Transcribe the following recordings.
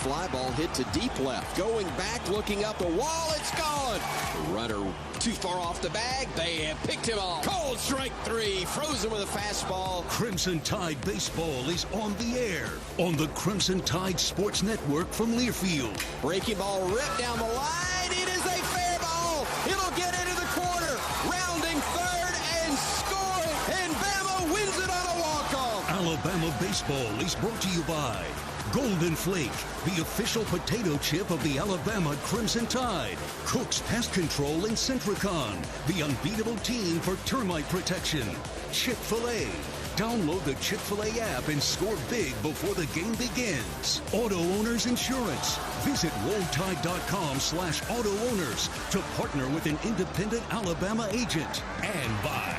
fly ball hit to deep left. Going back, looking up the wall. It's gone. The runner too far off the bag. They have picked him off. Cold strike three. Frozen with a fastball. Crimson Tide Baseball is on the air on the Crimson Tide Sports Network from Learfield. Breaking ball ripped down the line. It is a fair ball. It'll get into the corner. Rounding third and scoring. And Bama wins it on a walk-off. Alabama Baseball is brought to you by Golden Flake, the official potato chip of the Alabama Crimson Tide. Cook's Pest Control and Centricon, the unbeatable team for termite protection. Chick-fil-A. Download the Chick-fil-A app and score big before the game begins. Auto Owners Insurance. Visit rolltide.com/auto owners to partner with an independent Alabama agent. And by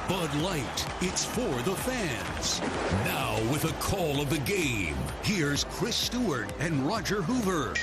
Bud Light, it's for the fans. Now with a call of the game, here's Chris Stewart and Roger Hoover.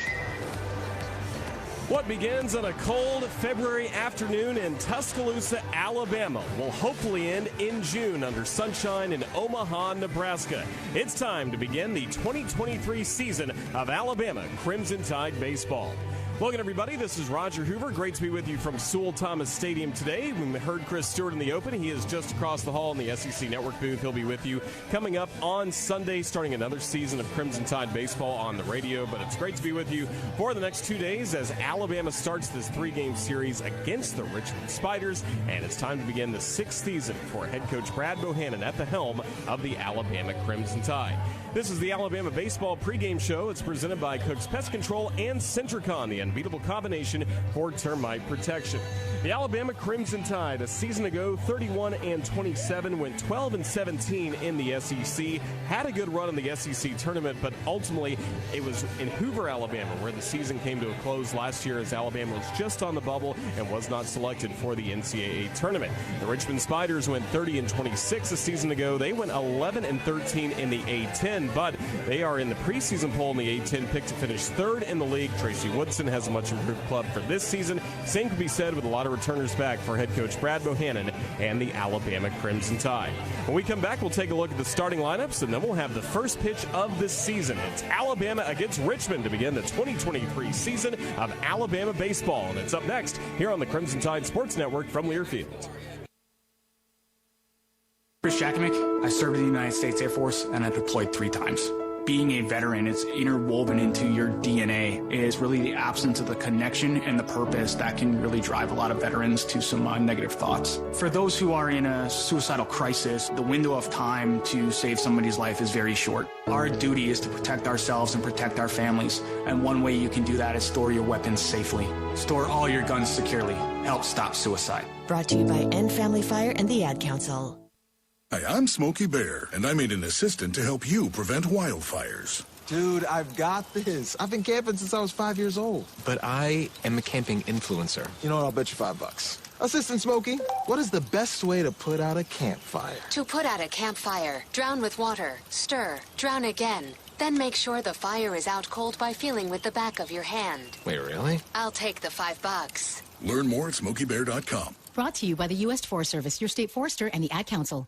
What begins on a cold February afternoon in Tuscaloosa, Alabama, will hopefully end in June under sunshine in Omaha, Nebraska. It's time to begin the 2023 season of Alabama Crimson Tide Baseball. Welcome, everybody. This is Roger Hoover. Great to be with you from Sewell-Thomas Stadium today. We heard Chris Stewart in the open. He is just across the hall in the SEC Network booth. He'll be with you coming up on Sunday, starting another season of Crimson Tide Baseball on the radio. But it's great to be with you for the next 2 days as Alabama starts this 3-game series against the Richmond Spiders. And it's time to begin the 6th season for head coach Brad Bohannon at the helm of the Alabama Crimson Tide. This is the Alabama Baseball pregame show. It's presented by Cook's Pest Control and Centricon, the unbeatable combination for termite protection. The Alabama Crimson Tide, a season ago, 31-27, went 12-17 in the SEC, had a good run in the SEC tournament, but ultimately it was in Hoover, Alabama, where the season came to a close last year as Alabama was just on the bubble and was not selected for the NCAA tournament. The Richmond Spiders went 30-26 a season ago. They went 11-13 in the A-10, but they are in the preseason poll in the A-10, picked to finish third in the league. Tracy Woodson has a much improved club for this season. Same could be said with a lot of returners back for head coach Brad Bohannon and the Alabama Crimson Tide. When we come back, we'll take a look at the starting lineups, and then we'll have the first pitch of this season. It's Alabama against Richmond to begin the 2023 season of Alabama baseball, and it's up next here on the Crimson Tide Sports Network from Learfield. Chris Jakimick, I served in the United States Air Force, and I deployed 3 times. Being a veteran, it's interwoven into your DNA. It is really the absence of the connection and the purpose that can really drive a lot of veterans to some negative thoughts. For those who are in a suicidal crisis, the window of time to save somebody's life is very short. Our duty is to protect ourselves and protect our families, and one way you can do that is store your weapons safely. Store all your guns securely. Help stop suicide. Brought to you by End Family Fire and the Ad Council. Hi, I'm Smokey Bear, and I made an assistant to help you prevent wildfires. Dude, I've got this. I've been camping since I was 5 years old. But I am a camping influencer. You know what? I'll bet you $5. Assistant Smokey, what is the best way to put out a campfire? To put out a campfire, drown with water, stir, drown again. Then make sure the fire is out cold by feeling with the back of your hand. Wait, really? I'll take the $5. Learn more at SmokeyBear.com. Brought to you by the U.S. Forest Service, your state forester, and the Ad Council.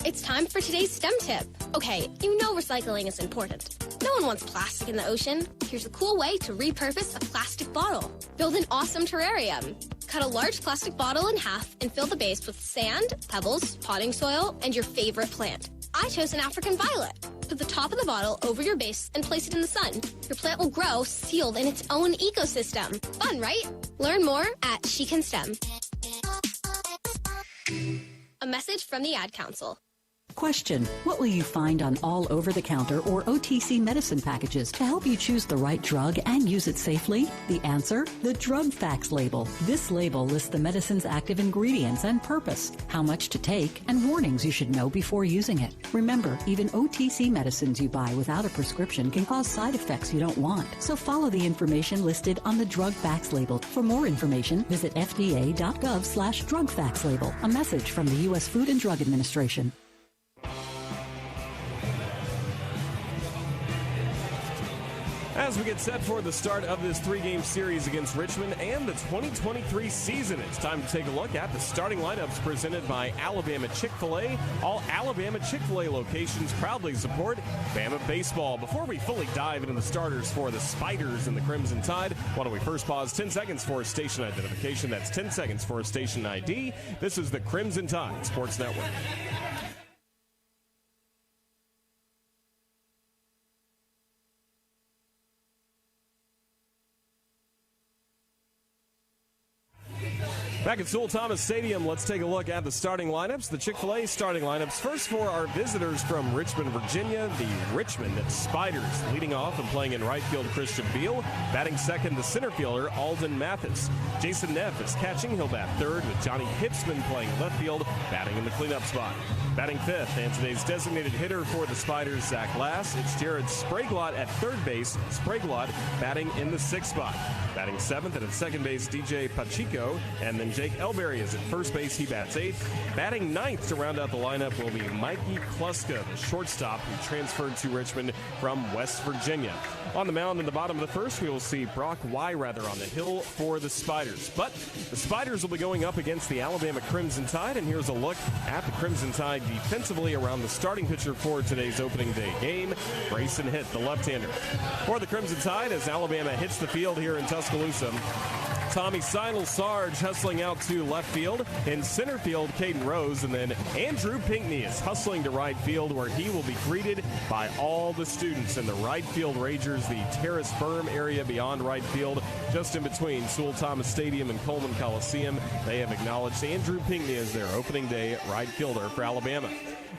It's time for today's STEM tip. Okay, you know recycling is important. No one wants plastic in the ocean. Here's a cool way to repurpose a plastic bottle. Build an awesome terrarium. Cut a large plastic bottle in half and fill the base with sand, pebbles, potting soil, and your favorite plant. I chose an African violet. Put the top of the bottle over your base and place it in the sun. Your plant will grow sealed in its own ecosystem. Fun, right? Learn more at She Can STEM. A message from the Ad Council. Question: what will you find on all over-the-counter or OTC medicine packages to help you choose the right drug and use it safely? The answer: the drug facts label. This label lists the medicine's active ingredients and purpose, how much to take, and warnings you should know before using it. Remember, even OTC medicines you buy without a prescription can cause side effects you don't want. So follow the information listed on the drug facts label. For more information, visit fda.gov/drug facts label. A message from the U.S. Food and Drug Administration. As we get set for the start of this three-game series against Richmond and the 2023 season, it's time to take a look at the starting lineups presented by Alabama Chick-fil-A. All Alabama Chick-fil-A locations proudly support Bama baseball. Before we fully dive into the starters for the Spiders and the Crimson Tide, why don't we first pause 10 seconds for station identification. That's 10 seconds for station ID. This is the Crimson Tide Sports Network. Back at Sewell-Thomas Stadium, let's take a look at the starting lineups. The Chick-fil-A starting lineups. First for our visitors from Richmond, Virginia, the Richmond Spiders. Leading off and playing in right field, Christian Beal. Batting second, the center fielder, Alden Mathis. Jason Neff is catching. He'll bat third with Johnny Hitzman playing left field, batting in the cleanup spot. Batting fifth, and today's designated hitter for the Spiders, Zach Lass. It's Jared Spraglott at third base. Spraglott batting in the sixth spot. Batting seventh, and at second base, DJ Pacheco. And then Jake Elberry is at first base. He bats eighth. Batting ninth to round out the lineup will be Mikey Kluska, the shortstop who transferred to Richmond from West Virginia. On the mound in the bottom of the first, we will see Brock Weirather on the hill for the Spiders. But the Spiders will be going up against the Alabama Crimson Tide, and here's a look at the Crimson Tide defensively around the starting pitcher for today's opening day game, Grayson Hitt, the left-hander. For the Crimson Tide, as Alabama hits the field here in Tuscaloosa, Tommy Seidel-Sarge hustling out to left field. In center field, Caden Rose. And then Andrew Pinckney is hustling to right field, where he will be greeted by all the students in the right field Ragers, the Terrace Berm area beyond right field, just in between Sewell-Thomas Stadium and Coleman Coliseum. They have acknowledged Andrew Pinckney as their opening day right fielder for Alabama.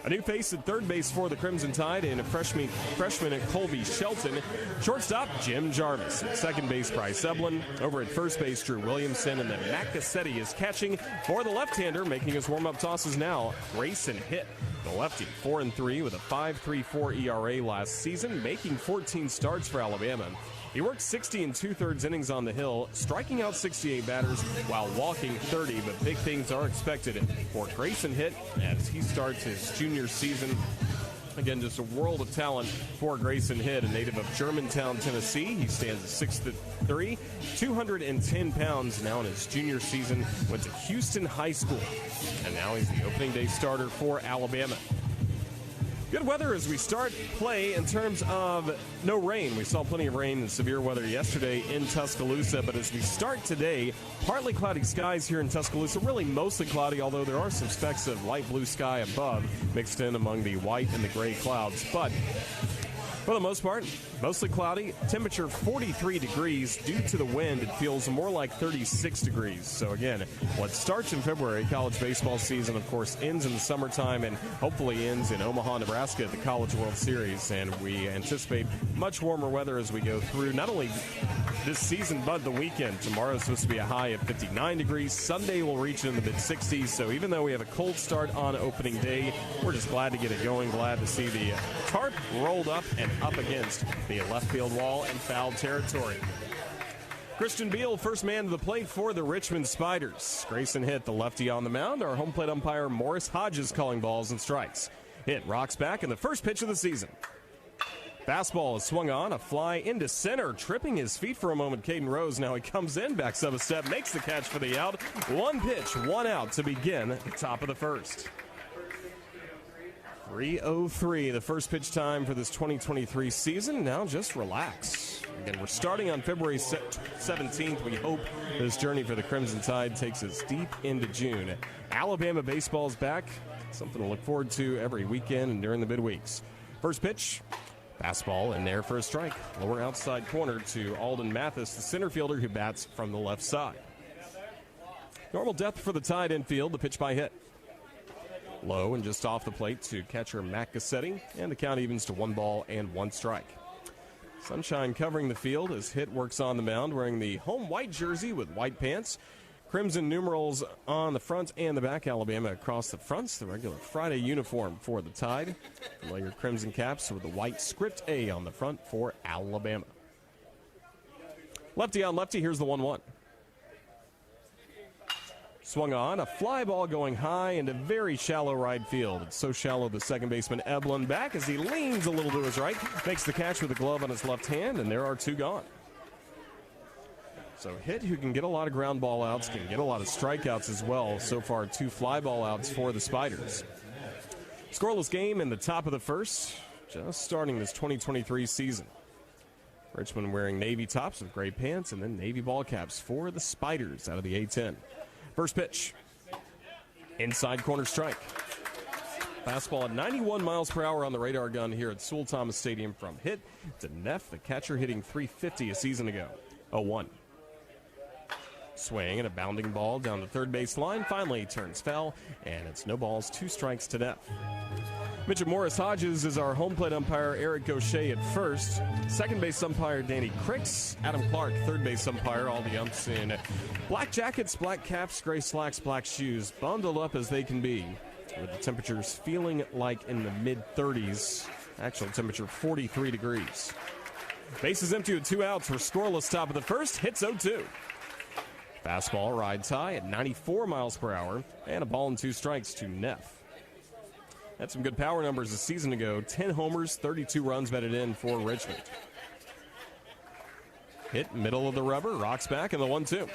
A new face at third base for the Crimson Tide and a freshman at Colby Shelton. Shortstop, Jim Jarvis. At second base, Bryce Eblin. Over at first base, Drew Williamson. And then Matt Cassetti is catching for the left-hander, making his warm-up tosses now, Grayson Hitt. The lefty, 4-3 with a 5.34 ERA last season, making 14 starts for Alabama. He worked 60 2/3 innings on the hill, striking out 68 batters while walking 30, but big things are expected for Grayson Hitt as he starts his junior season. Again, just a world of talent for Grayson Hitt, a native of Germantown, Tennessee. He stands at 6'3", 210 pounds now in his junior season. Went to Houston High School, and now he's the opening day starter for Alabama. Good weather as we start play in terms of no rain. We saw plenty of rain and severe weather yesterday in Tuscaloosa, but as we start today, partly cloudy skies here in Tuscaloosa, really mostly cloudy, although there are some specks of light blue sky above mixed in among the white and the gray clouds. But for the most part, mostly cloudy. Temperature 43 degrees. Due to the wind, it feels more like 36 degrees. So again, what starts in February, college baseball season, of course, ends in the summertime and hopefully ends in Omaha, Nebraska at the College World Series. And we anticipate much warmer weather as we go through not only this season, but the weekend. Tomorrow is supposed to be a high of 59 degrees. Sunday will reach in the mid-60s. So even though we have a cold start on opening day, we're just glad to get it going. Glad to see the tarp rolled up and up against the left field wall in foul territory. Christian Beal, first man to the plate for the Richmond Spiders. Grayson Hitt, the lefty on the mound. Our home plate umpire, Morris Hodges, calling balls and strikes. Hitt rocks back in the first pitch of the season. Fastball is swung on, a fly into center, tripping his feet for a moment. Caden Rose, now he comes in, backs up a step, makes the catch for the out. One pitch, one out to begin the top of the first. 3:03, the first pitch time for this 2023 season. Now just relax. Again, we're starting on February 17th. We hope this journey for the Crimson Tide takes us deep into June. Alabama baseball's back. Something to look forward to every weekend and during the midweeks. First pitch, fastball in there for a strike. Lower outside corner to Alden Mathis, the center fielder who bats from the left side. Normal depth for the Tide infield. The pitch by Hitt. Low and just off the plate to catcher Matt Cassetti, and the count evens to 1-1 strike. Sunshine covering the field as Hitt works on the mound wearing the home white jersey with white pants. Crimson numerals on the front and the back. Alabama across the fronts, the regular Friday uniform for the Tide. Familiar crimson caps with the white script A on the front for Alabama. Lefty on lefty, here's the 1-1. Swung on, a fly ball going high into very shallow right field. It's so shallow the second baseman Eblin back as he leans a little to his right, makes the catch with the glove on his left hand, and there are 2 gone. So Hitt, who can get a lot of ground ball outs, can get a lot of strikeouts as well. So far, 2 fly ball outs for the Spiders. Scoreless game in the top of the first, just starting this 2023 season. Richmond wearing navy tops with gray pants and then navy ball caps for the Spiders out of the A-10. First pitch, inside corner strike. Fastball at 91 miles per hour on the radar gun here at Sewell-Thomas Stadium from Hitt to Neff, the catcher hitting .350 a season ago. 0-1. Swing and a bounding ball down the third base line. Finally turns foul, and it's no balls, 2 strikes to Neff. Mitchell Morris Hodges is our home plate umpire. Eric Gaucher at first. Second base umpire Danny Cricks. Adam Clark, third base umpire. All the umps in black jackets, black caps, gray slacks, black shoes. Bundled up as they can be. With the temperatures feeling like in the mid-30s. Actual temperature 43 degrees. Base is empty with 2 outs. We're scoreless top of the first. Hits 0-2. Fastball rides high at 94 miles per hour. And a ball and 2 strikes to Neff. Had some good power numbers a season ago. 10 homers, 32 runs batted in for Richmond. Hit middle of the rubber, rocks back, and the 1-2.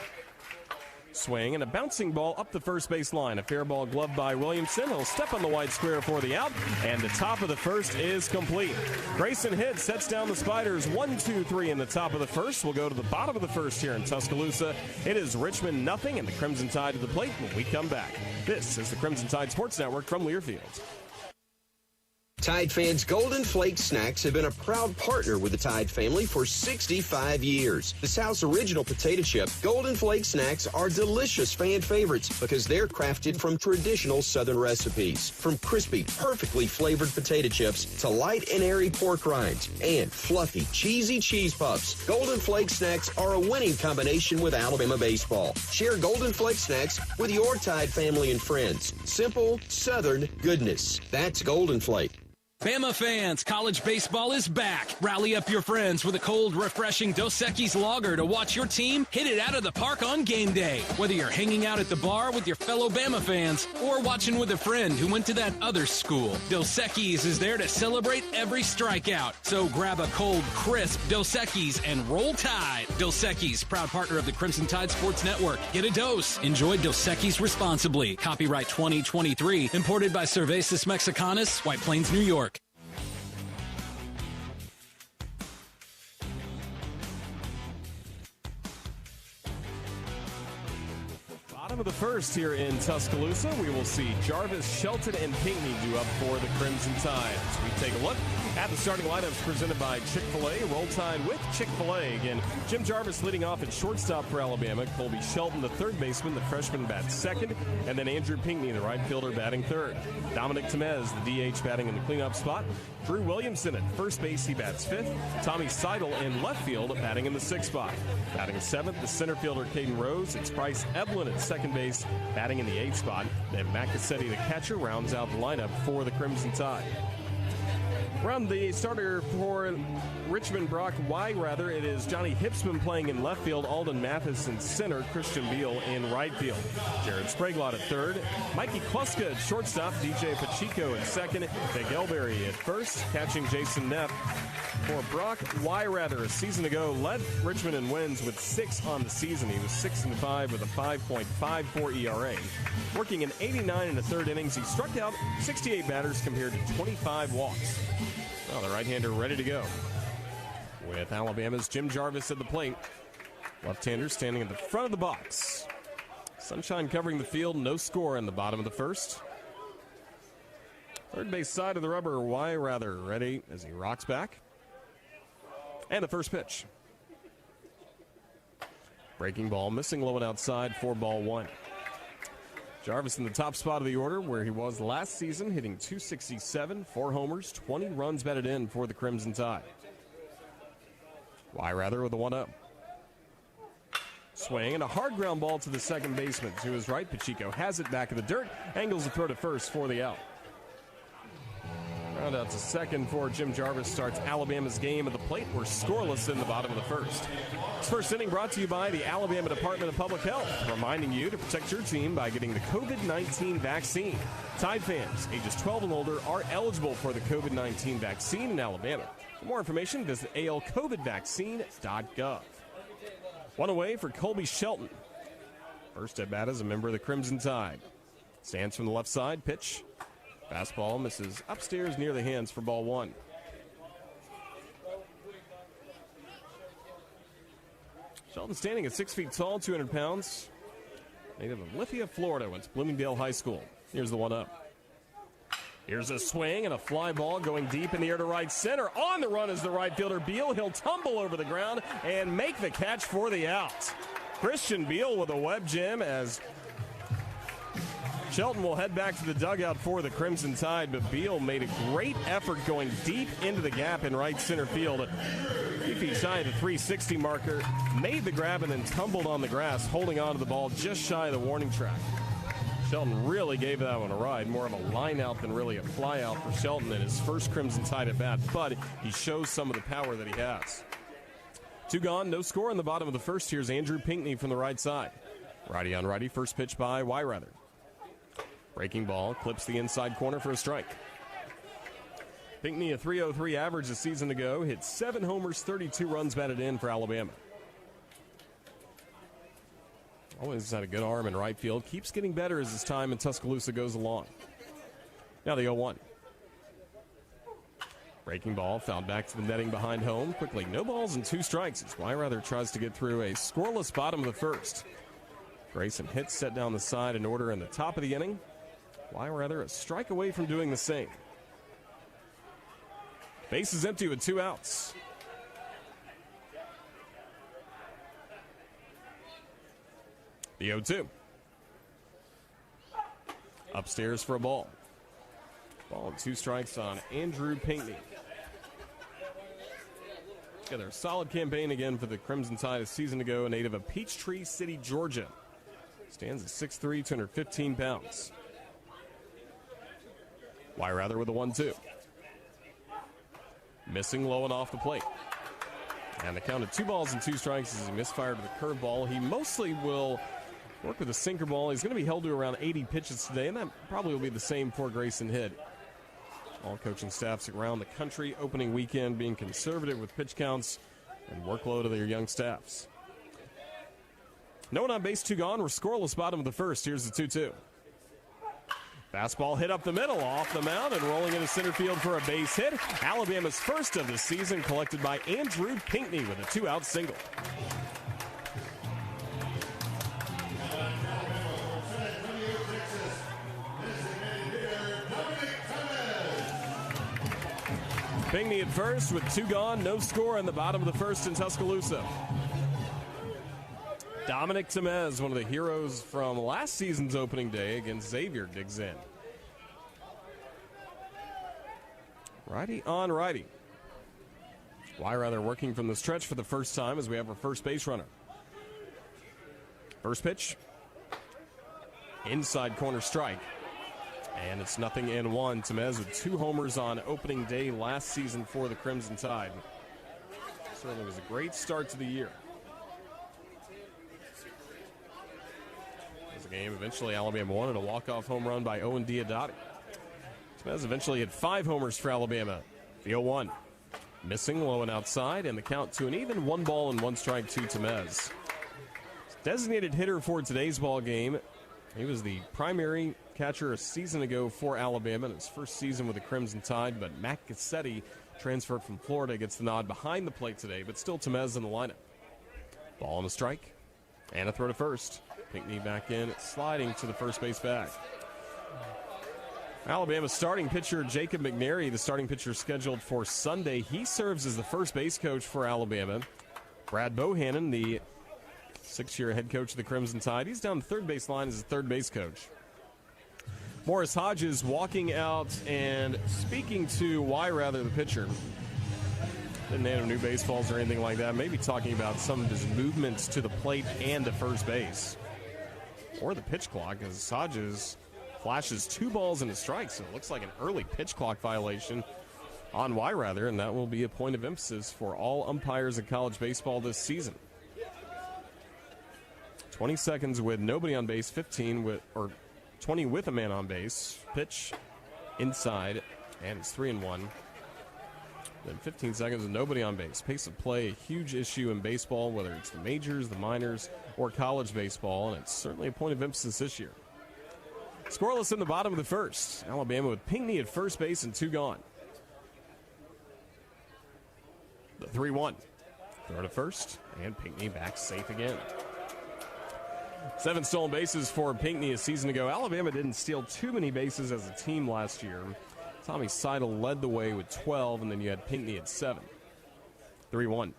Swing and a bouncing ball up the first base line. A fair ball gloved by Williamson. He'll step on the white square for the out, and the top of the first is complete. Grayson Hitt sets down the Spiders 1-2-3 in the top of the first. We'll go to the bottom of the first here in Tuscaloosa. It is Richmond nothing, and the Crimson Tide to the plate when we come back. This is the Crimson Tide Sports Network from Learfield. Tide fans, Golden Flake Snacks have been a proud partner with the Tide family for 65 years. The South's original potato chip, Golden Flake Snacks are delicious fan favorites because they're crafted from traditional Southern recipes. From crispy, perfectly flavored potato chips to light and airy pork rinds and fluffy, cheesy cheese puffs, Golden Flake Snacks are a winning combination with Alabama baseball. Share Golden Flake Snacks with your Tide family and friends. Simple, Southern goodness. That's Golden Flake. Bama fans, college baseball is back. Rally up your friends with a cold, refreshing Dos Equis lager to watch your team hit it out of the park on game day. Whether you're hanging out at the bar with your fellow Bama fans or watching with a friend who went to that other school, Dos Equis is there to celebrate every strikeout. So grab a cold, crisp Dos Equis and roll Tide. Dos Equis, proud partner of the Crimson Tide Sports Network. Get a dose. Enjoy Dos Equis responsibly. Copyright 2023. Imported by Cervezas Mexicanas, White Plains, New York. Bottom of the first here in Tuscaloosa, we will see Jarvis, Shelton, and Pinckney due up for the Crimson Tide. As we take a look at the starting lineups presented by Chick-fil-A. Roll Tide with Chick-fil-A. Again, Jim Jarvis leading off at shortstop for Alabama. Colby Shelton, the third baseman, the freshman, bats second. And then Andrew Pinckney, the right fielder, batting third. Dominic Temez, the DH, batting in the cleanup spot. Drew Williamson at first base, he bats fifth. Tommy Seidel in left field, batting in the sixth spot. Batting seventh, the center fielder, Caden Rose. It's Bryce Eblin at second base, batting in the eighth spot. Then Matt Cassetti, the catcher, rounds out the lineup for the Crimson Tide. Around the starter for Richmond, Brock Weirather, it is Johnny Hipsman playing in left field, Alden Mathis in center, Christian Beal in right field. Jared Spraglott at third, Mikey Kluska at shortstop, DJ Pacheco at second, Nick Elberry at first, catching Jason Neff. For Brock Weirather, a season ago, led Richmond in wins with 6 on the season. He was 6-5 with a 5.54 ERA. Working in 89 in the third innings, he struck out 68 batters compared to 25 walks. Well, the right-hander ready to go. With Alabama's Jim Jarvis at the plate. Left-hander standing at the front of the box. Sunshine covering the field, no score in the bottom of the first. Third base side of the rubber, Weirather ready as he rocks back. And the first pitch. Breaking ball, missing low and outside, 4-1. Jarvis in the top spot of the order where he was last season, hitting .267, 4 homers, 20 runs batted in for the Crimson Tide. Weirather with a 1-0. Swing and a hard ground ball to the second baseman. To his right, Pacheco has it back in the dirt, angles the throw to first for the out. Round out to second for Jim Jarvis starts Alabama's game at the plate. We're scoreless in the bottom of the first. This first inning brought to you by the Alabama Department of Public Health, reminding you to protect your team by getting the COVID-19 vaccine. Tide fans ages 12 and older are eligible for the COVID-19 vaccine in Alabama. For more information, visit alcovidvaccine.gov. One away for Colby Shelton. First at bat is a member of the Crimson Tide. Stands from the left side, pitch. Fastball misses upstairs near the hands for ball one. Shelton standing at 6 feet tall, 200 pounds. Native of Lithia, Florida, went to Bloomingdale High School. Here's the 1-0. Here's a swing and a fly ball going deep in the air to right center. On the run is the right fielder, Beal. He'll tumble over the ground and make the catch for the out. Christian Beal with a web gem as Shelton will head back to the dugout for the Crimson Tide, but Beal made a great effort going deep into the gap in right center field. 3 feet shy of the 360 marker, made the grab and then tumbled on the grass, holding on to the ball just shy of the warning track. Shelton really gave that one a ride, more of a line out than really a fly out for Shelton in his first Crimson Tide at bat, but he shows some of the power that he has. 2 gone, no score in the bottom of the first. Here's Andrew Pinckney from the right side. Righty on righty, first pitch by Wyrather. Breaking ball, clips the inside corner for a strike. Pinckney, a .303 average a season ago, hit 7 homers, 32 runs batted in for Alabama. Always had a good arm in right field. Keeps getting better as his time in Tuscaloosa goes along. Now the 0-1. Breaking ball, fouled back to the netting behind home. Quickly, no balls and 2 strikes as Wyrather tries to get through a scoreless bottom of the first. Grayson hits set down the side in order in the top of the inning. Wyrather a strike away from doing the same. Base is empty with 2 outs. The 0-2. Upstairs for a ball. Ball and 2 strikes on Andrew Pinckney. Together a solid campaign again for the Crimson Tide a season ago, a native of Peachtree City, Georgia. Stands at 6'3", 215 pounds. Wyrather with a 1-2. Missing low and off the plate. And the count of 2 balls and 2 strikes as he misfired with a curveball. He mostly will work with a sinker ball. He's going to be held to around 80 pitches today, and that probably will be the same for Grayson hit. All coaching staffs around the country opening weekend being conservative with pitch counts and workload of their young staffs. No one on base, 2 gone. We're scoreless bottom of the first. Here's the 2-2. Fastball hit up the middle, off the mound, and rolling into center field for a base hit. Alabama's first of the season, collected by Andrew Pinckney with a 2-out single. Pinckney at first with 2 gone, no score in the bottom of the first in Tuscaloosa. Dominic Temez, one of the heroes from last season's opening day against Xavier, digs in. Righty on righty. Wyrather working from the stretch for the first time as we have our first base runner. First pitch. Inside corner strike. And it's 0-1. Temez with 2 homers on opening day last season for the Crimson Tide. Certainly was a great start to the year. As the game eventually Alabama won, and a walk-off home run by Owen Diodati. Temez eventually had 5 homers for Alabama. The 0-1. Missing low and outside, and the count to an even 1 ball and 1 strike to Temez. Designated hitter for today's ball game. He was the primary catcher a season ago for Alabama in his first season with the Crimson Tide, but Matt Cassetti, transferred from Florida, gets the nod behind the plate today, but still Temez in the lineup. Ball and a strike, and a throw to first. Pinckney back in, sliding to the first base bag. Alabama's starting pitcher, Jacob McNary, the starting pitcher scheduled for Sunday. He serves as the first base coach for Alabama. Brad Bohannon, the 6-year head coach of the Crimson Tide, he's down the third base line as the third base coach. Morris Hodges walking out and speaking to Wyrather, the pitcher. Didn't hand him new baseballs or anything like that. Maybe talking about some of his movements to the plate and to first base. Or the pitch clock, as Hodges flashes 2 balls and a strike, so it looks like an early pitch clock violation on Wyrather, and that will be a point of emphasis for all umpires in college baseball this season. 20 seconds with nobody on base, 20 with a man on base. Pitch inside, and it's 3-1. Then 15 seconds with nobody on base. Pace of play, a huge issue in baseball, whether it's the majors, the minors, or college baseball, and it's certainly a point of emphasis this year. Scoreless in the bottom of the first. Alabama with Pinckney at first base and 2 gone. The 3-1. Throw to first, and Pinckney back safe again. 7 stolen bases for Pinckney a season ago. Alabama didn't steal too many bases as a team last year. Tommy Seidel led the way with 12, and then you had Pinckney at 7. 3-1.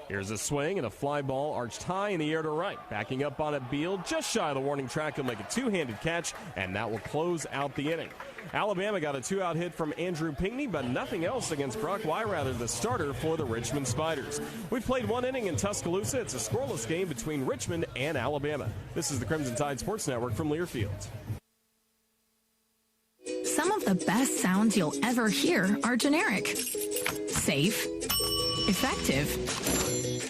Here's a swing and a fly ball arched high in the air to right. Backing up on it, Beal just shy of the warning track. He'll make a 2-handed catch, and that will close out the inning. Alabama got a 2-out hit from Andrew Pinckney, but nothing else against Brock Wyrather, the starter for the Richmond Spiders. We've played 1 inning in Tuscaloosa. It's a scoreless game between Richmond and Alabama. This is the Crimson Tide Sports Network from Learfield. Some of the best sounds you'll ever hear are generic, safe, effective,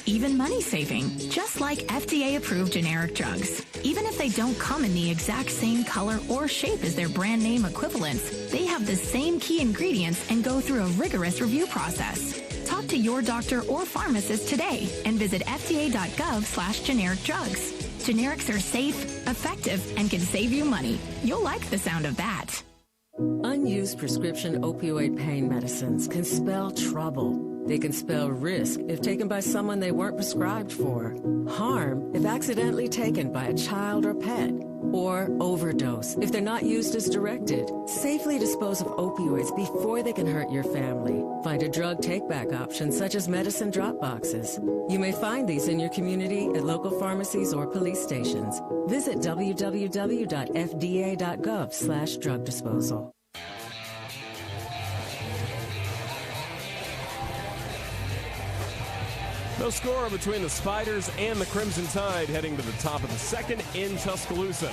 even money-saving, just like FDA-approved generic drugs. Even if they don't come in the exact same color or shape as their brand name equivalents, they have the same key ingredients and go through a rigorous review process. Talk to your doctor or pharmacist today and visit fda.gov/generic drugs. Generics are safe, effective, and can save you money. You'll like the sound of that. Unused prescription opioid pain medicines can spell trouble. They can spell risk if taken by someone they weren't prescribed for, harm if accidentally taken by a child or pet, or overdose if they're not used as directed. Safely dispose of opioids before they can hurt your family. Find a drug take-back option such as medicine drop boxes. You may find these in your community at local pharmacies or police stations. Visit www.fda.gov/drug disposal. No score between the Spiders and the Crimson Tide heading to the top of the second in Tuscaloosa.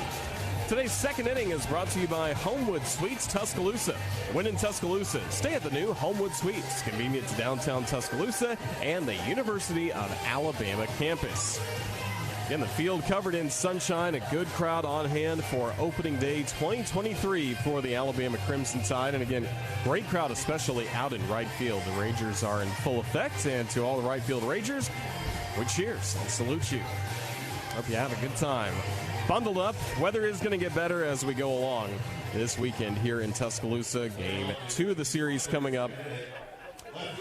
Today's second inning is brought to you by Homewood Suites Tuscaloosa. When in Tuscaloosa, stay at the new Homewood Suites, convenient to downtown Tuscaloosa and the University of Alabama campus. Again, the field covered in sunshine, a good crowd on hand for opening day 2023 for the Alabama Crimson Tide. And again, great crowd, especially out in right field. The Rangers are in full effect, and to all the right field Rangers, we cheers and salute you. Hope you have a good time. Bundled up, weather is going to get better as we go along this weekend here in Tuscaloosa. Game 2 of the series coming up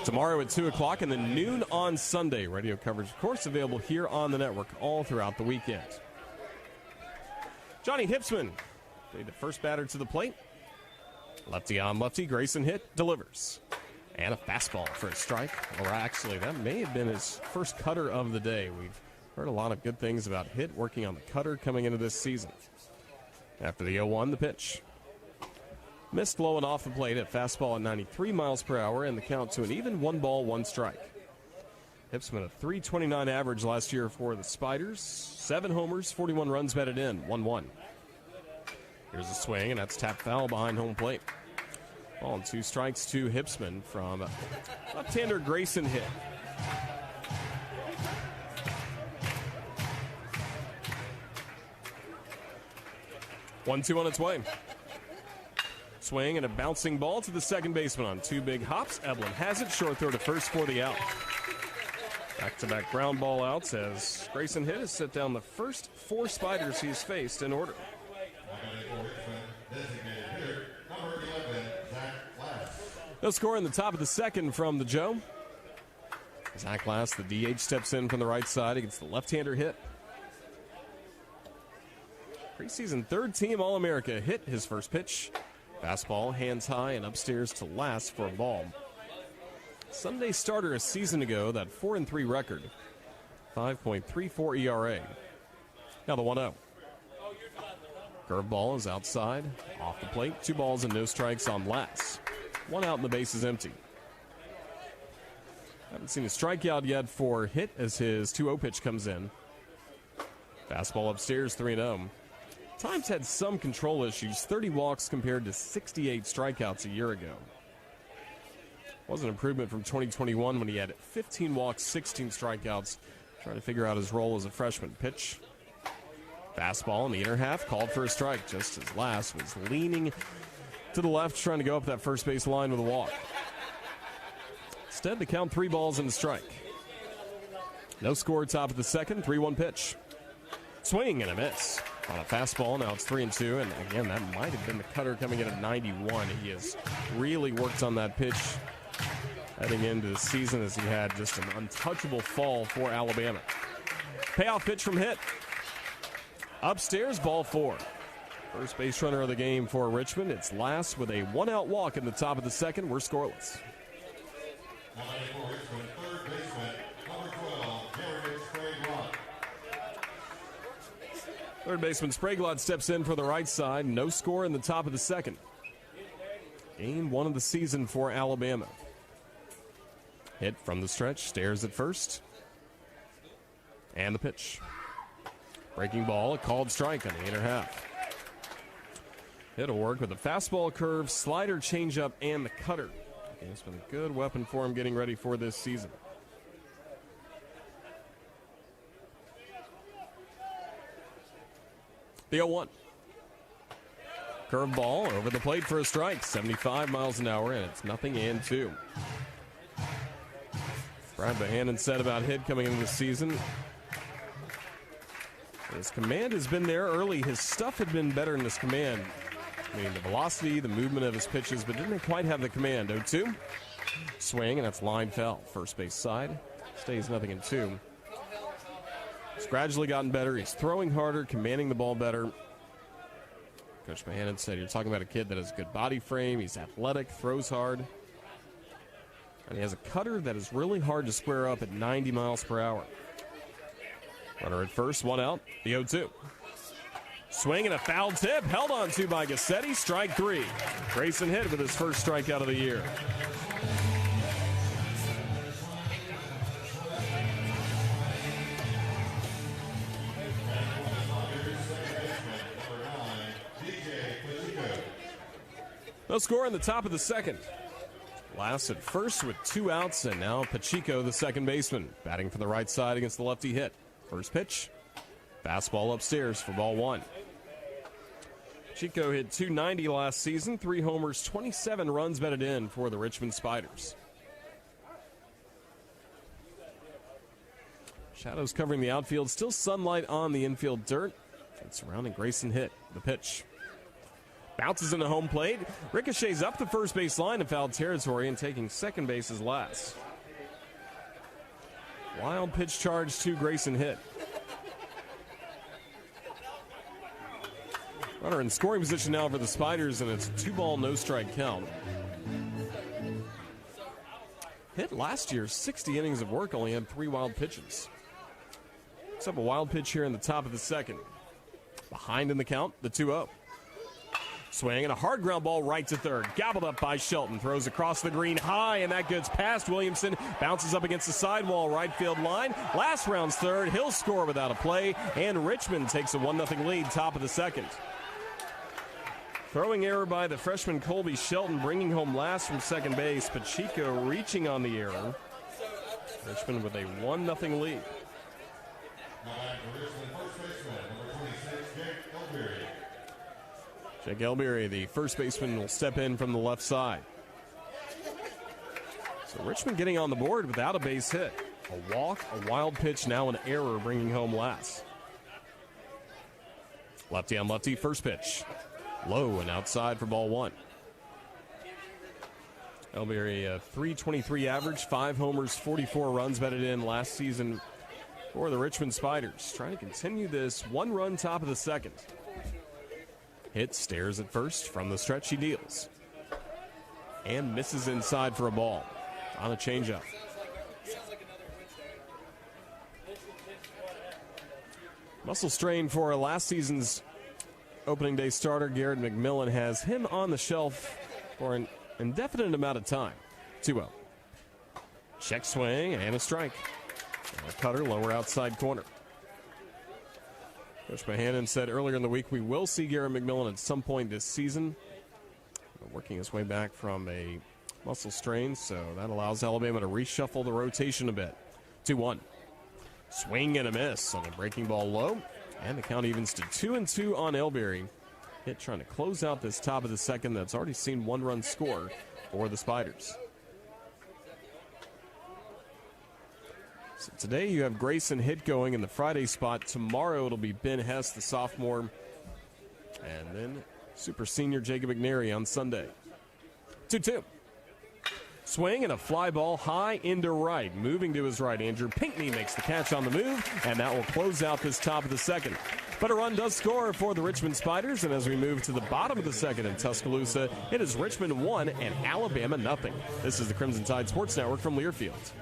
tomorrow at 2 o'clock, and then noon on Sunday. Radio coverage, of course, available here on the network all throughout the weekend. Johnny Hipsman, the first batter to the plate. Lefty on lefty, Grayson hit, delivers. And a fastball for a strike. Or actually, that may have been his first cutter of the day. We've heard a lot of good things about Hit working on the cutter coming into this season. After the 0-1, the pitch. Missed low and off the plate at fastball at 93 miles per hour, and the count to an even 1 ball, 1 strike. Hipsman, a .329 average last year for the Spiders. 7 homers, 41 runs batted in, 1-1. Here's a swing, and that's tapped foul behind home plate. Ball and 2 strikes to Hipsman from left-hander Grayson Hit. One-two on its way. Swing and a bouncing ball to the second baseman on 2 big hops. Eblin has it. Short throw to first for the out. Back-to-back ground ball outs as Grayson Hitt has set down the first 4 Spiders he's faced in order. No score in the top of the second from the Joe. Zach Glass, the DH, steps in from the right side against the left-hander Hitt. Preseason third-team All-America Hit his first pitch. Fastball, hands high and upstairs to last for a ball. Sunday starter a season ago, that 4-3 record. 5.34 ERA. Now the 1-0. Curveball is outside, off the plate. 2 balls and no strikes on last. 1 out and the base is empty. Haven't seen a strikeout yet for Hit as his 2-0 pitch comes in. Fastball upstairs, 3-0. Times had some control issues, 30 walks compared to 68 strikeouts a year ago. Was an improvement from 2021 when he had 15 walks, 16 strikeouts, trying to figure out his role as a freshman. Pitch. Fastball in the inner half, called for a strike, just as Lass was leaning to the left, trying to go up that first base line with a walk. Instead, the count 3 balls and a strike. No score, top of the second, 3-1 pitch. Swing and a miss on a fastball. Now it's 3-2, and again, that might have been the cutter coming in at 91. He has really worked on that pitch heading into the season, as he had just an untouchable fall for Alabama. Payoff pitch from Hitt. Upstairs, ball 4. First base runner of the game for Richmond. It's Lass with a 1-out walk in the top of the second. We're scoreless. Third baseman Spraglott steps in for the right side. No score in the top of the second. Game 1 of the season for Alabama. Hit from the stretch, stares at first. And the pitch. Breaking ball, a called strike on the inner half. It'll work with a fastball, curve, slider, changeup, and the cutter. It's been a good weapon for him getting ready for this season. The 0-1. Curveball over the plate for a strike, 75 miles an hour, and it's 0-2. Brad Bohannon said about Hitt coming into the season, his command has been there early. His stuff had been better in his command. I mean, the velocity, the movement of his pitches, but didn't quite have the command. 0-2. Swing, and that's line foul. First base side. Stays 0-2. He's gradually gotten better. He's throwing harder, commanding the ball better. Coach Bohannon said, you're talking about a kid that has a good body frame. He's athletic, throws hard. And he has a cutter that is really hard to square up at 90 miles per hour. Runner at first, 1 out, the 0-2. Swing and a foul tip, held on to by Gassetti, strike 3. Grayson Hitt with his first strikeout of the year. No score in the top of the second. Lass at first with 2 outs, and now Pacheco, the second baseman, batting from the right side against the lefty Hitt. First pitch, fastball upstairs for ball 1. Pacheco hit .290 last season, 3 homers, 27 runs batted in for the Richmond Spiders. Shadows covering the outfield, still sunlight on the infield dirt. And surrounding Grayson Hitt, the pitch. Bounces into home plate, ricochets up the first base line in foul territory, and taking second base is Lass. Wild pitch charge to Grayson Hitt. Runner in scoring position now for the Spiders, and it's a 2-ball, no-strike count. Hitt last year, 60 innings of work, only had 3 wild pitches. Except a wild pitch here in the top of the second. Behind in the count, the 2-0. Swing and a hard ground ball right to third. Gobbled up by Shelton. Throws across the green high, and that gets past Williamson. Bounces up against the sidewall right field line. Last round's third. He'll score without a play, and Richmond takes a 1-0 lead, top of the second. Throwing error by the freshman Colby Shelton, bringing home Lass from second base. Pacheco reaching on the error. Richmond with a 1-0 lead. Jake Elberry, the first baseman, will step in from the left side. So Richmond getting on the board without a base hit. A walk, a wild pitch, now an error, bringing home Lass. Lefty on lefty, first pitch. Low and outside for ball 1. Elberry, a .323 average, 5 homers, 44 runs batted in last season for the Richmond Spiders. Trying to continue this 1-run top of the second. Hitt stares at first. From the stretch, he deals. And misses inside for a ball on a changeup. Muscle strain for last season's opening day starter. Garrett McMillan has him on the shelf for an indefinite amount of time. 2-0. Check swing and a strike. And a cutter lower outside corner. Coach Bohannon said earlier in the week we will see Garrett McMillan at some point this season. Working his way back from a muscle strain, so that allows Alabama to reshuffle the rotation a bit. 2-1. Swing and a miss on a breaking ball low, and the count evens to 2-2 on Elberry. Hit trying to close out this top of the second that's already seen one run score for the Spiders. So today you have Grayson Hitt going in the Friday spot. Tomorrow it'll be Ben Hess, the sophomore, and then super senior Jacob McNary on Sunday. 2-2. Swing and a fly ball high into right. Moving to his right, Andrew Pinckney makes the catch on the move, and that will close out this top of the second. But a run does score for the Richmond Spiders, and as we move to the bottom of the second in Tuscaloosa, it is Richmond 1 and Alabama 0. This is the Crimson Tide Sports Network from Learfield.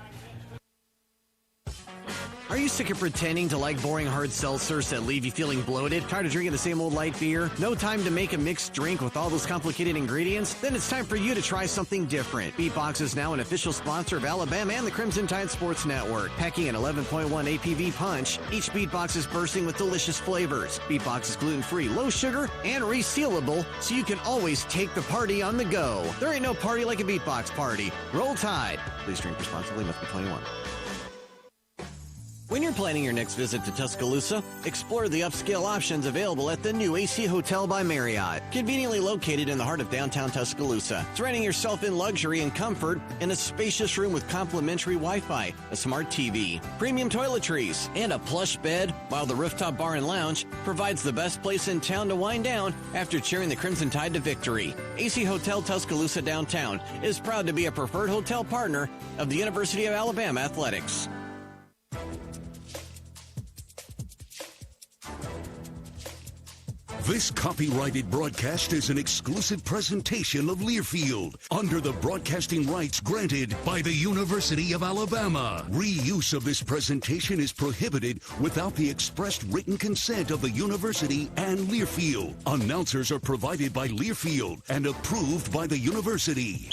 Are you sick of pretending to like boring hard seltzers that leave you feeling bloated? Tired of drinking the same old light beer? No time to make a mixed drink with all those complicated ingredients? Then it's time for you to try something different. Beatbox is now an official sponsor of Alabama and the Crimson Tide Sports Network. Packing an 11.1 APV punch, each Beatbox is bursting with delicious flavors. Beatbox is gluten-free, low sugar, and resealable, so you can always take the party on the go. There ain't no party like a Beatbox party. Roll Tide. Please drink responsibly. Must be 21. When you're planning your next visit to Tuscaloosa, explore the upscale options available at the new AC Hotel by Marriott. Conveniently located in the heart of downtown Tuscaloosa, surrounding yourself in luxury and comfort in a spacious room with complimentary Wi-Fi, a smart TV, premium toiletries, and a plush bed, while the rooftop bar and lounge provides the best place in town to wind down after cheering the Crimson Tide to victory. AC Hotel Tuscaloosa Downtown is proud to be a preferred hotel partner of the University of Alabama Athletics. This copyrighted broadcast is an exclusive presentation of Learfield under the broadcasting rights granted by the University of Alabama. Reuse of this presentation is prohibited without the expressed written consent of the university and Learfield. Announcers are provided by Learfield and approved by the university.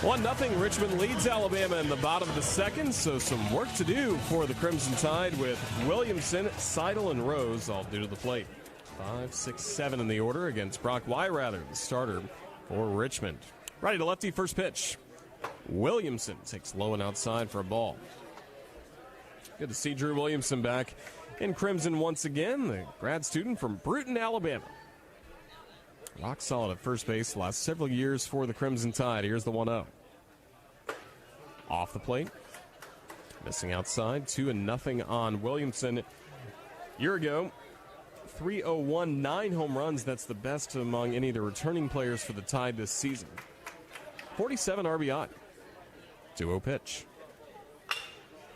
1-0, Richmond leads Alabama in the bottom of the second, so some work to do for the Crimson Tide with Williamson, Seidel, and Rose all due to the plate. 5, 6, 7 in the order against Brock Weirather, the starter for Richmond. Righty to lefty, first pitch. Williamson takes low and outside for a ball. Good to see Drew Williamson back in Crimson once again, the grad student from Bruton, Alabama. Rock solid at first base the last several years for the Crimson Tide. Here's the 1-0. Off the plate. Missing outside. 2-0 on Williamson. Year ago, 301, 9 home runs. That's the best among any of the returning players for the Tide this season. 47 RBI. 2-0 pitch.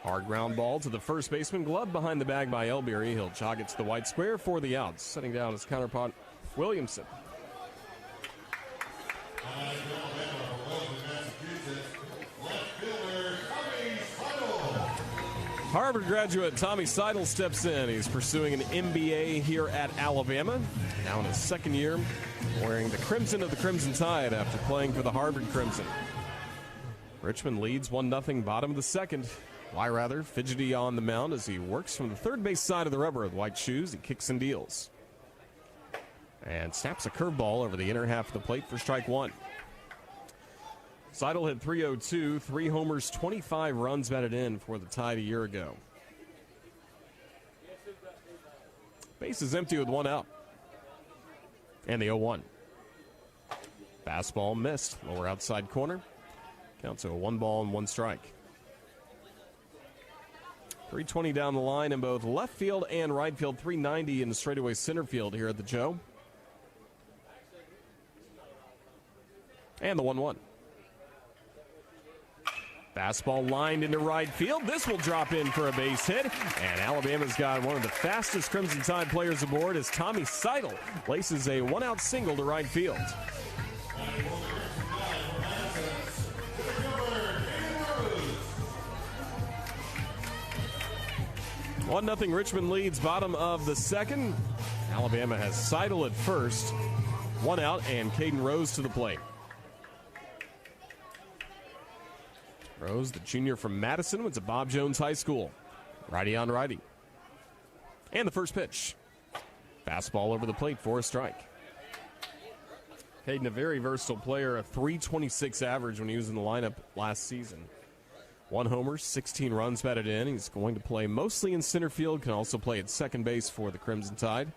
Hard ground ball to the first baseman. Glove behind the bag by Elberry. He'll jog it to the white square for the outs. Setting down his counterpart, Williamson. Harvard graduate Tommy Seidel steps in. He's pursuing an MBA here at Alabama. Now in his second year, wearing the crimson of the Crimson Tide after playing for the Harvard Crimson. Richmond leads 1-0, bottom of the second. Weirather fidgety on the mound as he works from the third base side of the rubber with white shoes. He kicks and deals. And snaps a curveball over the inner half of the plate for strike one. Seidel hit .302, 3 homers, 25 runs batted in for the Tide a year ago. Base is empty with 1 out. And the 0-1. Fastball missed, lower outside corner. Counts to a 1 ball and 1 strike. 320 down the line in both left field and right field, 390 in the straightaway center field here at the Joe. And the 1-1. Fastball lined into right field. This will drop in for a base hit. And Alabama's got one of the fastest Crimson Tide players aboard as Tommy Seidel laces a 1-out single to right field. One 0 Richmond leads bottom of the second. Alabama has Seidel at first. 1 out and Caden Rose to the plate. Rose, the junior from Madison, went to Bob Jones High School. Righty on righty. And the first pitch. Fastball over the plate for a strike. Hayden, a very versatile player, a .326 average when he was in the lineup last season. 1 homer, 16 runs batted in. He's going to play mostly in center field, can also play at second base for the Crimson Tide.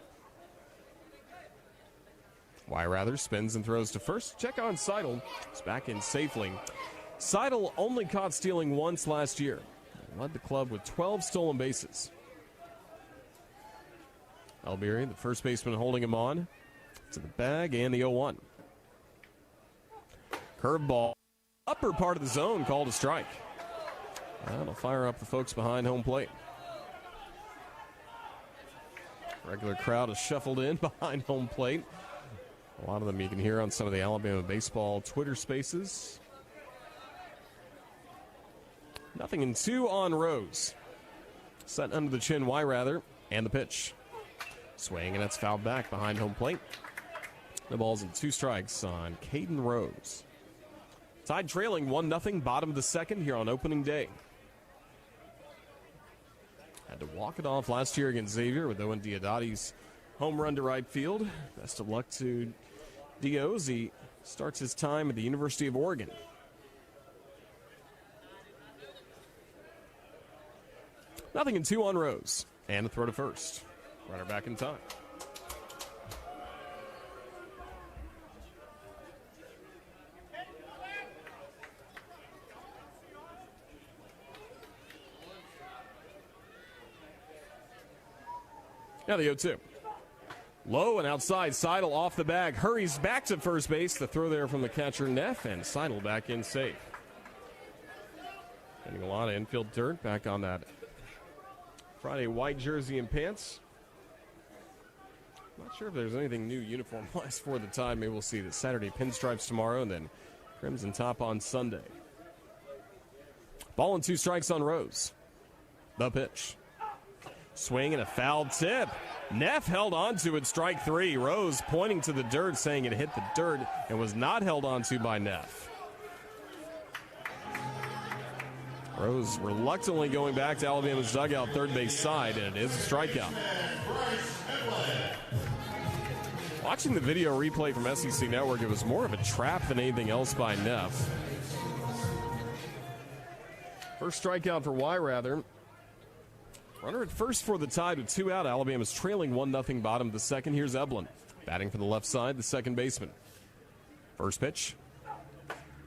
Weirathers spins and throws to first. Check on Seidel. He's back in safely. Seidel only caught stealing once last year. He led the club with 12 stolen bases. Albieri, the first baseman, holding him on to the bag, and the 0-1. Curveball, upper part of the zone, called a strike. That'll fire up the folks behind home plate. Regular crowd is shuffled in behind home plate. A lot of them you can hear on some of the Alabama baseball Twitter spaces. 0-2 on Rose. Set under the chin, Weirathers, and the pitch. Swing, and that's fouled back behind home plate. The ball's in 2 strikes on Caden Rose. Tide trailing 1-0, bottom of the second here on opening day. Had to walk it off last year against Xavier with Owen Diodati's home run to right field. Best of luck to Dio as he starts his time at the University of Oregon. Nothing in 2 on Rose. And a throw to first. Runner back in time. Now the 0-2. Low and outside. Seidel off the bag. Hurries back to first base. The throw there from the catcher, Neff, and Seidel back in safe. Getting a lot of infield dirt back on that Friday white jersey and pants. Not sure if there's anything new uniform-wise for the Tide. Maybe we'll see the Saturday pinstripes tomorrow and then crimson top on Sunday. Ball and 2 strikes on Rose. The pitch. Swing and a foul tip. Neff held on to it, strike 3. Rose pointing to the dirt, saying it hit the dirt and was not held on to by Neff. Rose reluctantly going back to Alabama's dugout, third base side, and it is a strikeout. Watching the video replay from SEC Network, it was more of a trap than anything else by Neff. First strikeout for Weirathers. Runner at first for the Tide with 2 out. Alabama's trailing 1-0 bottom of the second. Here's Eblin batting for the left side, the second baseman. First pitch.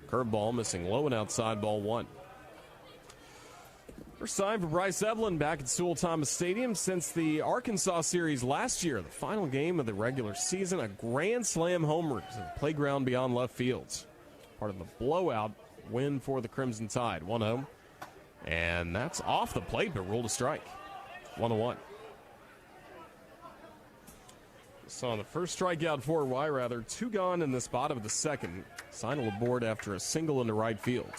Curveball missing low and outside, ball 1. First time for Bryce Eblin back at Sewell-Thomas Stadium since the Arkansas series last year. The final game of the regular season, a grand slam homer to the playground beyond left field. Part of the blowout win for the Crimson Tide. 1-0. And that's off the plate, but ruled a strike. 1-1. So on the first strikeout for Weirathers, 2 gone in this bottom of the second. Seidel aboard after a single into right field.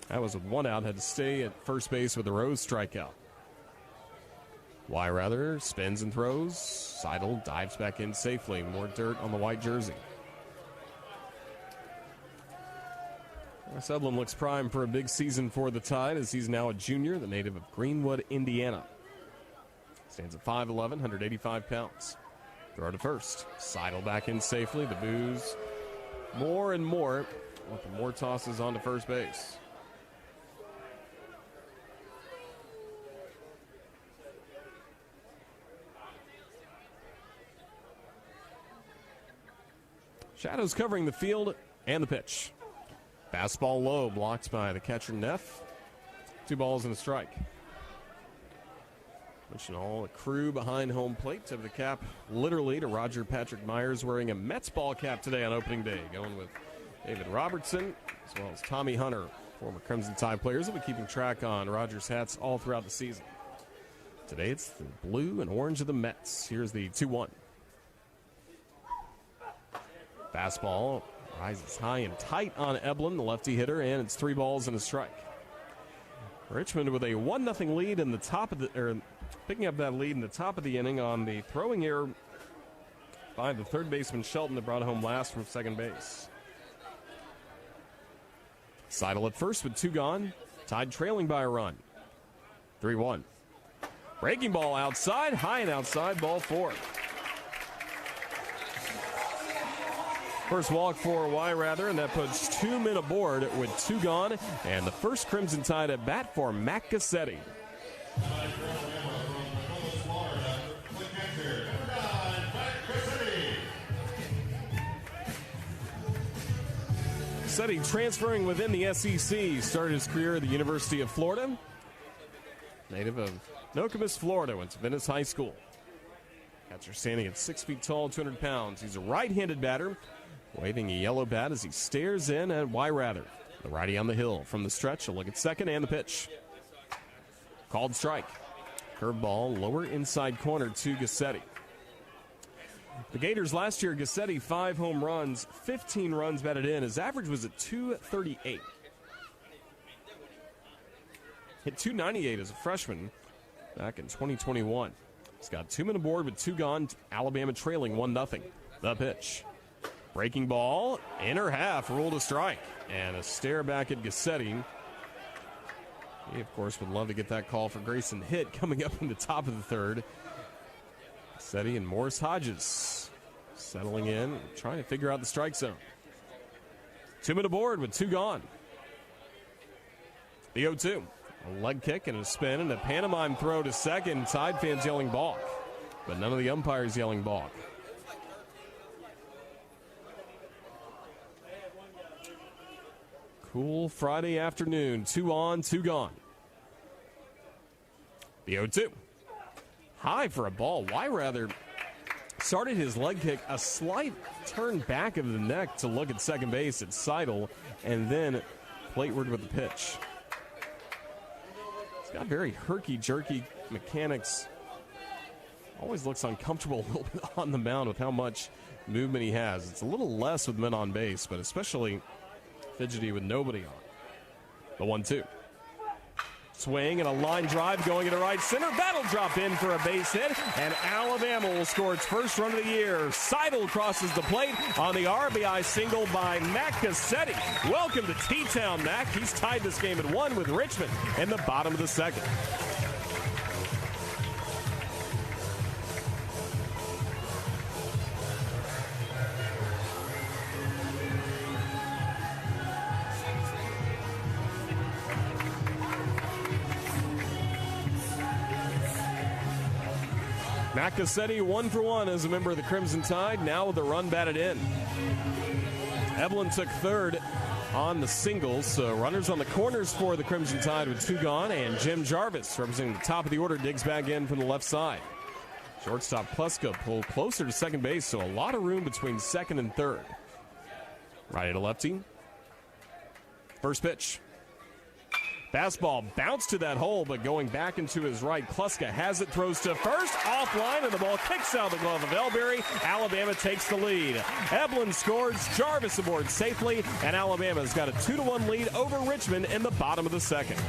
That was with 1 out, had to stay at first base with a Rose strikeout. Weirathers spins and throws. Seidel dives back in safely. More dirt on the white jersey. Eblin looks prime for a big season for the Tide as he's now a junior, the native of Greenwood, Indiana. Stands at 5'11", 185 pounds. Throw to first. Seidel back in safely. The boos more and more. More tosses onto first base. Shadows covering the field and the pitch. Fastball low, blocked by the catcher Neff. 2 balls and a strike. Mention all the crew behind home plate. Tip of the cap literally to Roger Patrick Myers wearing a Mets ball cap today on opening day. Going with David Robertson as well as Tommy Hunter, former Crimson Tide players. We'll be keeping track on Roger's hats all throughout the season. Today it's the blue and orange of the Mets. Here's the 2-1. Fastball rises high and tight on Eblin, the lefty hitter, and it's 3 balls and a strike. Richmond with a 1-0 lead in the top of the, picking up that lead in the top of the inning on the throwing error by the third baseman Shelton that brought home last from second base. Seidel at first with 2 gone. Tide trailing by a run. 3-1. Breaking ball outside, high and outside, ball 4. First walk for Rather, and that puts 2 men aboard with 2 gone. And the first Crimson Tide at bat for Mac Gassetti. Gassetti transferring within the SEC, started his career at the University of Florida. Native of Nokomis, Florida, went to Venice High School. Catcher standing at 6 feet tall, 200 pounds. He's a right-handed batter, waving a yellow bat as he stares in at Rather. The righty on the hill from the stretch. A look at second and the pitch. Called strike. Curveball, lower inside corner to Gassetti. The Gators last year, Gassetti 5 home runs, 15 runs batted in. His average was at 238. Hit 298 as a freshman back in 2021. He's got 2 men aboard with 2 gone. Alabama trailing 1-0. The pitch. Breaking ball, inner half, ruled a strike. And a stare back at Gassetti. He, of course, would love to get that call for Grayson Hitt coming up in the top of the third. Gassetti and Morris Hodges settling in, trying to figure out the strike zone. 2 men aboard with 2 gone. The 0-2. A leg kick and a spin and a pantomime throw to second. Tide fans yelling balk, but none of the umpires yelling balk. Cool Friday afternoon. 2 on, 2 gone. The 0-2. High for a ball. Rather started his leg kick, a slight turn back of the neck to look at second base at Seidel, and then plateward with the pitch. He's got very herky-jerky mechanics. Always looks uncomfortable a little bit on the mound with how much movement he has. It's a little less with men on base, but especially fidgety with nobody on. The 1-2. Swing and a line drive going into right center. That'll drop in for a base hit, and Alabama will score its first run of the year. Seidel crosses the plate on the RBI single by Mac Gassetti. Welcome to T-Town, Mac. He's tied this game at 1 with Richmond in the bottom of the second. Mac Gassetti 1 for 1 as a member of the Crimson Tide, now with a run batted in. Evelyn took third on the singles, so runners on the corners for the Crimson Tide with 2 gone, and Jim Jarvis, representing the top of the order, digs back in from the left side. Shortstop Pluska pulled closer to second base, so a lot of room between second and third. Righty to lefty. First pitch. Fastball bounced to that hole, but going back into his right. Kluska has it, throws to first, offline, and the ball kicks out the glove of Elberry. Alabama takes the lead. Evelyn scores, Jarvis aboard safely, and Alabama's got a 2-1 lead over Richmond in the bottom of the second.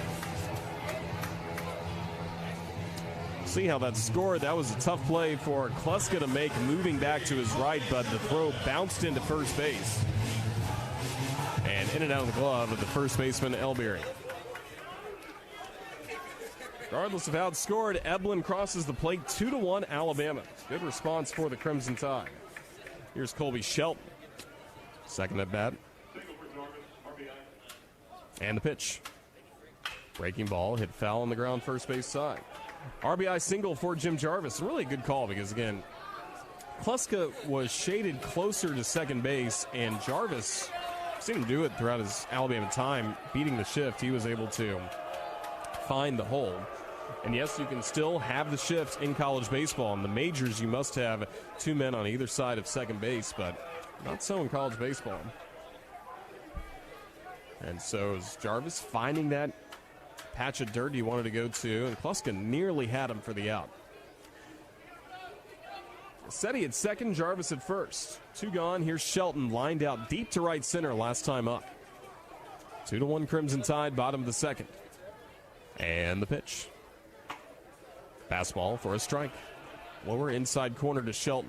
See how that scored. That was a tough play for Kluska to make, moving back to his right, but the throw bounced into first base. And in and out of the glove of the first baseman, Elberry. Regardless of how it scored, Eblin crosses the plate 2-1 Alabama. Good response for the Crimson Tide. Here's Colby Shelton. Second at bat. And the pitch. Breaking ball, hit foul on the ground first base side. RBI single for Jim Jarvis. Really a good call because, again, Kluska was shaded closer to second base, and Jarvis seemed to do it throughout his Alabama time. Beating the shift, he was able to find the hole. And yes, you can still have the shift in college baseball. In the majors, you must have 2 men on either side of second base, but not so in college baseball. And so is Jarvis finding that patch of dirt he wanted to go to, and Kluska nearly had him for the out. Gassetti at second, Jarvis at first. 2 gone. Here's Shelton lined out deep to right center last time up. 2-1 Crimson Tide, bottom of the second. And the pitch. Fastball for a strike. Lower inside corner to Shelton.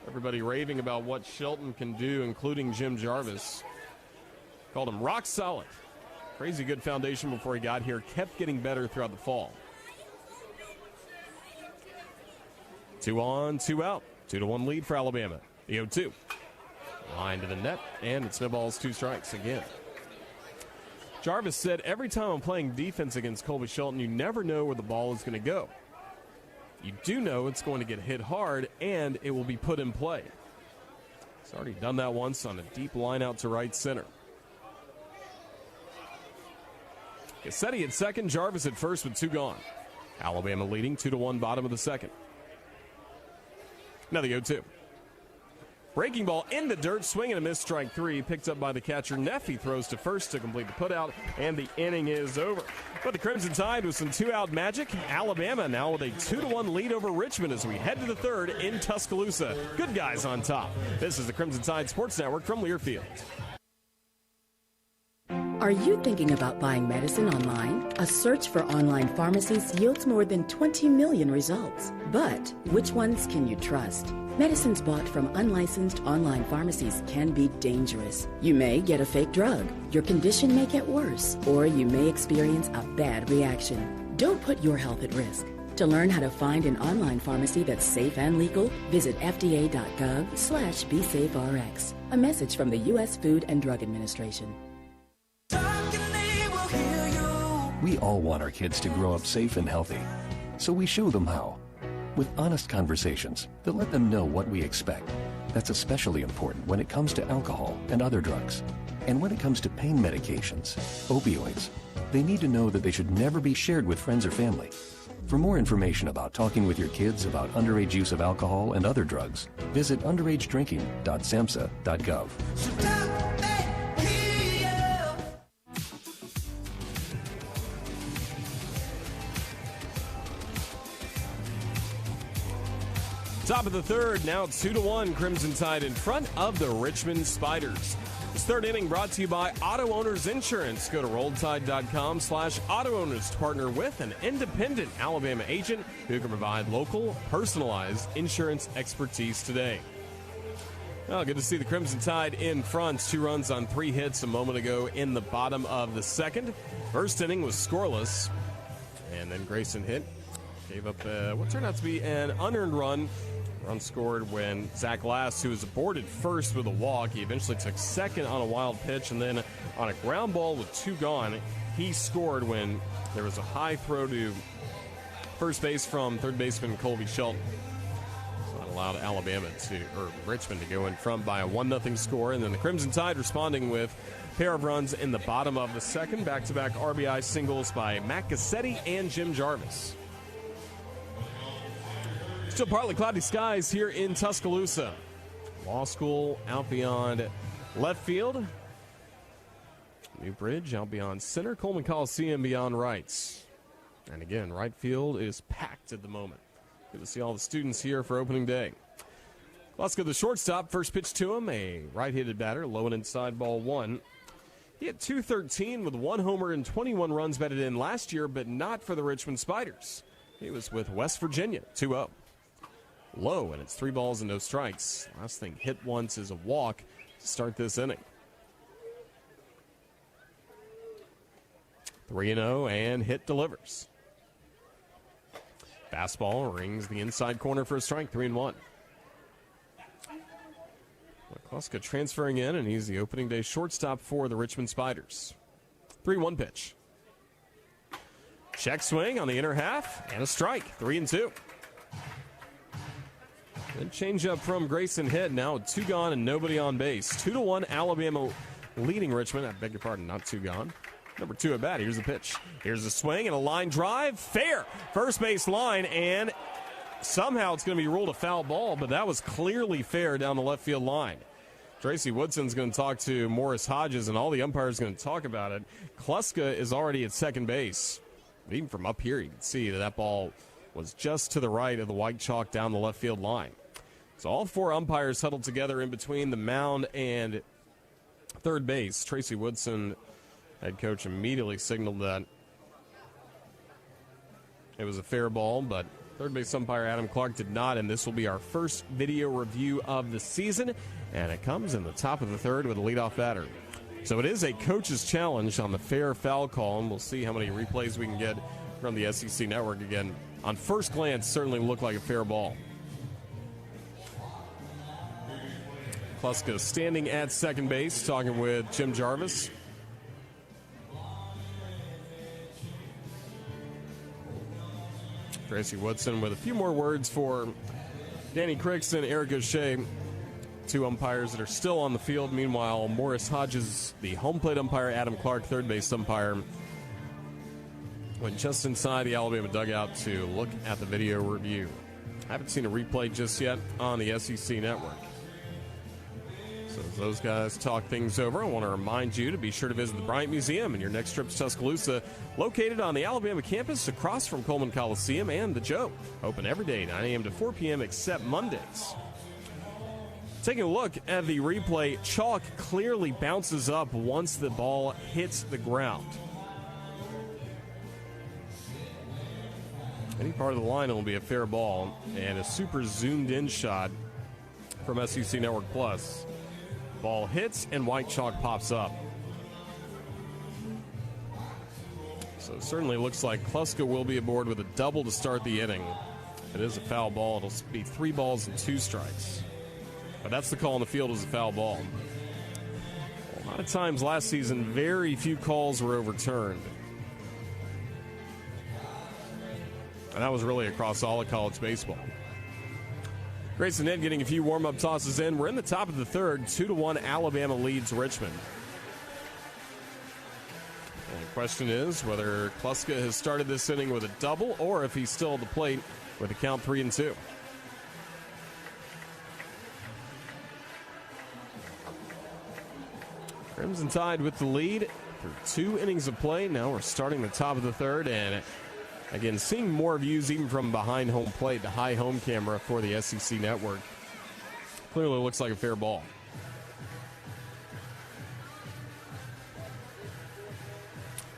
Everybody raving about what Shelton can do, including Jim Jarvis. Called him rock solid. Crazy good foundation before he got here. Kept getting better throughout the fall. 2 on, 2 out. 2-1 lead for Alabama. The 0-2. Line to the net, and it snowballs 2 strikes again. Jarvis said, every time I'm playing defense against Colby Shelton, you never know where the ball is going to go. You do know it's going to get hit hard, and it will be put in play. He's already done that once on a deep line out to right center. Cassetti at second, Jarvis at first with 2 gone. Alabama leading 2-1, bottom of the second. Now the 0-2. Breaking ball in the dirt, swing and a miss, strike 3. Picked up by the catcher. Neffy throws to first to complete the putout, and the inning is over. But the Crimson Tide with some 2-out magic. Alabama now with a 2-1 lead over Richmond as we head to the third in Tuscaloosa. Good guys on top. This is the Crimson Tide Sports Network from Learfield. Are you thinking about buying medicine online? A search for online pharmacies yields more than 20 million results. But which ones can you trust? Medicines bought from unlicensed online pharmacies can be dangerous. You may get a fake drug, your condition may get worse, or you may experience a bad reaction. Don't put your health at risk. To learn how to find an online pharmacy that's safe and legal, visit fda.gov/BeSafeRx. A message from the U.S. Food and Drug Administration. We all want our kids to grow up safe and healthy, so we show them how. With honest conversations that let them know what we expect. That's especially important when it comes to alcohol and other drugs. And when it comes to pain medications, opioids, they need to know that they should never be shared with friends or family. For more information about talking with your kids about underage use of alcohol and other drugs, visit underagedrinking.samhsa.gov. Top of the third, now 2-1, Crimson Tide in front of the Richmond Spiders. This third inning brought to you by Auto Owners Insurance. Go to RolledTide.com/Auto Owners to partner with an independent Alabama agent who can provide local, personalized insurance expertise today. Well, good to see the Crimson Tide in front. 2 runs on 3 hits a moment ago in the bottom of the second. First inning was scoreless, and then Grayson hit. Gave up what turned out to be an unearned run. Run scored when Zach Lass, who was aborted first with a walk, he eventually took second on a wild pitch, and then on a ground ball with 2 gone, he scored when there was a high throw to first base from third baseman Colby Shelton. So that allowed Richmond to go in front by a 1-0 score, and then the Crimson Tide responding with a pair of runs in the bottom of the second. Back-to-back RBI singles by Matt Cassetti and Jim Jarvis. Still partly cloudy skies here in Tuscaloosa. Law School out beyond left field. New Bridge out beyond center. Coleman Coliseum beyond rights. And again, right field is packed at the moment. Good to see all the students here for opening day. Let's go to the shortstop. First pitch to him, a right-handed batter, low and inside, ball 1. He had .213 with 1 homer and 21 runs batted in last year, but not for the Richmond Spiders. He was with West Virginia, 2-0. Low, and it's 3 balls and no strikes. Last thing hit once is a walk to start this inning. 3-0, and hit delivers. Fastball rings the inside corner for a strike, 3-1. McCluskey transferring in, and he's the opening day shortstop for the Richmond Spiders. 3-1 pitch. Check swing on the inner half, and a strike, 3-2. Then change up from Grayson hit. Now 2 gone and nobody on base. 2-1 Alabama leading Richmond. I beg your pardon, not 2 gone. Number 2 at bat. Here's the pitch. Here's a swing and a line drive. Fair. First base line, and somehow it's going to be ruled a foul ball, but that was clearly fair down the left field line. Tracy Woodson's going to talk to Morris Hodges, and all the umpires are going to talk about it. Kluska is already at second base. But even from up here, you can see that ball was just to the right of the white chalk down the left field line. So all 4 umpires huddled together in between the mound and third base. Tracy Woodson, head coach, immediately signaled that it was a fair ball, but third base umpire Adam Clark did not, and this will be our first video review of the season, and it comes in the top of the third with a leadoff batter. So it is a coach's challenge on the fair foul call, and we'll see how many replays we can get from the SEC network again. On first glance, certainly looked like a fair ball. Kluska standing at second base, talking with Jim Jarvis. Tracy Woodson with a few more words for Danny Crickson, Eric O'Shea, two umpires that are still on the field. Meanwhile, Morris Hodges, the home plate umpire, Adam Clark, third base umpire, went just inside the Alabama dugout to look at the video review. I haven't seen a replay just yet on the SEC network. So as those guys talk things over, I want to remind you to be sure to visit the Bryant Museum and your next trip to Tuscaloosa, located on the Alabama campus across from Coleman Coliseum, and the Joe. Open every day, 9 a.m. to 4 p.m. except Mondays. Taking a look at the replay, chalk clearly bounces up once the ball hits the ground. Any part of the line will be a fair ball, and a super zoomed-in shot from SEC Network Plus. Ball hits, and white chalk pops up. So it certainly looks like Kluska will be aboard with a double to start the inning. If it is a foul ball, it'll be 3 balls and 2 strikes. But that's the call on the field, is a foul ball. A lot of times last season, very few calls were overturned. And that was really across all of college baseball. Grayson Ed getting a few warm-up tosses in. We're in the top of the third. 2-1, Alabama leads Richmond. And the question is whether Kluska has started this inning with a double or if he's still at the plate with a count 3-2. Crimson Tide with the lead through 2 innings of play. Now we're starting the top of the third, and again, seeing more views even from behind home plate, the high home camera for the SEC network. Clearly looks like a fair ball.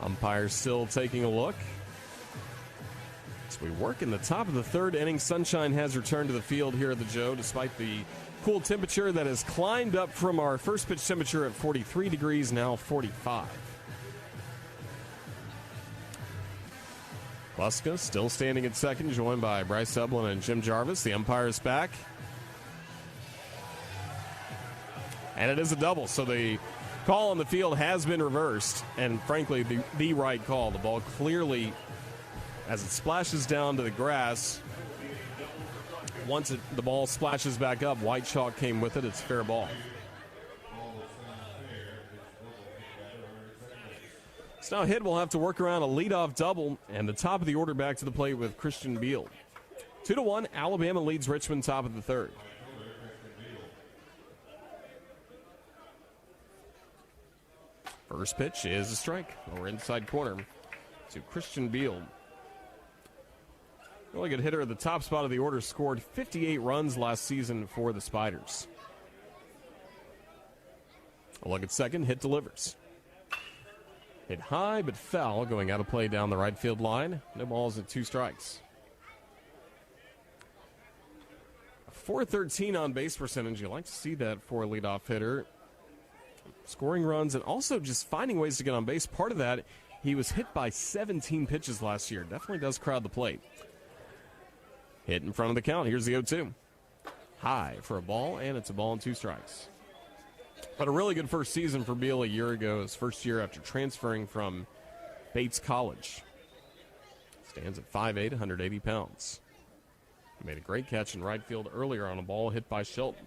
Umpires still taking a look. As we work in the top of the third inning, sunshine has returned to the field here at the Joe, despite the cool temperature that has climbed up from our first pitch temperature at 43 degrees, now 45. Kluska still standing at second, joined by Bryce Eblin and Jim Jarvis. The umpire is back. And it is a double, so the call on the field has been reversed, and frankly, the right call. The ball clearly, as it splashes down to the grass, once the ball splashes back up, white chalk came with it. It's fair ball. So now Hitt will have to work around a leadoff double, and the top of the order back to the plate with Christian Beal. 2-1, Alabama leads Richmond, top of the third. First pitch is a strike, lower inside corner to Christian Beal. Really good hitter at the top spot of the order, scored 58 runs last season for the Spiders. A look at second, Hitt delivers. Hit high but foul, going out of play down the right field line. No balls and 2 strikes. A .413 on base percentage. You like to see that for a leadoff hitter. Scoring runs and also just finding ways to get on base. Part of that, he was hit by 17 pitches last year. Definitely does crowd the plate. Hit in front of the count. Here's the 0-2. High for a ball, and it's a ball and 2 strikes. But a really good first season for Beal a year ago, his first year after transferring from Bates College. Stands at 5'8", 180 pounds. He made a great catch in right field earlier on a ball hit by Shelton.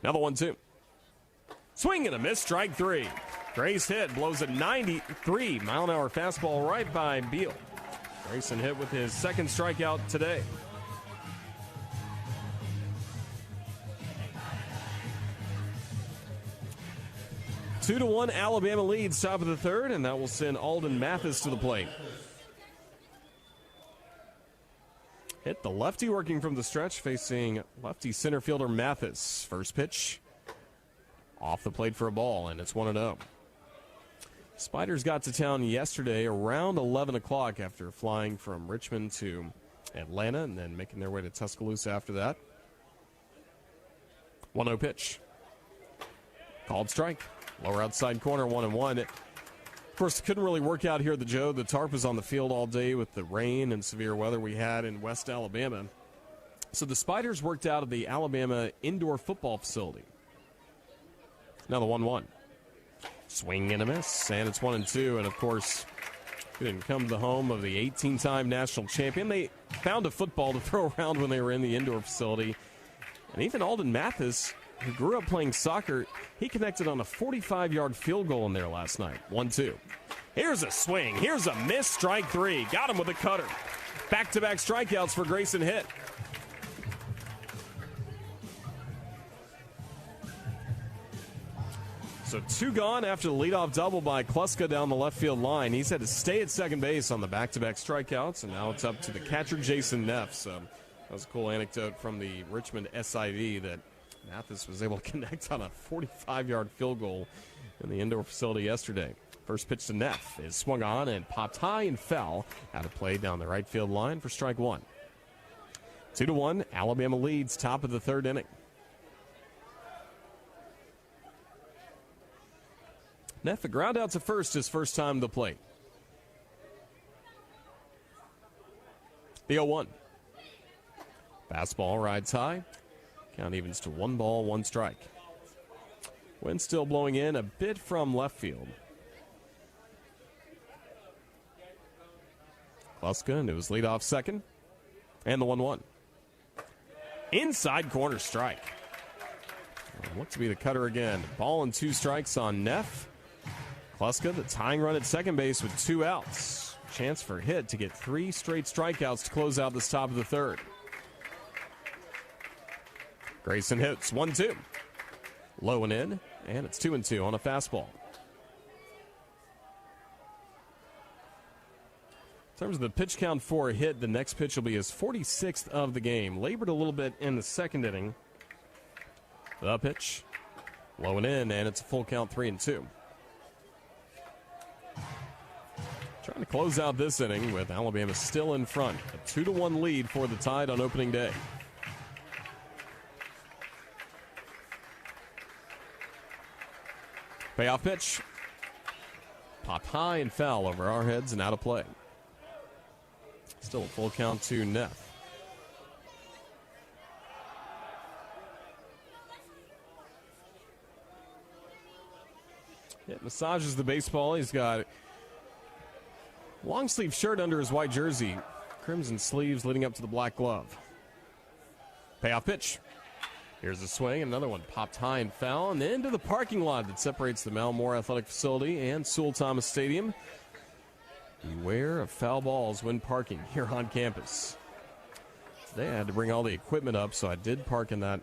Now the 1-2. Swing and a miss, strike 3. Gray's hit blows a 93-mile-an-hour fastball right by Beal. Grayson hit with his second strikeout today. Two to 1, Alabama leads, top of the third, and that will send Alden Mathis to the plate. Hit the lefty working from the stretch, facing lefty center fielder Mathis. First pitch off the plate for a ball, and it's 1-0. Spiders got to town yesterday around 11 o'clock after flying from Richmond to Atlanta and then making their way to Tuscaloosa after that. 1-0 pitch. Called strike. Lower outside corner, 1-1. Of course, it couldn't really work out here at the Joe. The tarp was on the field all day with the rain and severe weather we had in West Alabama. So the Spiders worked out of the Alabama indoor football facility. Now the 1-1. Swing and a miss, and it's 1-2. And, of course, it didn't come to the home of the 18-time national champion. They found a football to throw around when they were in the indoor facility. And even Alden Mathis, who grew up playing soccer, he connected on a 45-yard field goal in there last night. 1-2. Here's a swing. Here's a miss. Strike three. Got him with a cutter. Back-to-back strikeouts for Grayson Hitt. So 2 gone after the leadoff double by Kluska down the left field line. He's had to stay at second base on the back-to-back strikeouts, and now it's up to the catcher, Jason Neff. So that was a cool anecdote from the Richmond SID that Mathis was able to connect on a 45-yard field goal in the indoor facility yesterday. First pitch to Neff is swung on and popped high and fell out of play down the right field line for strike one. 2-1, Alabama leads top of the third inning. Neff, a ground out to first, his first time to the plate. The 0-1. Fastball rides high. Count evens to 1 ball, 1 strike. Wind still blowing in a bit from left field. Kluska into his leadoff second. And the 1-1. Inside corner strike. Looks to be the cutter again. Ball and 2 strikes on Neff. Kluska, the tying run at second base with 2 outs. Chance for Hitt to get 3 straight strikeouts to close out this top of the third. Grayson hits 1-2. Low and in, and it's 2-2 on a fastball. In terms of the pitch count for a Hitt, the next pitch will be his 46th of the game. Labored a little bit in the second inning. The pitch, low and in, and it's a full count, 3-2. Trying to close out this inning with Alabama still in front. A 2-1 lead for the Tide on opening day. Payoff pitch. Popped high and foul over our heads and out of play. Still a full count to Neff. It massages the baseball. He's got long sleeve shirt under his white jersey. Crimson sleeves leading up to the black glove. Payoff pitch. Here's a swing. Another one popped high and foul. And into the parking lot that separates the Malmore Athletic Facility and Sewell-Thomas Stadium. Beware of foul balls when parking here on campus. Today I had to bring all the equipment up, so I did park in that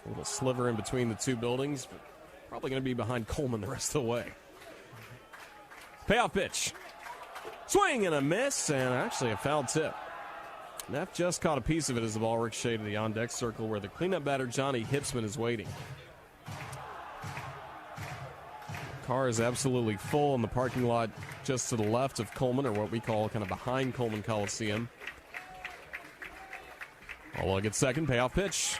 little sliver in between the two buildings. But probably going to be behind Coleman the rest of the way. Payoff pitch. Swing and a miss, and actually a foul tip. Neff just caught a piece of it as the ball ricocheted to the on-deck circle where the cleanup batter Johnny Hipsman is waiting. The car is absolutely full in the parking lot just to the left of Coleman, or what we call kind of behind Coleman Coliseum. I'll get second. Payoff pitch.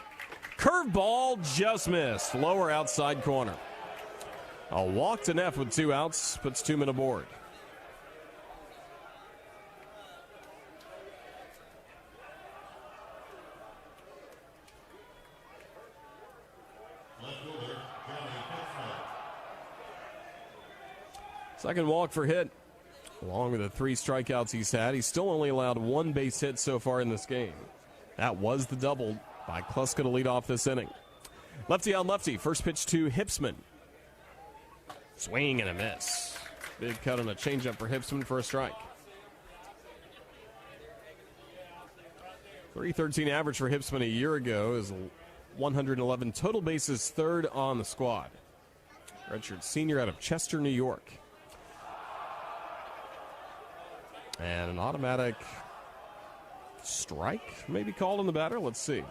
Curveball just missed. Lower outside corner. A walk to Neff with 2 outs. Puts 2 men aboard. Second walk for Hitt. Along with the 3 strikeouts he's had, he's still only allowed 1 base hit so far in this game. That was the double by Kluska to lead off this inning. Lefty on lefty. First pitch to Hipsman. Swing and a miss. Big cut on a changeup for Hipsman for a strike. .313 average for Hipsman a year ago is 111 total bases, 3rd on the squad. Redshirt senior out of Chester, New York. And an automatic strike maybe called on the batter. Let's see.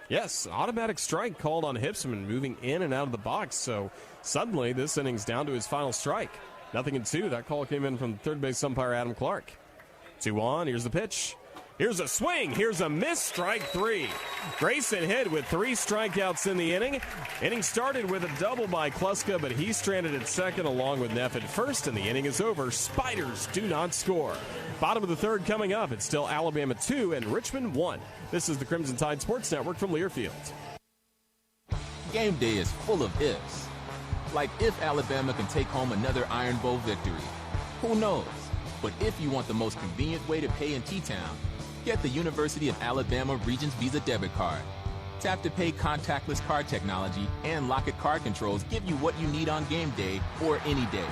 Yes, automatic strike called on Hipsman, moving in and out of the box. So suddenly this inning's down to his final strike. 0-2. That call came in from third base umpire Adam Clark. 2-1. Here's the pitch. Here's a swing. Here's a miss. Strike three. Grayson hit with 3 strikeouts in the inning. Inning started with a double by Kluska, but he stranded at second along with Neff at first, and the inning is over. Spiders do not score. Bottom of the third coming up. It's still Alabama 2 and Richmond 1. This is the Crimson Tide Sports Network from Learfield. Game day is full of ifs. Like if Alabama can take home another Iron Bowl victory. Who knows? But if you want the most convenient way to pay in T-Town, get the University of Alabama Regents Visa debit card. Tap to pay contactless card technology and lock-it card controls give you what you need on game day or any day.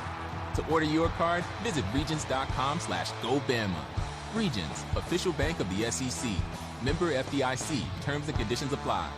To order your card, visit regents.com/GoBama. Regents, official bank of the SEC. Member FDIC. Terms and conditions apply.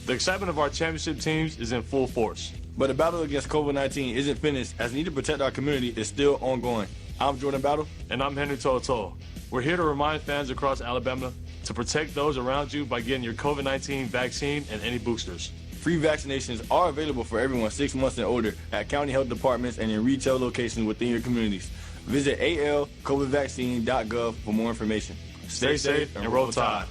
The excitement of our championship teams is in full force. But the battle against COVID-19 isn't finished, as the need to protect our community is still ongoing. I'm Jordan Battle. And I'm Henry To'oto'o. We're here to remind fans across Alabama to protect those around you by getting your COVID-19 vaccine and any boosters. Free vaccinations are available for everyone 6 months and older at county health departments and in retail locations within your communities. Visit alcovidvaccine.gov for more information. Stay safe and roll Tide.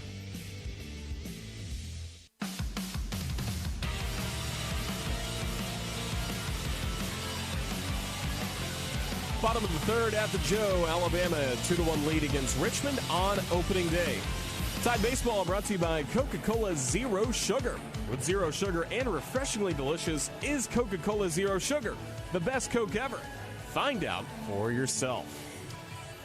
Bottom of the third at the Joe. Alabama 2-1 lead against Richmond on opening day. Tide Baseball brought to you by Coca-Cola Zero Sugar. With zero sugar and refreshingly delicious is Coca-Cola Zero Sugar. The best Coke ever. Find out for yourself.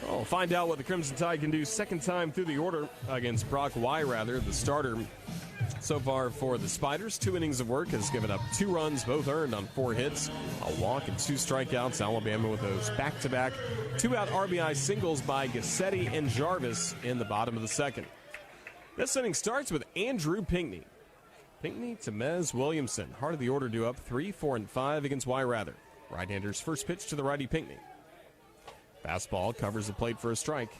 Oh, find out what the Crimson Tide can do second time through the order against Brock Weirather, the starter so far for the Spiders. 2 innings of work, has given up 2 runs, both earned on 4 hits, a walk and 2 strikeouts. Alabama with those back-to-back 2-out RBI singles by Gassetti and Jarvis in the bottom of the second. This inning starts with Andrew Pinckney. Pinckney, Temez, Williamson. Heart of the order due up 3, 4, and 5 against Weirather. Right-hander's first pitch to the righty Pinckney. Fastball covers the plate for a strike.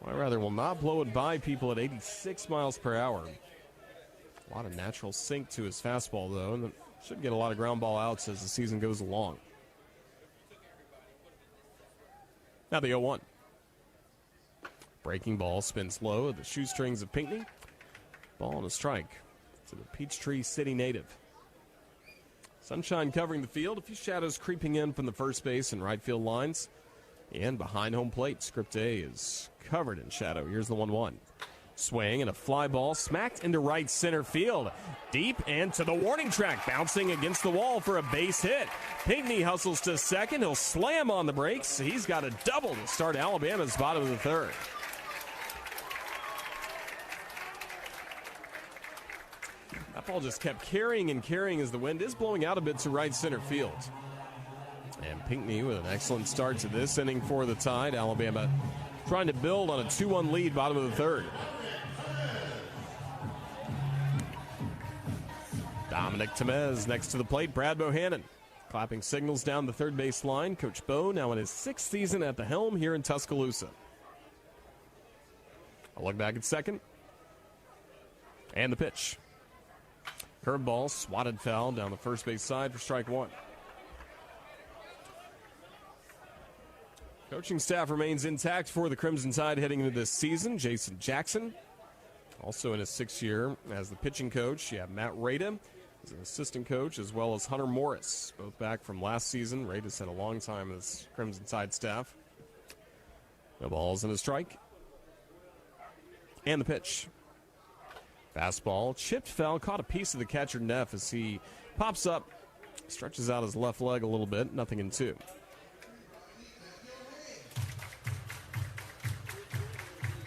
Weirather will not blow it by people at 86 miles per hour. A lot of natural sink to his fastball, though, and should get a lot of ground ball outs as the season goes along. Now the 0-1. Breaking ball spins low at the shoestrings of Pinckney. Ball and a strike to the Peachtree City native. Sunshine covering the field. A few shadows creeping in from the first base and right field lines. And behind home plate, Script A is covered in shadow. Here's the 1-1. Swing and a fly ball smacked into right center field. Deep and to the warning track, bouncing against the wall for a base hit. Pinckney hustles to second. He'll slam on the brakes. He's got a double to start Alabama's bottom of the third. That ball just kept carrying and carrying as the wind is blowing out a bit to right center field. And Pinckney with an excellent start to this inning for the Tide. Alabama trying to build on a 2-1 lead bottom of the third. Dominic Temez next to the plate. Brad Bohannon clapping signals down the third base line. Coach Bo now in his 6th season at the helm here in Tuscaloosa. A look back at second. And the pitch. Curveball swatted foul down the first base side for strike 1. Coaching staff remains intact for the Crimson Tide heading into this season. Jason Jackson, also in his 6th year as the pitching coach. You have Matt Rada as an assistant coach, as well as Hunter Morris, both back from last season. Rada's had a long time as Crimson Tide staff. No balls and a strike. And the pitch. Fastball, chipped foul, caught a piece of the catcher Neff as he pops up, stretches out his left leg a little bit, nothing in 2.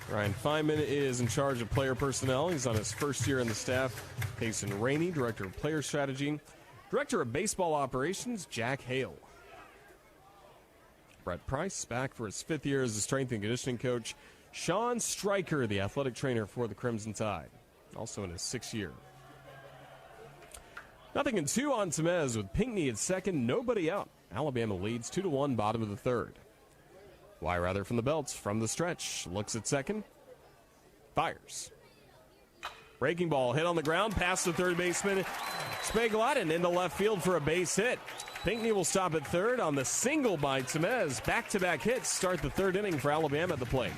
Ryan Feynman is in charge of player personnel. He's on his 1st year on the staff. Payson Rainey, director of player strategy. Director of baseball operations, Jack Hale. Brett Price back for his 5th year as a strength and conditioning coach. Sean Stryker, the athletic trainer for the Crimson Tide, also in his 6th year. Nothing in 2 on Temez with Pinckney at second, nobody out. Alabama leads 2-1 bottom of the third. Weirather from the belts, from the stretch, looks at second, fires. Breaking ball hit on the ground, past the third baseman, Spaglot, and into left field for a base hit. Pinckney will stop at third on the single by Temez. Back-to-back hits start the third inning for Alabama at the plate.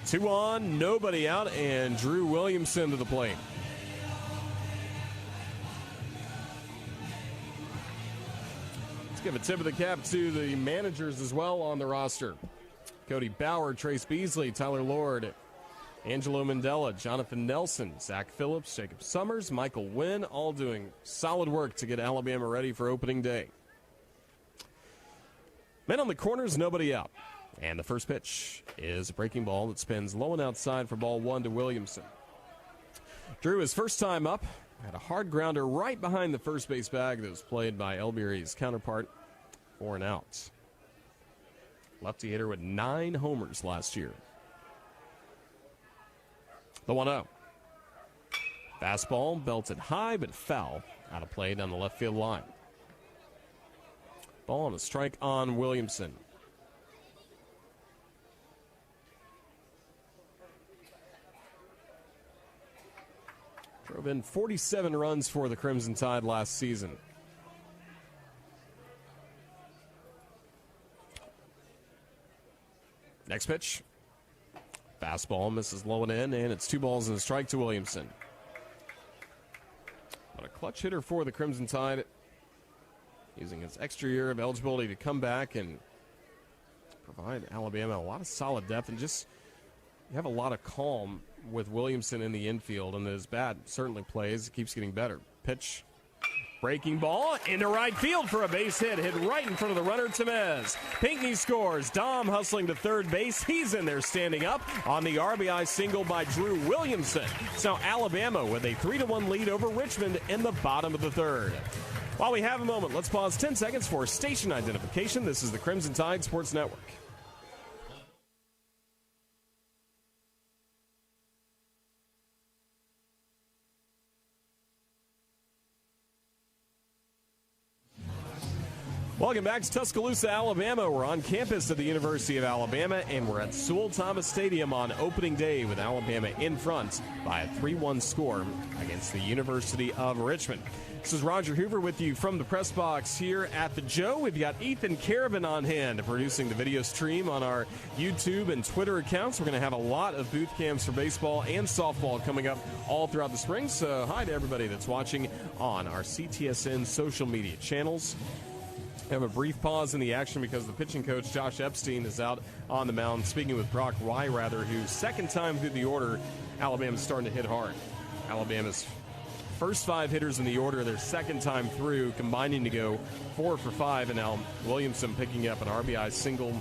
Two on, nobody out, and Drew Williamson to the plate. Let's give a tip of the cap to the managers as well on the roster. Cody Bauer, Trace Beasley, Tyler Lord, Angelo Mandela, Jonathan Nelson, Zach Phillips, Jacob Summers, Michael Wynn, all doing solid work to get Alabama ready for opening day. Men on the corners, nobody out. And the first pitch is a breaking ball that spins low and outside for ball one to Williamson. Drew, his first time up, had a hard grounder right behind the first base bag that was played by Elbury's counterpart for an out. Lefty hitter with 9 homers last year. The 1-0. Fastball belted high but foul out of play down the left field line. Ball and a strike on Williamson. Drove in 47 runs for the Crimson Tide last season. Next pitch. Fastball misses low and in, and it's 2 balls and a strike to Williamson. But a clutch hitter for the Crimson Tide, using his extra year of eligibility to come back and provide Alabama a lot of solid depth, and just you have a lot of calm with Williamson in the infield, and his bat certainly plays. It keeps getting better. Pitch. Breaking ball into right field for a base hit. Hit right in front of the runner, Temez. Pinckney scores. Dom hustling to third base. He's in there standing up on the RBI single by Drew Williamson. So Alabama with a 3-1 lead over Richmond in the bottom of the third. While we have a moment, let's pause 10 seconds for station identification. This is the Crimson Tide Sports Network. Welcome back to Tuscaloosa, Alabama. We're on campus at the University of Alabama, and we're at Sewell-Thomas Stadium on opening day with Alabama in front by a 3-1 score against the University of Richmond. This is Roger Hoover with you from the press box here at the Joe. We've got Ethan Carabin on hand producing the video stream on our YouTube and Twitter accounts. We're going to have a lot of booth camps for baseball and softball coming up all throughout the spring. So hi to everybody that's watching on our CTSN social media channels. We have a brief pause in the action because the pitching coach, Josh Epstein, is out on the mound speaking with Brock Weirather, whose second time through the order, Alabama's starting to hit hard. Alabama's first 5 hitters in the order, their second time through, combining to go 4 for 5, and now Williamson picking up an RBI single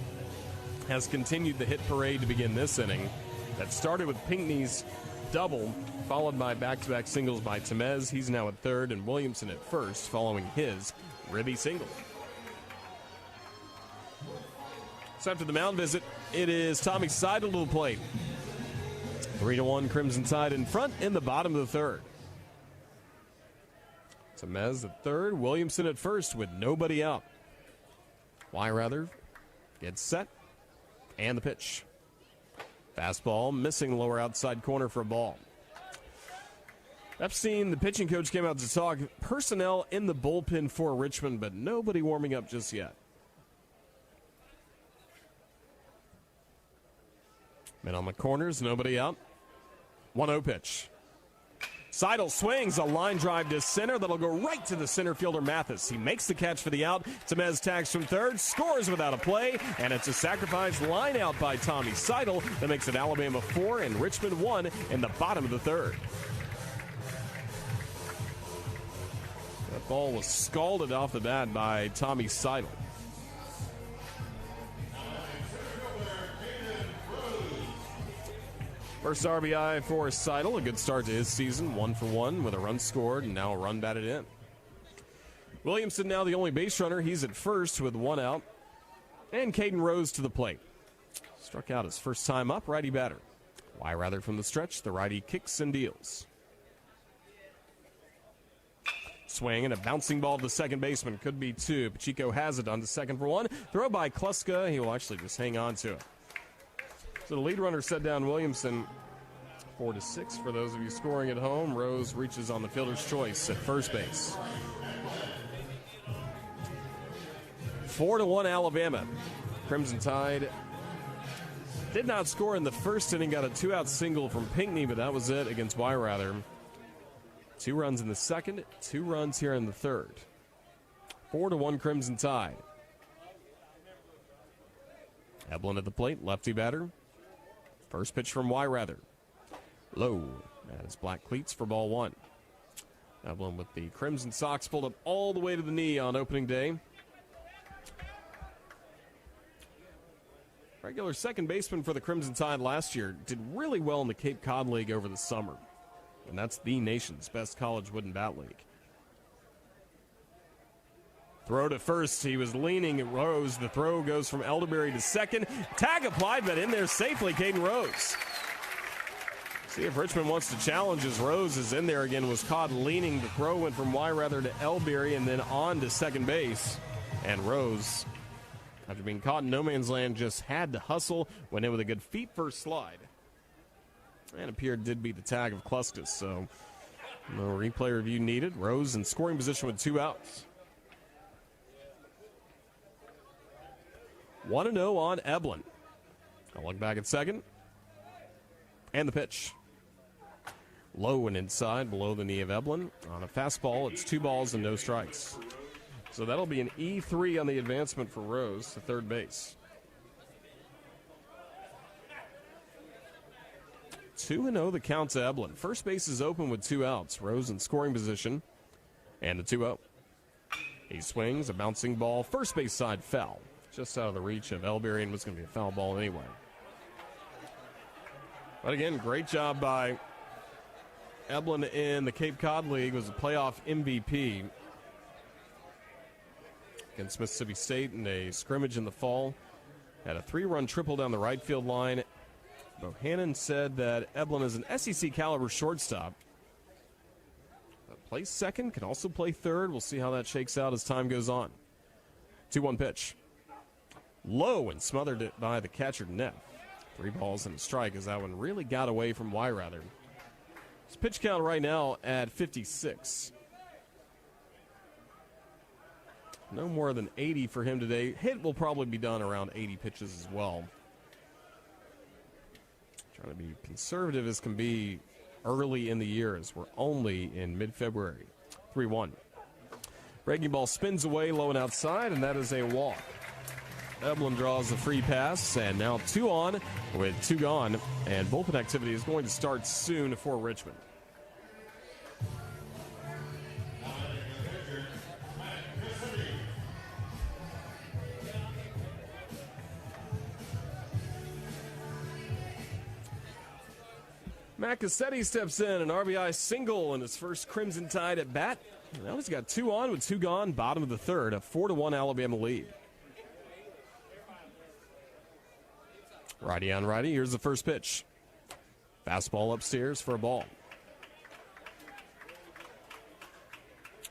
has continued the hit parade to begin this inning. That started with Pinckney's double, followed by back-to-back singles by Temez. He's now at third, and Williamson at first, following his ribby single. So after the mound visit, it is Tommy Seidel to the plate. 3-1 Crimson Tide in front in the bottom of the third. Temez at third, Williamson at first with nobody out. Weirather gets set, and the pitch. Fastball missing lower outside corner for a ball. Epstein, the pitching coach, came out to talk personnel in the bullpen for Richmond, but nobody warming up just yet. Men on the corners, nobody out. 1-0 pitch. Seidel swings a line drive to center that'll go right to the center fielder Mathis. He makes the catch for the out. Temez tags from third, scores without a play, and it's a sacrifice line out by Tommy Seidel that makes it Alabama 4 and Richmond 1 in the bottom of the third. That ball was scalded off the bat by Tommy Seidel. First RBI for Seidel, a good start to his season, 1 for 1 with a run scored and now a run batted in. Williamson now the only base runner. He's at first with 1 out. And Caden Rose to the plate. Struck out his first time up, righty batter. Weirather from the stretch, the righty kicks and deals. Swing and a bouncing ball to the second baseman. Could be 2. Pacheco has it on to second for 1. Throw by Kluska. He will actually just hang on to it. So the lead runner set down Williamson 4-6 for those of you scoring at home. Rose reaches on the fielder's choice at first base. 4-1 Alabama. Crimson Tide did not score in the first inning, got a 2-out single from Pinckney, but that was it against Weyrather. 2 runs in the second, 2 runs here in the third. 4-1 Crimson Tide. Eblin at the plate, lefty batter. First pitch from Weyrather. Low. That is black cleats for ball 1. Eblin with the Crimson socks pulled up all the way to the knee on opening day. Regular second baseman for the Crimson Tide last year, did really well in the Cape Cod League over the summer. And that's the nation's best college wooden bat league. Throw to first. He was leaning at Rose. The throw goes from Elderberry to second. Tag applied, but in there safely, Caden Rose. See if Richmond wants to challenge as Rose is in there again, was caught leaning. The throw went from Weyrather to Elderberry and then on to second base. And Rose, after being caught in no man's land, just had to hustle, went in with a good feet first slide. And appeared did beat the tag of Kluskis, so no replay review needed. Rose in scoring position with 2 outs. 1-0 on Eblin. I'll look back at second. And the pitch. Low and inside, below the knee of Eblin. On a fastball, it's 2 balls and no strikes. So that'll be an E3 on the advancement for Rose to third base. 2-0 the count to Eblin. First base is open with 2 outs. Rose in scoring position. And a 2-0. He swings, a bouncing ball. First base side foul. Just out of the reach of Elberry and was going to be a foul ball anyway. But again, great job by Eblin in the Cape Cod League. Was a playoff MVP against Mississippi State in a scrimmage in the fall. Had a 3-run triple down the right field line. Bohannon said that Eblin is an SEC caliber shortstop. Plays second, can also play third. We'll see how that shakes out as time goes on. 2-1 pitch. Low and smothered it by the catcher Neff. 3 balls and a strike as that one really got away from Weyrather. His pitch count right now at 56. No more than 80 for him today. Hit will probably be done around 80 pitches as well. Trying to be conservative as can be early in the year as we're only in mid-February. 3-1. Breaking ball spins away low and outside, and that is a walk. Eblin draws the free pass, and now 2 on with 2 gone, and bullpen activity is going to start soon for Richmond. Matt Cassetti steps in, an RBI single in his first Crimson Tide at bat. Now he's got 2 on with 2 gone, bottom of the third, a 4-1 Alabama lead. Righty on righty, here's the first pitch. Fastball upstairs for a ball.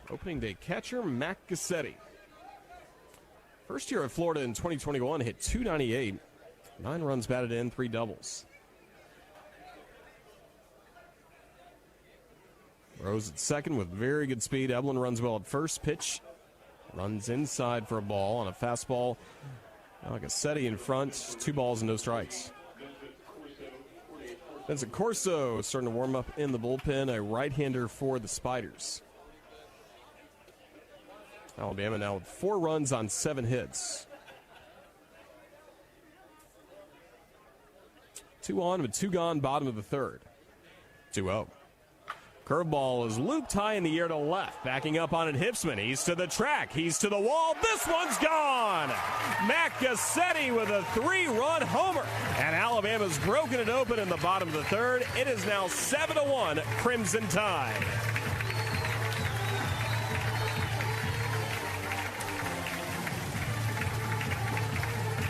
Opening day catcher, Matt Cassetti. First year at Florida in 2021, hit .298, 9 runs batted in, 3 doubles. Rose at second with very good speed. Eblin runs well at first. Pitch runs inside for a ball on a fastball. Cassetti in front. 2 balls and no strikes. Vincent Corso starting to warm up in the bullpen. A right-hander for the Spiders. Alabama now with 4 runs on 7 hits. 2 on with 2 gone, bottom of the third. 2-0. Curveball is looped high in the air to left. Backing up on it, Hipsman. He's to the track. He's to the wall. This one's gone. Matt Cassetti with a 3-run homer. And Alabama's broken it open in the bottom of the third. It is now 7-1 Crimson Tide.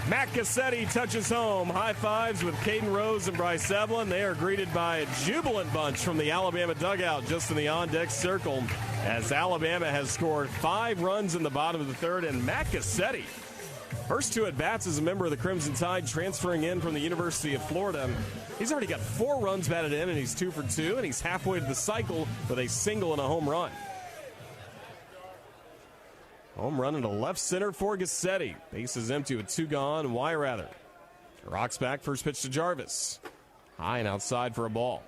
Matt Cassetti touches home. High fives with Caden Rose and Bryce Eblin. They are greeted by a jubilant bunch from the Alabama dugout just in the on-deck circle as Alabama has scored 5 runs in the bottom of the third. And Matt Cassetti First 2 at-bats as a member of the Crimson Tide, transferring in from the University of Florida. He's already got 4 runs batted in, and he's 2 for 2, and he's halfway to the cycle with a single and a home run. Home run into left center for Gassetti. Base is empty with 2 gone. Why rather? Rocks back, first pitch to Jarvis. High and outside for a ball.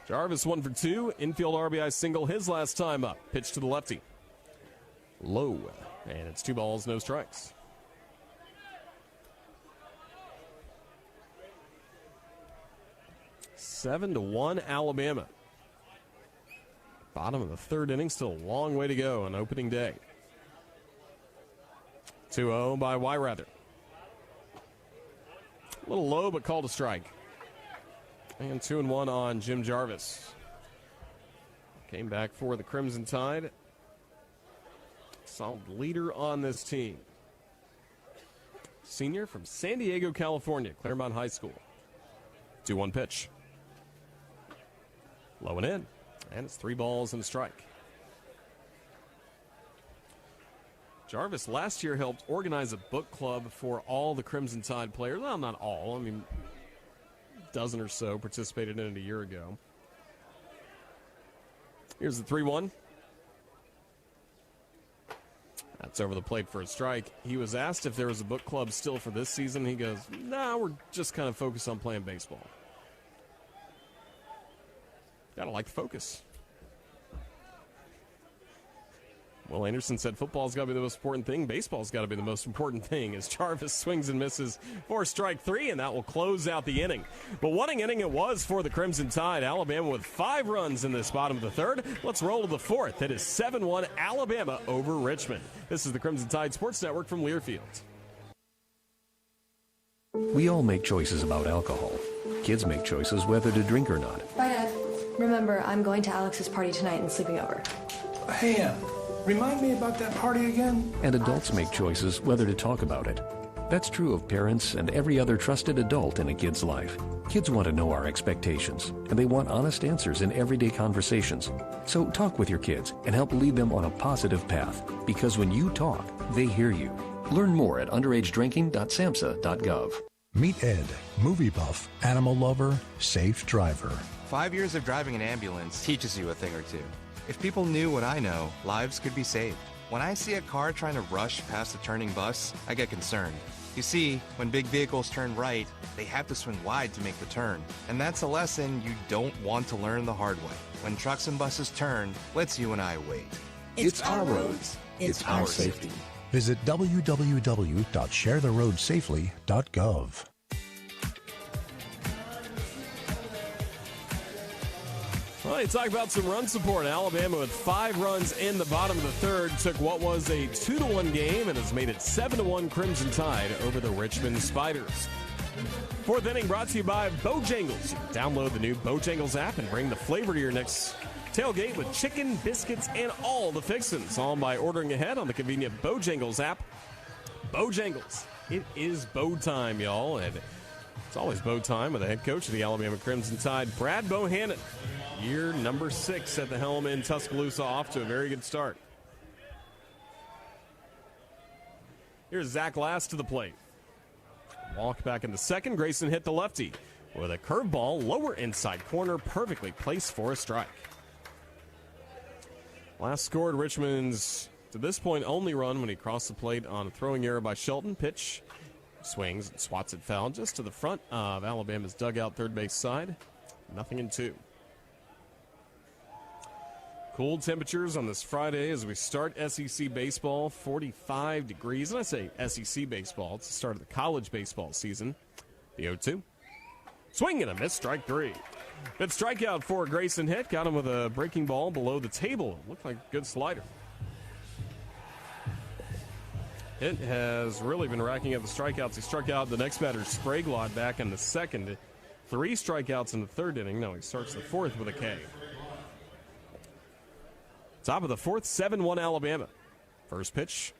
Jarvis 1 for 2. Infield RBI single his last time up. Pitch to the lefty. Low. And it's 2 balls, no strikes. Seven to 1 Alabama. Bottom of the 3rd inning, still a long way to go on opening day. 2-0 by Wyrather. A little low, but called a strike. And 2-1 on Jim Jarvis. Came back for the Crimson Tide. Solid leader on this team. Senior from San Diego, California, Claremont High School. 2-1 pitch. Low and in. And it's 3 balls and a strike. Jarvis last year helped organize a book club for all the Crimson Tide players. Well, not all. I mean, a dozen or so participated in it a year ago. Here's the 3-1. That's over the plate for a strike. He was asked if there was a book club still for this season. He goes, nah, we're just kind of focused on playing baseball. Gotta like the focus. Well, Anderson said football's got to be the most important thing. Baseball's got to be the most important thing as Jarvis swings and misses for strike 3, and that will close out the inning. But what an inning it was for the Crimson Tide. Alabama with 5 runs in this bottom of the 3rd. Let's roll to the 4th. It is 7-1 Alabama over Richmond. This is the Crimson Tide Sports Network from Learfield. We all make choices about alcohol. Kids make choices whether to drink or not. Bye, Dad. Remember, I'm going to Alex's party tonight and sleeping over. Hey, remind me about that party again? And adults make choices whether to talk about it. That's true of parents and every other trusted adult in a kid's life. Kids want to know our expectations, and they want honest answers in everyday conversations. So talk with your kids and help lead them on a positive path, because when you talk, they hear you. Learn more at underagedrinking.samhsa.gov. Meet Ed, movie buff, animal lover, safe driver. 5 years of driving an ambulance teaches you a thing or two. If people knew what I know, lives could be saved. When I see a car trying to rush past a turning bus, I get concerned. You see, when big vehicles turn right, they have to swing wide to make the turn. And that's a lesson you don't want to learn the hard way. When trucks and buses turn, let's you and I wait. It's our roads. It's our safety. Visit www.sharetheroadsafely.gov. Well, you talk about some run support. Alabama with 5 runs in the bottom of the 3rd took what was a 2-1 game and has made it 7-1 Crimson Tide over the Richmond Spiders. 4th inning brought to you by Bojangles. You can download the new Bojangles app and bring the flavor to your next tailgate with chicken, biscuits, and all the fixins. All by ordering ahead on the convenient Bojangles app. Bojangles. It is bow time, y'all. And it's always bow time with the head coach of the Alabama Crimson Tide, Brad Bohannon. Year number 6 at the helm in Tuscaloosa, off to a very good start. Here's Zach Last to the plate. Walk back in the 2nd. Grayson hit the lefty with a curveball, lower inside corner, perfectly placed for a strike. Last scored Richmond's, to this point, only run when he crossed the plate on a throwing error by Shelton. Pitch, swings, and swats it foul just to the front of Alabama's dugout third base side. 0-2. Cool temperatures on this Friday as we start SEC baseball, 45 degrees. And I say SEC baseball, it's the start of the college baseball season. The 0-2. Swing and a miss, strike 3. Good strikeout for Grayson hit. Got him with a breaking ball below the table. Looked like a good slider. Hit has really been racking up the strikeouts. He struck out the next batter, Spraglot, back in the 2nd. 3 strikeouts in the 3rd inning. Now he starts the 4th with a K. Top of the 4th, 7-1 Alabama. First pitch,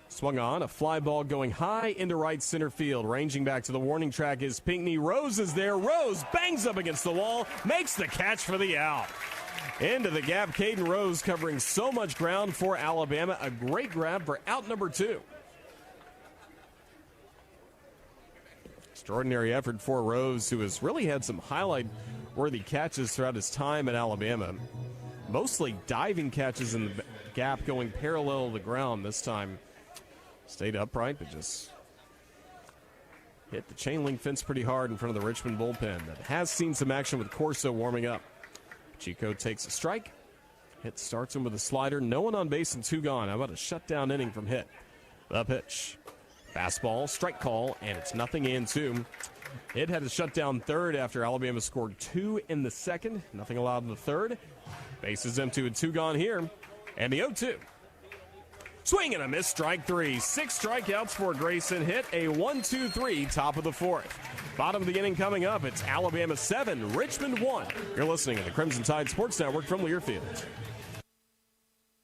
Swung on, a fly ball going high into right center field. Ranging back to the warning track is Pinckney. Rose is there. Rose bangs up against the wall, makes the catch for the out. Into the gap, Caden Rose covering so much ground for Alabama. A great grab for out number 2. Extraordinary effort for Rose, who has really had some highlight-worthy catches throughout his time at Alabama. Mostly diving catches in the gap going parallel to the ground. This time stayed upright, but just hit the chain link fence pretty hard in front of the Richmond bullpen that has seen some action with Corso warming up. Chico takes a strike. Hit starts him with a slider. No one on base and 2 gone. How about a shutdown inning from Hit? The pitch. Fastball, strike call, and it's 0-2. Hit had to shut down third after Alabama scored 2 in the second. Nothing allowed in the third. Bases empty with 2 gone here. And the 0-2. Swing and a miss, strike 3. 6 strikeouts for Grayson. Hit a 1-2-3, top of the 4th. Bottom of the inning coming up. It's Alabama 7, Richmond 1. You're listening to the Crimson Tide Sports Network from Learfield.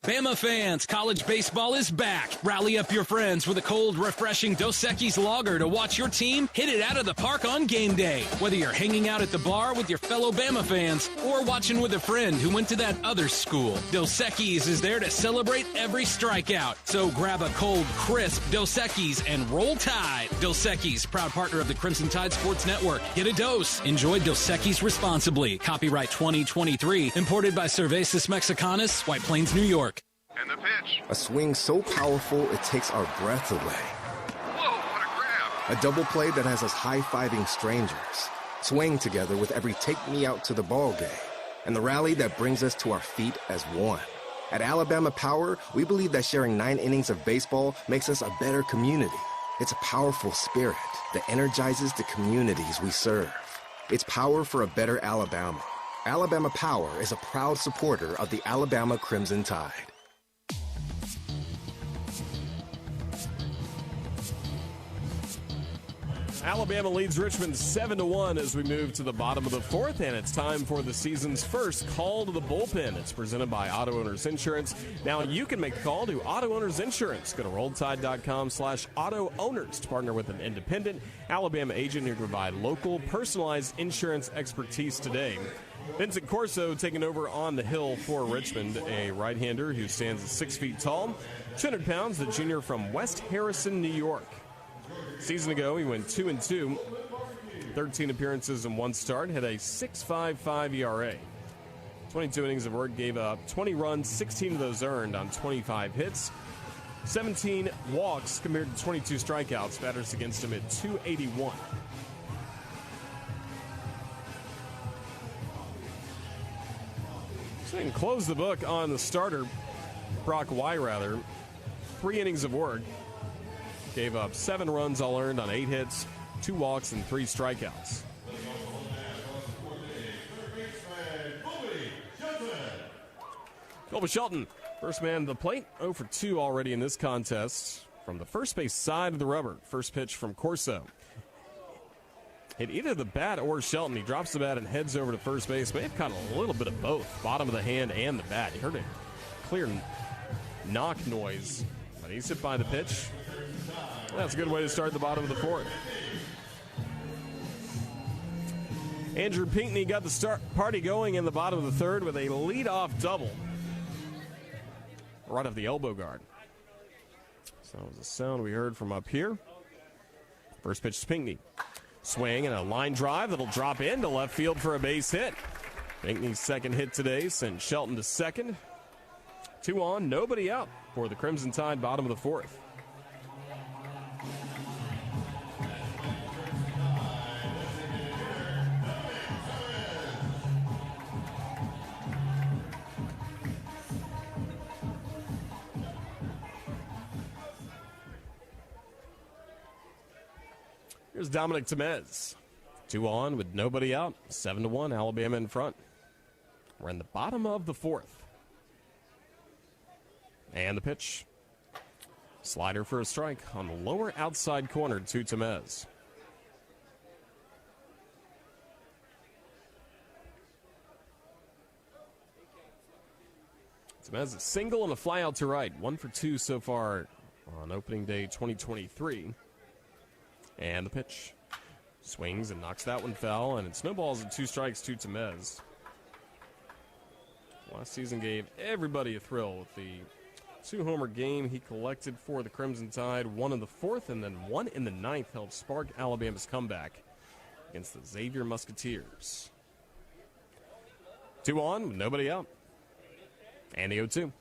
Bama fans, college baseball is back. Rally up your friends with a cold, refreshing Dos Equis lager to watch your team hit it out of the park on game day. Whether you're hanging out at the bar with your fellow Bama fans or watching with a friend who went to that other school, Dos Equis is there to celebrate every strikeout. So grab a cold, crisp Dos Equis and roll Tide. Dos Equis, proud partner of the Crimson Tide Sports Network. Get a dose. Enjoy Dos Equis responsibly. Copyright 2023. Imported by Cervezas Mexicanas, White Plains, New York. And the pitch. A swing so powerful it takes our breath away. Whoa, what a grab. A double play that has us high-fiving strangers, swaying together with every take me out to the ball game, and the rally that brings us to our feet as one. At Alabama Power, we believe that sharing 9 innings of baseball makes us a better community. It's a powerful spirit that energizes the communities we serve. It's power for a better Alabama. Alabama Power is a proud supporter of the Alabama Crimson Tide. Alabama leads Richmond 7-1 as we move to the bottom of the 4th, and it's time for the season's first call to the bullpen. It's presented by Auto Owners Insurance. Now you can make the call to Auto Owners Insurance. Go to rolltide.com/auto owners to partner with an independent Alabama agent who can provide local, personalized insurance expertise today. Vincent Corso taking over on the hill for Richmond, a right-hander who stands at 6 feet tall, 200 pounds, the junior from West Harrison, New York. Season ago, he went 2-2, 13 appearances and 1 start, had a 6.55 ERA. 22 innings of work, gave up 20 runs, 16 of those earned on 25 hits, 17 walks compared to 22 strikeouts. Batters against him at .281. So they can close the book on the starter, Brock Weirather. 3 innings of work. Gave up 7 runs all earned on 8 hits, 2 walks, and 3 strikeouts. Colby Shelton, first man to the plate, 0 for 2 already in this contest. From the first base side of the rubber, first pitch from Corso. Hit either the bat or Shelton. He drops the bat and heads over to first base. May have caught a little bit of both, bottom of the hand and the bat. You heard a clear knock noise, but he's hit by the pitch. That's a good way to start the bottom of the 4th. Andrew Pinckney got the party going in the bottom of the 3rd with a leadoff double right off the elbow guard. So that was the sound we heard from up here. First pitch to Pinckney. Swing and a line drive that'll drop into left field for a base hit. Pinckney's second hit today sent Shelton to second. 2 on, nobody out for the Crimson Tide, bottom of the 4th. Here's Dominic Temez. 2 on with nobody out. 7-1, Alabama in front. We're in the bottom of the 4th. And the pitch. Slider for a strike on the lower outside corner to Temez. Temez a single and a fly out to right. 1 for 2 so far on opening day 2023. And the pitch. Swings and knocks that one foul, and it snowballs at 2 strikes to Tamez. Last season gave everybody a thrill with the 2-homer game he collected for the Crimson Tide. 1 in the 4th and then 1 in the 9th helped spark Alabama's comeback against the Xavier Musketeers. 2 on with nobody out. And the 0-2.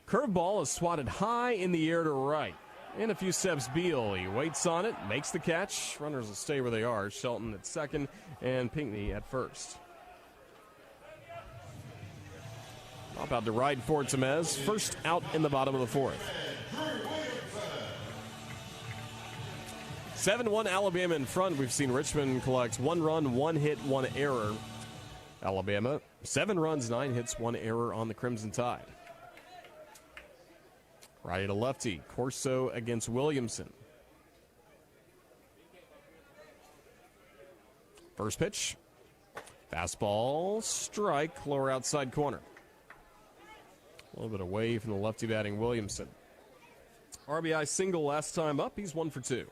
Curveball is swatted high in the air to right. In a few steps, Beal. He waits on it, makes the catch. Runners will stay where they are. Shelton at second and Pinckney at first. About to ride for Tamez. First out in the bottom of the 4th. 7-1 Alabama in front. We've seen Richmond collect 1 run, 1 hit, 1 error. Alabama, 7 runs, 9 hits, 1 error on the Crimson Tide. Righty to lefty, Corso against Williamson. First pitch, fastball, strike, lower outside corner. A little bit away from the lefty batting Williamson. RBI single last time up, he's 1 for 2.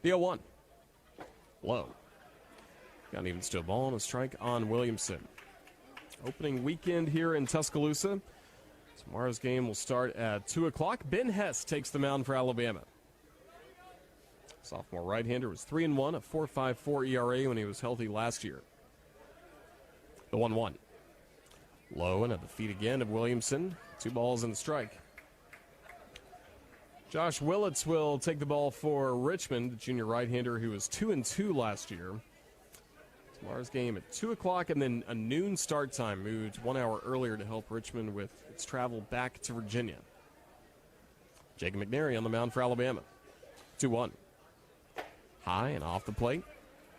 The 0-1, low. Got an even still ball and a strike on Williamson. Opening weekend here in Tuscaloosa. Tomorrow's game will start at 2 o'clock. Ben Hess takes the mound for Alabama. Sophomore right-hander was 3-1, a 4.54 ERA when he was healthy last year. The 1-1. Low and at the feet again of Williamson. 2 balls and a strike. Josh Willits will take the ball for Richmond, the junior right-hander who was 2-2 last year. Tomorrow's game at 2 o'clock and then a noon start time, moved 1 hour earlier to help Richmond with its travel back to Virginia. Jacob McNary on the mound for Alabama. 2-1. High and off the plate.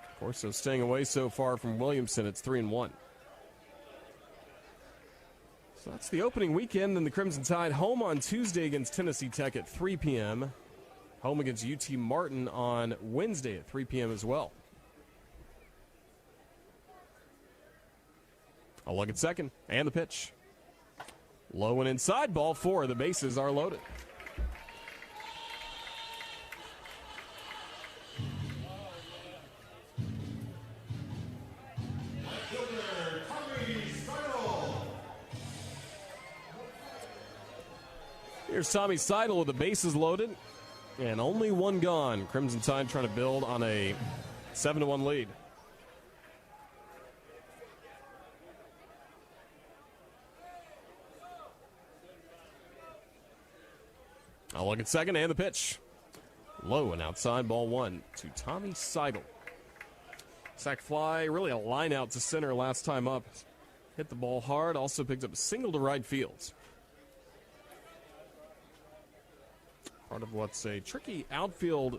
Of course, so staying away so far from Williamson, it's 3-1. So that's the opening weekend, and the Crimson Tide home on Tuesday against Tennessee Tech at 3 p.m. Home against UT Martin on Wednesday at 3 p.m. as well. A look at second, and the pitch. Low and inside, ball 4. The bases are loaded. Here's Tommy Seidel with the bases loaded, and only 1 gone. Crimson Tide trying to build on a 7-1 lead. I'll look at second and the pitch. Low and outside, ball 1 to Tommy Seidel. Sac fly, really a line out to center last time up. Hit the ball hard, also picked up a single to right field. Part of what's a tricky outfield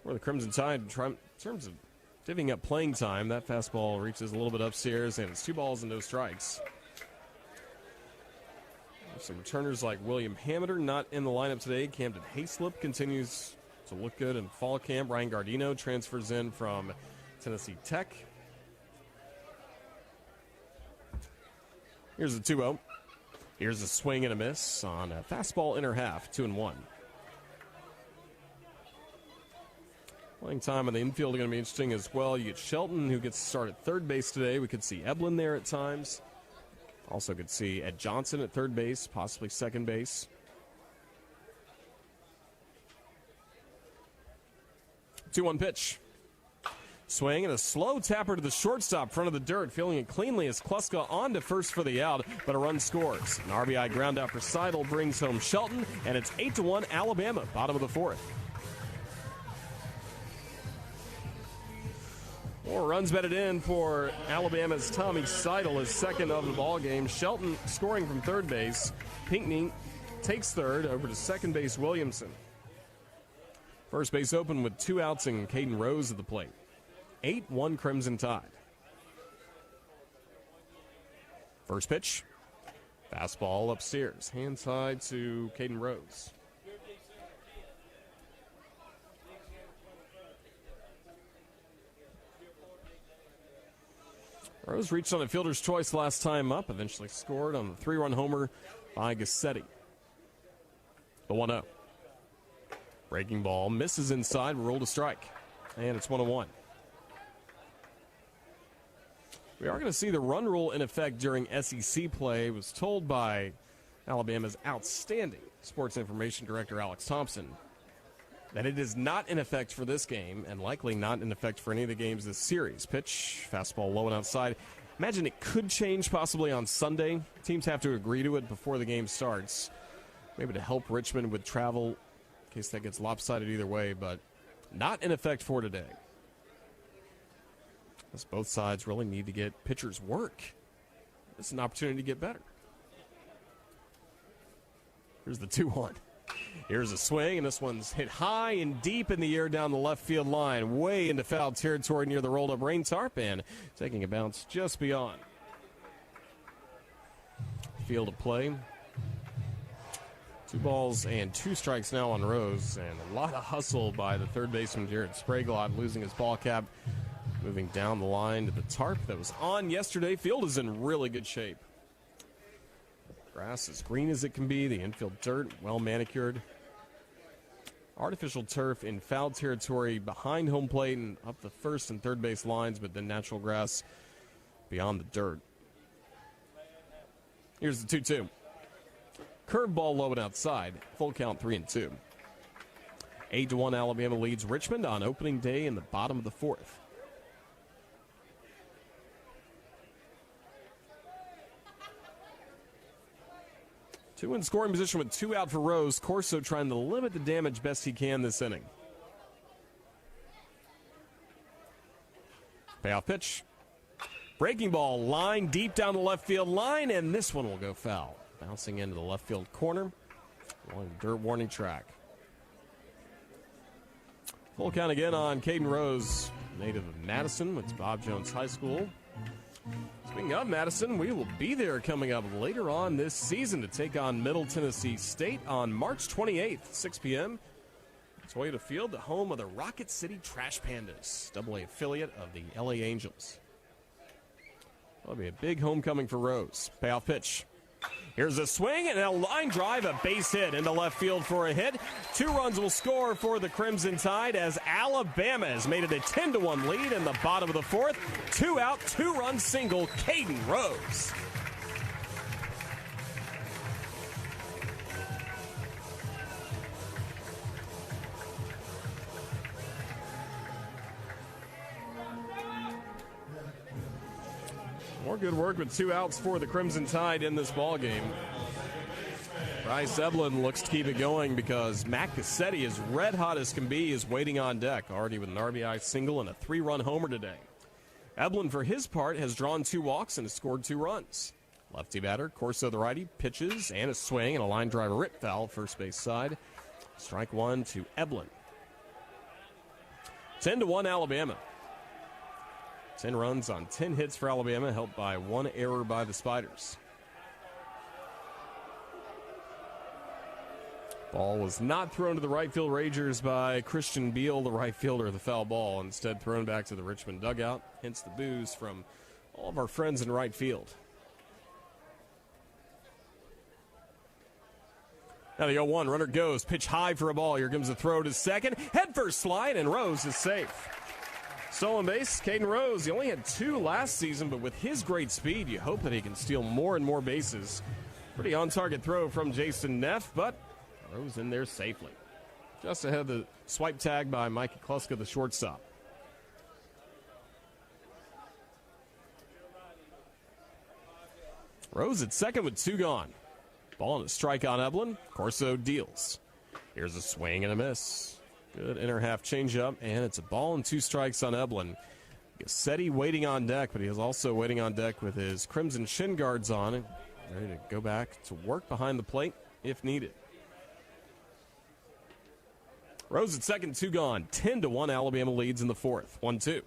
where the Crimson Tide, in terms of divvying up playing time, that fastball reaches a little bit upstairs and it's 2 balls and no strikes. Some returners like William Hamiter not in the lineup today. Camden Hayslip continues to look good in fall camp. Ryan Gardino transfers in from Tennessee Tech. Here's the 2-0. Here's a swing and a miss on a fastball inner half, 2-1. Playing time on the infield is going to be interesting as well. You get Shelton, who gets to start at third base today. We could see Eblin there at times. Also could see Ed Johnson at third base, possibly second base. 2-1 pitch. Swing and a slow tapper to the shortstop, front of the dirt, feeling it cleanly as Kluska on to first for the out, but a run scores. An RBI ground out for Seidel brings home Shelton, and it's 8-1 Alabama, bottom of the 4th. 4 runs batted in for Alabama's Tommy Seidel, his second of the ball game. Shelton scoring from third base. Pinckney takes third over to second base Williamson. First base open with 2 outs and Caden Rose at the plate. 8-1 Crimson Tide. First pitch. Fastball upstairs. Hand side to Caden Rose. Rose reached on a fielder's choice last time up, eventually scored on the 3-run homer by Gassetti. The 1-0. Breaking ball misses inside, rolled a strike, and it's 1-1. We are going to see the run rule in effect during SEC play. Was told by Alabama's outstanding sports information director, Alex Thompson, that it is not in effect for this game and likely not in effect for any of the games this series. Pitch, fastball low and outside. Imagine it could change possibly on Sunday. Teams have to agree to it before the game starts. Maybe to help Richmond with travel in case that gets lopsided either way, but not in effect for today. As both sides really need to get pitchers work. It's an opportunity to get better. Here's the 2-1. Here's a swing, and this one's hit high and deep in the air down the left field line, way into foul territory near the rolled-up rain tarp, and taking a bounce just beyond. Field of play. 2 balls and 2 strikes now on Rose, and a lot of hustle by the third baseman, Jared Spraglott, losing his ball cap, moving down the line to the tarp that was on yesterday. Field is in really good shape. Grass as green as it can be, the infield dirt well manicured. Artificial turf in foul territory behind home plate and up the first and third base lines, but then natural grass beyond the dirt. Here's the 2-2. Curveball low and outside. Full count 3-2. 8-1 Alabama leads Richmond on opening day in the bottom of the 4th. Two in scoring position with 2 out for Rose. Corso trying to limit the damage best he can this inning. Payoff pitch. Breaking ball line deep down the left field line, and this one will go foul. Bouncing into the left field corner. Along the dirt warning track. Full count again on Caden Rose, native of Madison, went to Bob Jones High School. Speaking of Madison, we will be there coming up later on this season to take on Middle Tennessee State on March 28th, 6 p.m. Toyota Field, the home of the Rocket City Trash Pandas, AA affiliate of the LA Angels. That'll be a big homecoming for Rose. Payoff pitch. Here's a swing and a line drive, a base hit into left field for a hit. 2 runs will score for the Crimson Tide as Alabama has made it a 10-1 lead in the bottom of the 4th. 2 out, 2-run single, Caden Rose. More good work with 2 outs for the Crimson Tide in this ballgame. Bryce Eblin looks to keep it going because Matt Gassetti, as red hot as can be, is waiting on deck, already with an RBI single and a 3-run homer today. Eblin, for his part, has drawn 2 walks and has scored 2 runs. Lefty batter, Corso the righty, pitches and a swing and a line drive, a rip foul, first base side. Strike 1 to Eblin. 10-1 Alabama. 10 runs on 10 hits for Alabama, helped by 1 error by the Spiders. Ball was not thrown to the right field Rangers by Christian Beal, the right fielder of the foul ball, instead thrown back to the Richmond dugout, hence the boos from all of our friends in right field. Now the 0-1, runner goes, pitch high for a ball. Here comes the throw to second, head first slide, and Rose is safe. Stolen base, Caden Rose. He only had 2 last season, but with his great speed, you hope that he can steal more and more bases. Pretty on-target throw from Jason Neff, but Rose in there safely. Just ahead of the swipe tag by Mikey Kluska, the shortstop. Rose at second with 2 gone. Ball and a strike on Eblin. Corso deals. Here's a swing and a miss. Good inner half changeup, and it's a ball and 2 strikes on Eblin. Gassetti waiting on deck, but he is also waiting on deck with his crimson shin guards on, and ready to go back to work behind the plate if needed. Rose at second, 2 gone. 10-1 Alabama leads in the 4th. 1-2.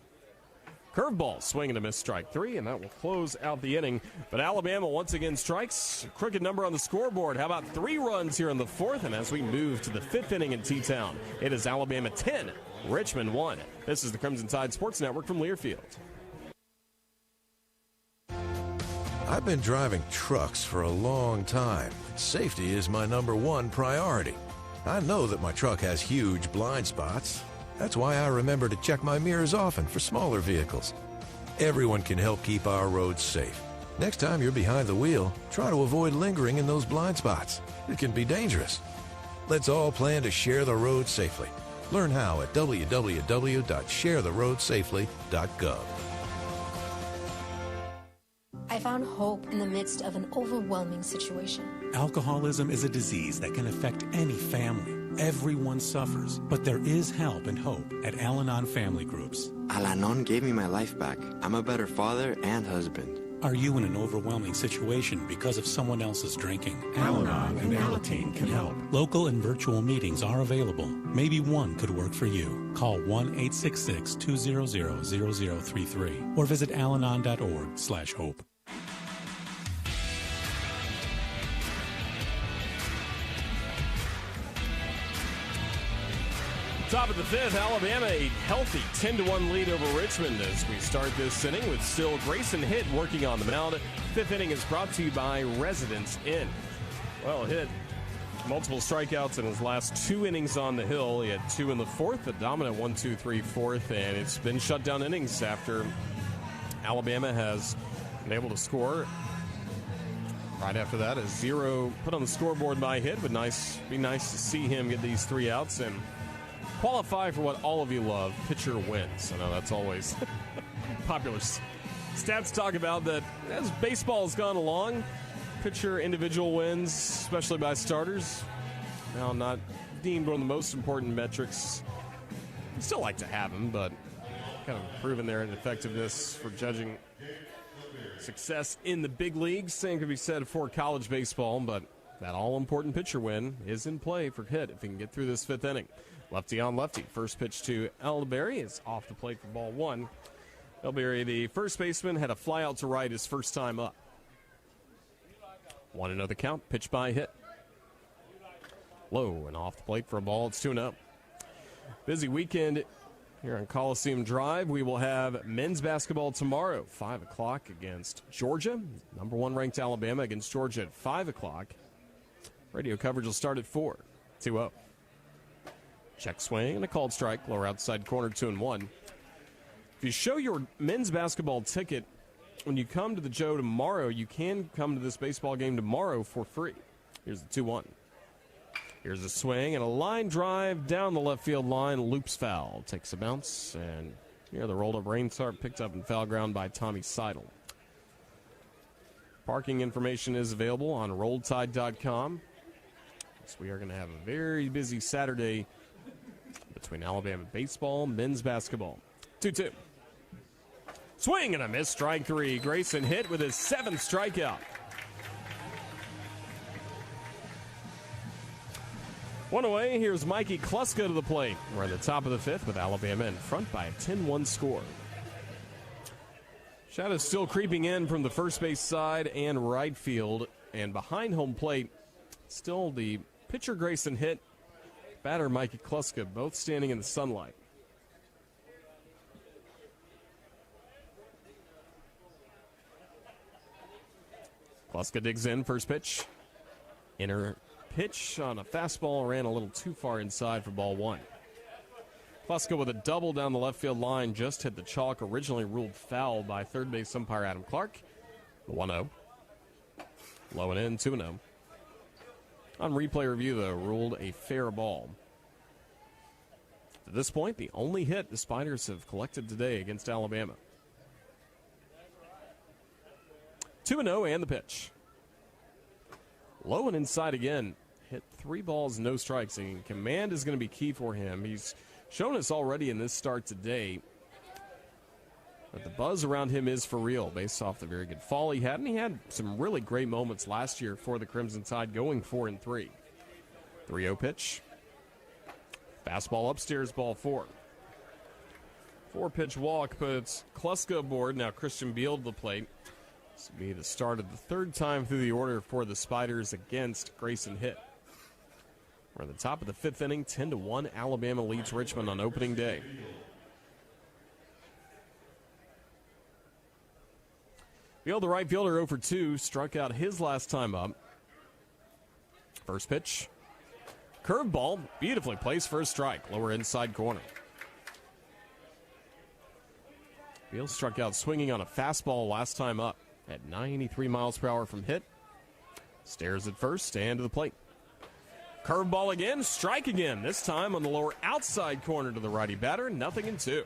Curveball, swing and a miss, strike 3, and that will close out the inning. But Alabama once again strikes. A crooked number on the scoreboard. How about 3 runs here in the 4th? And as we move to the 5th inning in T-Town, it is Alabama 10, Richmond 1. This is the Crimson Tide Sports Network from Learfield. I've been driving trucks for a long time. Safety is my #1 priority. I know that my truck has huge blind spots. That's why I remember to check my mirrors often for smaller vehicles. Everyone can help keep our roads safe. Next time you're behind the wheel, try to avoid lingering in those blind spots. It can be dangerous. Let's all plan to share the road safely. Learn how at www.sharetheroadsafely.gov. I found hope in the midst of an overwhelming situation. Alcoholism is a disease that can affect any family. Everyone suffers, but there is help and hope at Al-Anon Family Groups. Al-Anon gave me my life back. I'm a better father and husband. Are you in an overwhelming situation because of someone else's drinking? Al-Anon and Alateen can help. Local and virtual meetings are available. Maybe one could work for you. Call 1-866-200-0033 or visit alanon.org/hope. Top of the fifth, Alabama a healthy 10-1 lead over Richmond as we start this inning with still Grayson Hitt working on the mound. Fifth inning is brought to you by Residence Inn. Well, Hitt, multiple strikeouts in his last 2 innings on the hill. He had 2 in the fourth, a dominant 1-2-3 fourth, and it's been shutdown innings after Alabama has been able to score. Right after that, a 0 put on the scoreboard by Hitt. Would be nice to see him get these 3 outs and qualify for what all of you love, pitcher wins. I know that's always popular stats talk about that. As baseball has gone along, pitcher individual wins, especially by starters, now not deemed one of the most important metrics. You still like to have them, but kind of proven their ineffectiveness for judging success in the big leagues. Same could be said for college baseball, but that all-important pitcher win is in play for Hitt if he can get through this 5th inning. Lefty on lefty. First pitch to Elberry is off the plate for ball 1. Elberry, the first baseman, had a fly out to right his first time up. 1-0 the count. Pitch by Hitt. Low and off the plate for a ball. It's 2-0. Busy weekend here on Coliseum Drive. We will have men's basketball tomorrow, 5 o'clock against Georgia. #1 ranked Alabama against Georgia at 5 o'clock. Radio coverage will start at 4. 2-0. Check swing and a called strike. Lower outside corner, 2-1. If you show your men's basketball ticket when you come to the Joe tomorrow, you can come to this baseball game tomorrow for free. Here's the 2-1. Here's a swing and a line drive down the left field line. Loops foul. Takes a bounce. And here the rolled up rain start picked up in foul ground by Tommy Seidel. Parking information is available on RolledTide.com. So we are going to have a very busy Saturday between Alabama baseball, men's basketball. 2-2. Swing and a miss. Strike 3. Grayson Hitt with his 7th strikeout. 1 away. Here's Mikey Kluska to the plate. We're at the top of the 5th with Alabama in front by a 10-1 score. Shadows still creeping in from the first base side and right field. And behind home plate, still the pitcher Grayson Hitt, batter Mikey Kluska, both standing in the sunlight. Kluska digs in, first pitch. Inner pitch on a fastball, ran a little too far inside for ball 1. Kluska with a double down the left field line, just hit the chalk, originally ruled foul by third base umpire Adam Clark. 1-0. Low and in, 2-0. On replay review, though, ruled a fair ball. At this point, the only hit the Spiders have collected today against Alabama. 2-0 and the pitch. Low and inside again. Hit 3 balls, no strikes. And command is going to be key for him. He's shown us already in this start today that the buzz around him is for real based off the very good fall he had. And he had some really great moments last year for the Crimson Tide, going 4-3. 3-0 pitch. Fastball upstairs, ball 4. 4-pitch walk puts Kluska aboard. Now Christian Beal to the plate. This will be the start of the 3rd time through the order for the Spiders against Grayson Hitt. We're at the top of the 5th inning. 10-1. Alabama leads Richmond on opening day. Field, the right fielder, 0 for 2, struck out his last time up. First pitch. Curveball, beautifully placed for a strike, lower inside corner. Field struck out swinging on a fastball last time up at 93 miles per hour from hit. Stares at first and to the plate. Curveball again, strike again, this time on the lower outside corner to the righty batter, 0-2.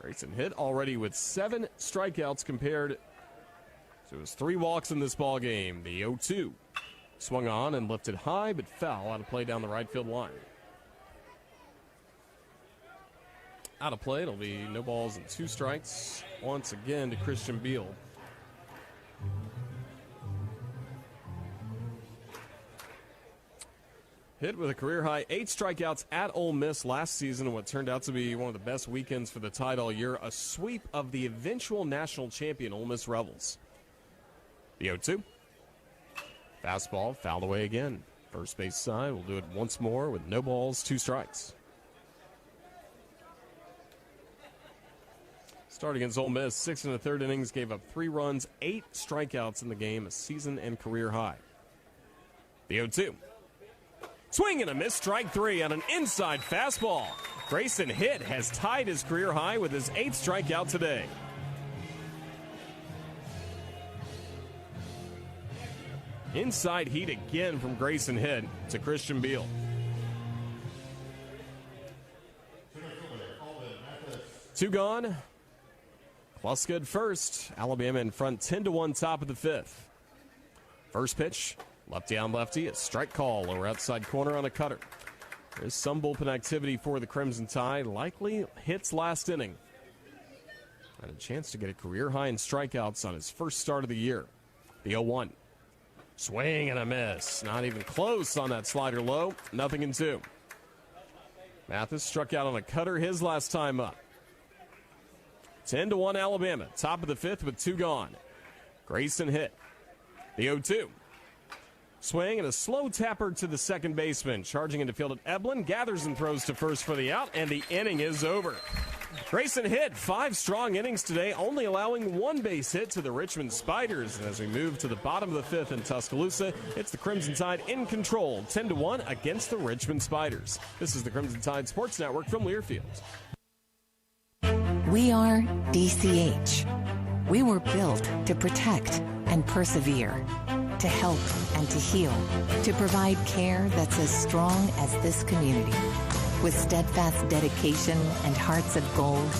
Grayson hit already with 7 strikeouts compared to his 3 walks in this ball game. The 0-2 swung on and lifted high, but foul out of play down the right field line. Out of play, it'll be no balls and 2 strikes once again to Christian Beal. Hit with a career-high 8 strikeouts at Ole Miss last season in what turned out to be one of the best weekends for the Tide all year, a sweep of the eventual national champion Ole Miss Rebels. The 0-2. Fastball fouled away again. First base side will do it once more with no balls, 2 strikes. Start against Ole Miss, 6 1/3 innings, gave up 3 runs, 8 strikeouts in the game, a season and career high. The 0-2. Swing and a miss, strike 3 on an inside fastball. Grayson Hitt has tied his career high with his 8th strikeout today. Inside heat again from Grayson Hitt to Christian Beal. Two gone. Kluska at first. Alabama in front 10-1 top of the 5th. First pitch. Lefty on lefty, a strike call, lower outside corner on a cutter. There's some bullpen activity for the Crimson Tide, likely hits last inning. And a chance to get a career high in strikeouts on his first start of the year. The 0-1. Swing and a miss. Not even close on that slider low. 0-2. Mathis struck out on a cutter his last time up. 10-1 Alabama, top of the 5th with 2 gone. Grayson hit. The 0-2. Swing and a slow tapper to the second baseman. Charging into field at Eblin. Gathers and throws to first for the out, and the inning is over. Grayson hit 5 strong innings today, only allowing 1 base hit to the Richmond Spiders. And as we move to the bottom of the 5th in Tuscaloosa, it's the Crimson Tide in control, 10-1 against the Richmond Spiders. This is the Crimson Tide Sports Network from Learfield. We are DCH. We were built to protect and persevere, to help and to heal, to provide care that's as strong as this community. With steadfast dedication and hearts of gold,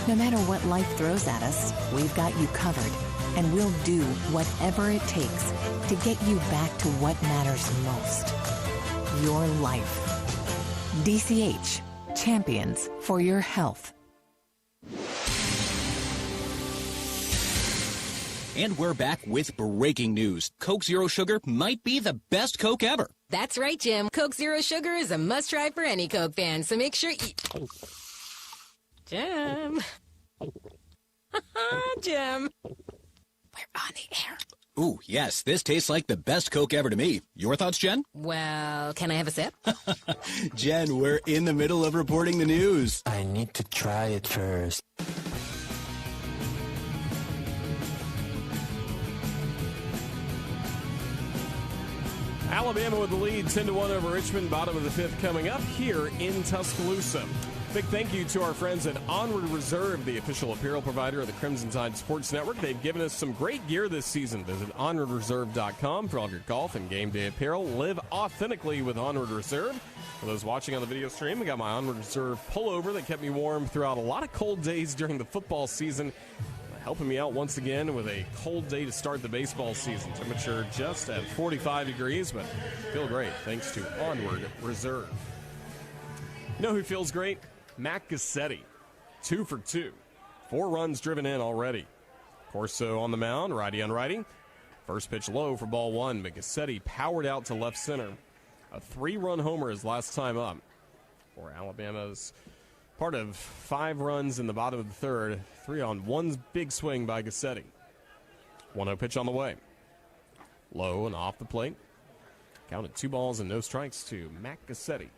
no matter what life throws at us, we've got you covered, and we'll do whatever it takes to get you back to what matters most, your life. DCH, champions for your health. And we're back with breaking news. Coke Zero Sugar might be the best Coke ever. That's right, Jim. Coke Zero Sugar is a must-try for any Coke fan, so make sure you... Jim. Jim. We're on the air. Ooh, yes, this tastes like the best Coke ever to me. Your thoughts, Jen? Well, can I have a sip? Jen, we're in the middle of reporting the news. I need to try it first. Alabama with the lead, 10-1 over Richmond, bottom of the 5th coming up here in Tuscaloosa. Big thank you to our friends at Onward Reserve, the official apparel provider of the Crimson Tide Sports Network. They've given us some great gear this season. Visit onwardreserve.com for all of your golf and game day apparel. Live authentically with Onward Reserve. For those watching on the video stream, I got my Onward Reserve pullover that kept me warm throughout a lot of cold days during the football season. Helping me out once again with a cold day to start the baseball season. Temperature just at 45 degrees, but feel great thanks to Onward Reserve. You know who feels great? Matt Gassetti, 2 for 2. 4 runs driven in already. Corso on the mound, righty on righty. First pitch low for ball 1, but Gassetti powered out to left center. A 3-run homer his last time up for Alabama's part of 5 runs in the bottom of the 3rd. 3 on 1 big swing by Gassetti. 1-0 pitch on the way. Low and off the plate. Counted 2 balls and no strikes to Matt Gassetti.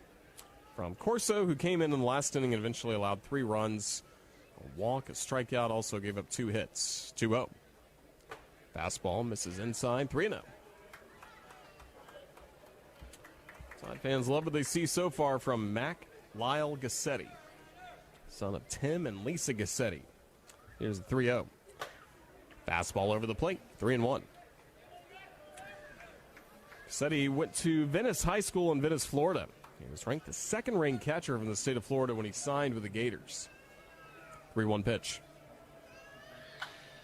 From Corso, who came in the last inning and eventually allowed 3 runs A walk, a strikeout, also gave up 2 hits. 2-0. Fastball misses inside, 3-0. Tide fans love what they see so far from Mac Lyle Gassetti, son of Tim and Lisa Gassetti. Here's the 3-0. Fastball over the plate, 3-1. Gassetti went to Venice High School in Venice, Florida. He was ranked the second-ranked catcher from the state of Florida when he signed with the Gators. 3-1 pitch.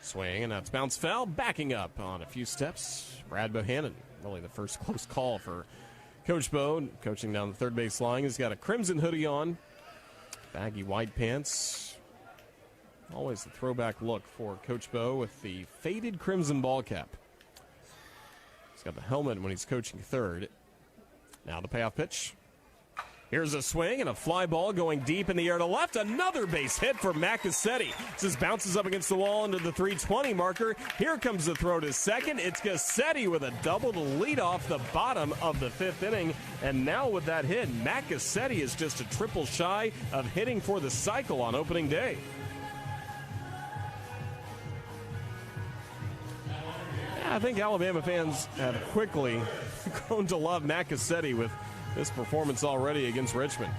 Swing, and that's bounce foul. Backing up on a few steps, Brad Bohannon. Really the first close call for Coach Bo, coaching down the third base line. He's got a crimson hoodie on, baggy white pants. Always the throwback look for Coach Bo with the faded crimson ball cap. He's got the helmet when he's coaching third. Now the payoff pitch. Here's a swing and a fly ball going deep in the air to left. Another base hit for Mac Gassetti. This bounces up against the wall under the 320 marker. Here comes the throw to second. It's Gassetti with a double to lead off the bottom of the 5th inning. And now with that hit, Mac Gassetti is just a triple shy of hitting for the cycle on opening day. I think Alabama fans have quickly grown to love Mac Gassetti with this performance already against Richmond.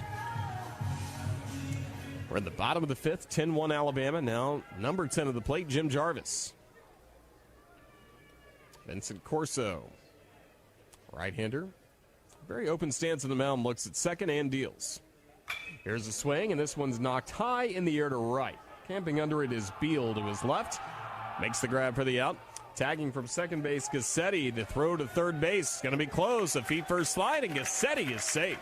We're in the bottom of the 5th, 10-1 Alabama. Now number 10 of the plate, Jim Jarvis. Vincent Corso, right-hander. Very open stance on the mound, looks at second and deals. Here's a swing, and this one's knocked high in the air to right. Camping under it is Beal to his left. Makes the grab for the out. Tagging from second base, Gassetti. The throw to third base. Going to be close. A feet first slide, and Gassetti is safe.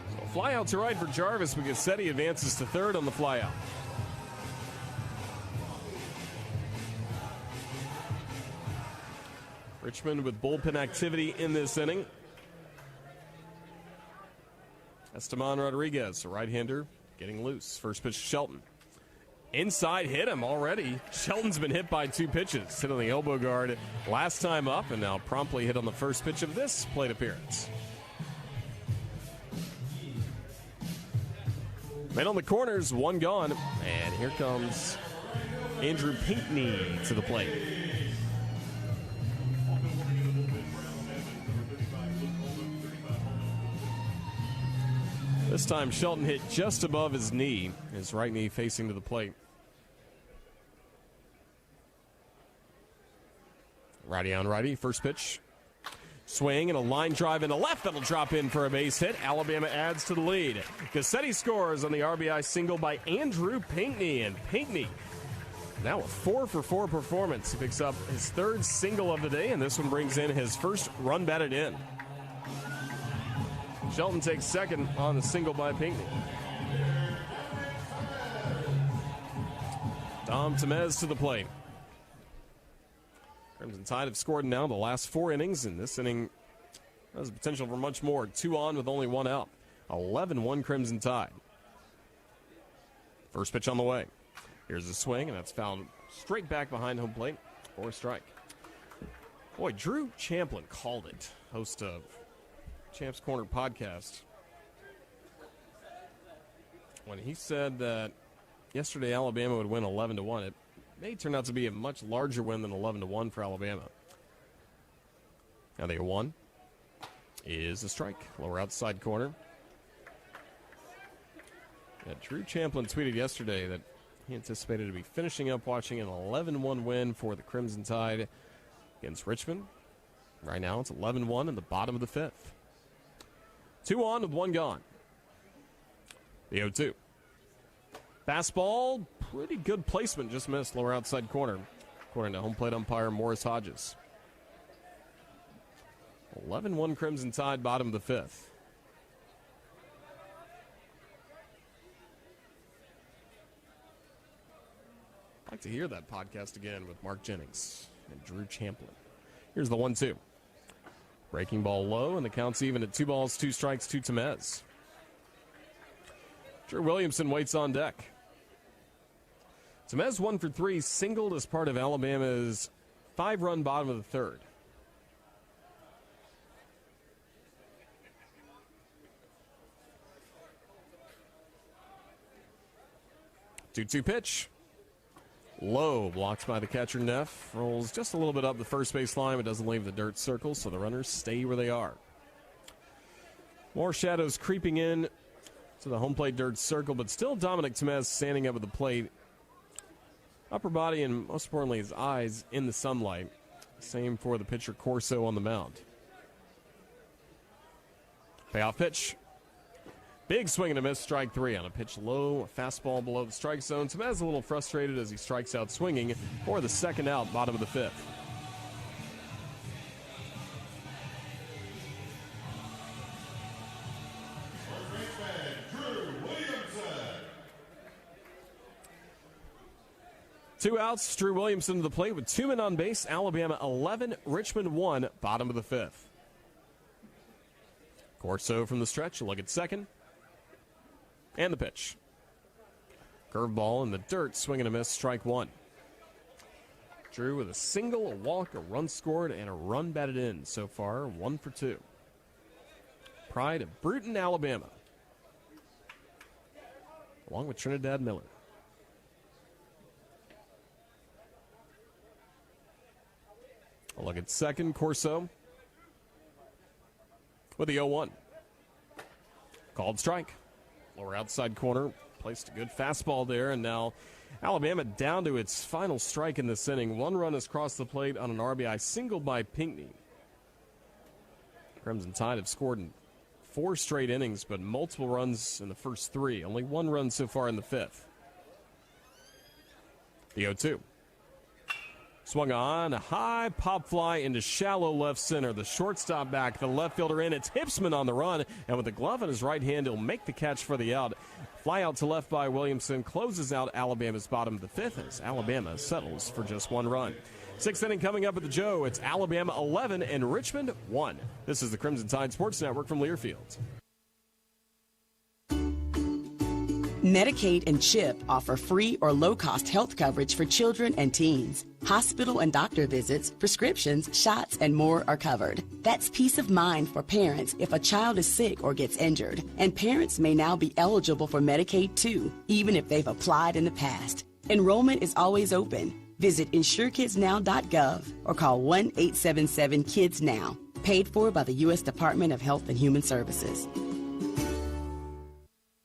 So fly out to right for Jarvis, but Gassetti advances to third on the fly out. Richmond with bullpen activity in this inning. Esteban Rodriguez, a right-hander, getting loose. First pitch to Shelton. Inside, hit him already. Shelton's been hit by 2 pitches. Hit on the elbow guard last time up, and now promptly hit on the first pitch of this plate appearance. Man on the corners, 1 gone. And here comes Andrew Pinckney to the plate. This time Shelton hit just above his knee, his right knee facing to the plate. Righty on righty, first pitch. Swing and a line drive into left that'll drop in for a base hit. Alabama adds to the lead. Gassetti scores on the RBI single by Andrew Pinckney, and Pinckney now a 4-for-4 performance. He picks up his 3rd single of the day, and this one brings in his first run batted in. Shelton takes second on the single by Pinckney. Dom Temez to the plate. Crimson Tide have scored now the last 4 innings, and this inning has the potential for much more. 2 on with only 1 out. 11-1 Crimson Tide. First pitch on the way. Here's a swing, and that's fouled straight back behind home plate for a strike. Boy, Drew Champlin called it, host of Champ's Corner podcast, when he said that yesterday Alabama would win 11-1. It may turn out to be a much larger win than 11-1 for Alabama. Now the 1 is a strike, lower outside corner. Yeah, Drew Champlin tweeted yesterday that he anticipated to be finishing up watching an 11-1 win for the Crimson Tide against Richmond. Right now it's 11-1 in the bottom of the 5th. 2 on with 1 gone. The 0-2. Fastball, pretty good placement, just missed lower outside corner, according to home plate umpire Morris Hodges. 11-1 Crimson Tide, bottom of the 5th. I'd like to hear that podcast again with Mark Jennings and Drew Champlin. Here's the 1-2. Breaking ball low, and the count's even at 2 balls, 2 strikes, 2 Temez. Drew Williamson waits on deck. Temez 1 for 3, singled as part of Alabama's 5-run bottom of the 3rd. 2-2 pitch. Low, blocked by the catcher Neff. Rolls just a little bit up the first base line, but doesn't leave the dirt circle, so the runners stay where they are. More shadows creeping in to the home plate dirt circle, but still Dominic Temez standing up at the plate. Upper body and, most importantly, his eyes in the sunlight. Same for the pitcher Corso on the mound. Payoff pitch. Big swing and a miss, strike 3 on a pitch low, a fastball below the strike zone. Temez a little frustrated as he strikes out swinging for the second out, bottom of the 5th. Two outs, Drew Williamson to the plate with 2 men on base. Alabama 11, Richmond 1, bottom of the 5th. Corso from the stretch, a look at second. And the pitch. Curveball in the dirt, swing and a miss, strike 1. Drew with a single, a walk, a run scored, and a run batted in so far, 1 for 2. Pride of Bruton, Alabama, along with Trinidad Miller. A look at second, Corso with the 0-1. Called strike. Lower outside corner. Placed a good fastball there, and now Alabama down to its final strike in this inning. 1 run has crossed the plate on an RBI single by Pinckney. Crimson Tide have scored in 4 straight innings, but multiple runs in the first 3. Only 1 run so far in the 5th. The 0-2. Swung on, a high pop fly into shallow left center. The shortstop back, the left fielder in. It's Hipsman on the run, and with the glove in his right hand, he'll make the catch for the out. Fly out to left by Williamson closes out Alabama's bottom of the 5th as Alabama settles for just 1 run. 6th inning coming up at the Joe. It's Alabama 11 and Richmond 1. This is the Crimson Tide Sports Network from Learfield. Medicaid and CHIP offer free or low-cost health coverage for children and teens. Hospital and doctor visits, prescriptions, shots, and more are covered. That's peace of mind for parents if a child is sick or gets injured. And parents may now be eligible for Medicaid too, even if they've applied in the past. Enrollment is always open. Visit insurekidsnow.gov or call 1-877-KIDS-NOW. Paid for by the U.S. Department of Health and Human Services.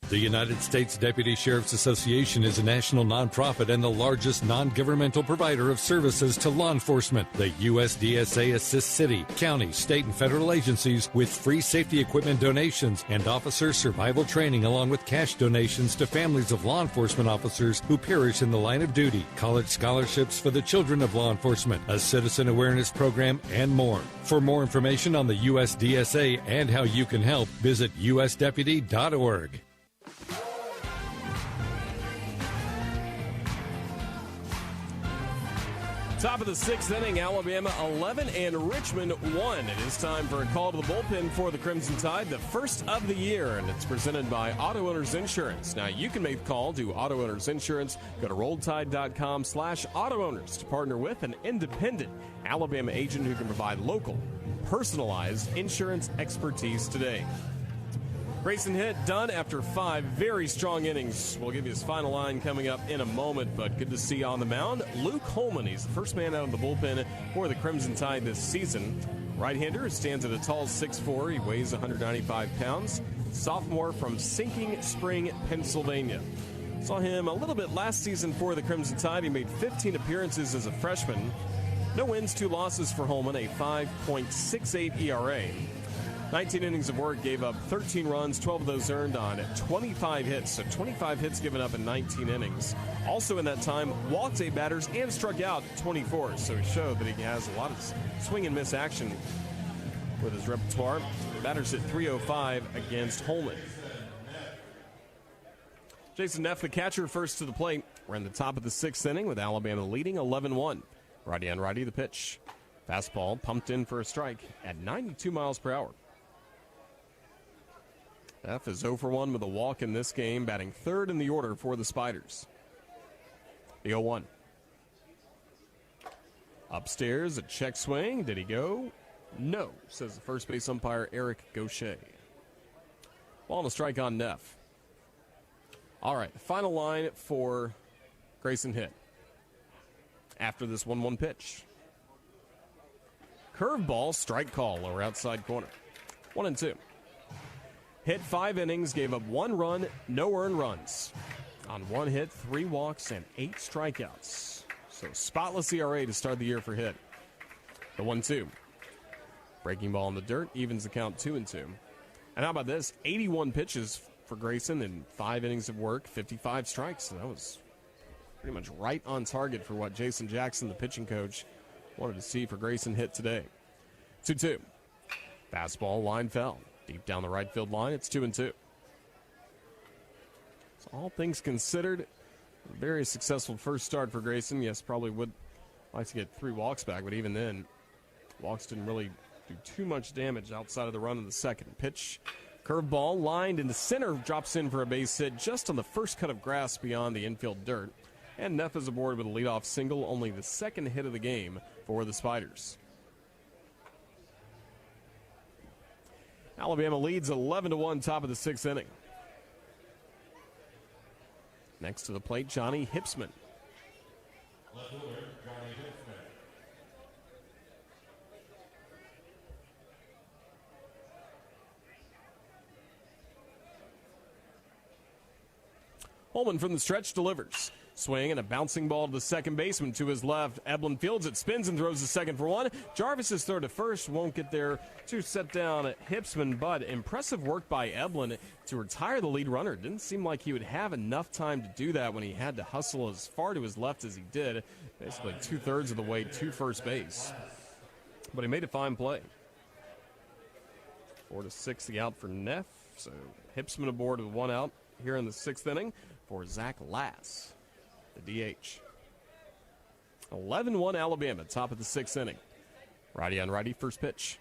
The United States Deputy Sheriff's Association is a national nonprofit and the largest non-governmental provider of services to law enforcement. The USDSA assists city, county, state, and federal agencies with free safety equipment donations and officer survival training, along with cash donations to families of law enforcement officers who perish in the line of duty, college scholarships for the children of law enforcement, a citizen awareness program, and more. For more information on the USDSA and how you can help, visit usdeputy.org. Top of the 6th inning, Alabama 11 and Richmond 1. It is time for a call to the bullpen for the Crimson Tide, the first of the year, and it's presented by Auto Owners Insurance. Now, you can make the call to Auto Owners Insurance. Go to RolledTide.com/AutoOwners to partner with an independent Alabama agent who can provide local, personalized insurance expertise today. Grayson hit, done after 5 very strong innings. We'll give you his final line coming up in a moment, but good to see on the mound Luke Holman. He's the first man out of the bullpen for the Crimson Tide this season. Right-hander stands at a tall 6'4". He weighs 195 pounds. Sophomore from Sinking Spring, Pennsylvania. Saw him a little bit last season for the Crimson Tide. He made 15 appearances as a freshman. No wins, 2 losses for Holman, a 5.68 ERA. 19 innings of work, gave up 13 runs, 12 of those earned on 25 hits. So 25 hits given up in 19 innings. Also in that time, walked 8 batters and struck out 24. So he showed that he has a lot of swing and miss action with his repertoire. Batters hit .305 against Holman. Jason Neff, the catcher, first to the plate. We're in the top of the 6th inning with Alabama leading 11-1. Righty on righty, the pitch. Fastball pumped in for a strike at 92 miles per hour. Neff is 0 for 1 with a walk in this game, batting 3rd in the order for the Spiders. The 0-1. Upstairs, a check swing. Did he go? No, says the first base umpire, Eric Gaucher. Ball and a strike on Neff. All right, the final line for Grayson hit after this 1-1 pitch. Curveball, strike call, lower outside corner. 1-2. Hit 5 innings, gave up 1 run, no earned runs. On 1 hit, 3 walks, and 8 strikeouts. So spotless ERA to start the year for Hit. The 1-2. Breaking ball in the dirt, evens the count 2-2. And how about this? 81 pitches for Grayson in 5 innings of work, 55 strikes. So that was pretty much right on target for what Jason Jackson, the pitching coach, wanted to see for Grayson Hit today. 2-2. Fastball, line foul. Deep down the right field line, it's 2-2. So all things considered, a very successful first start for Grayson. Yes, probably would like to get 3 walks back, but even then, walks didn't really do too much damage outside of the run in the second. Pitch, curveball, lined into center, drops in for a base hit just on the first cut of grass beyond the infield dirt. And Neff is aboard with a leadoff single, only the second hit of the game for the Spiders. Alabama leads 11-1, top of the 6th inning. Next to the plate, Johnny Hipsman. Holman from the stretch delivers. Swing and a bouncing ball to the second baseman to his left. Eblin fields it, spins and throws the second for 1. Jarvis is throw to first, won't get there to set down Hipsman, but impressive work by Eblin to retire the lead runner. Didn't seem like he would have enough time to do that when he had to hustle as far to his left as he did, basically 2/3 of the way to first base. But he made a fine play. 4-6 the out for Neff, so Hipsman aboard with 1 out here in the 6th inning for Zach Lass, the DH. 11-1 Alabama, top of the 6th inning. Righty on righty, first pitch.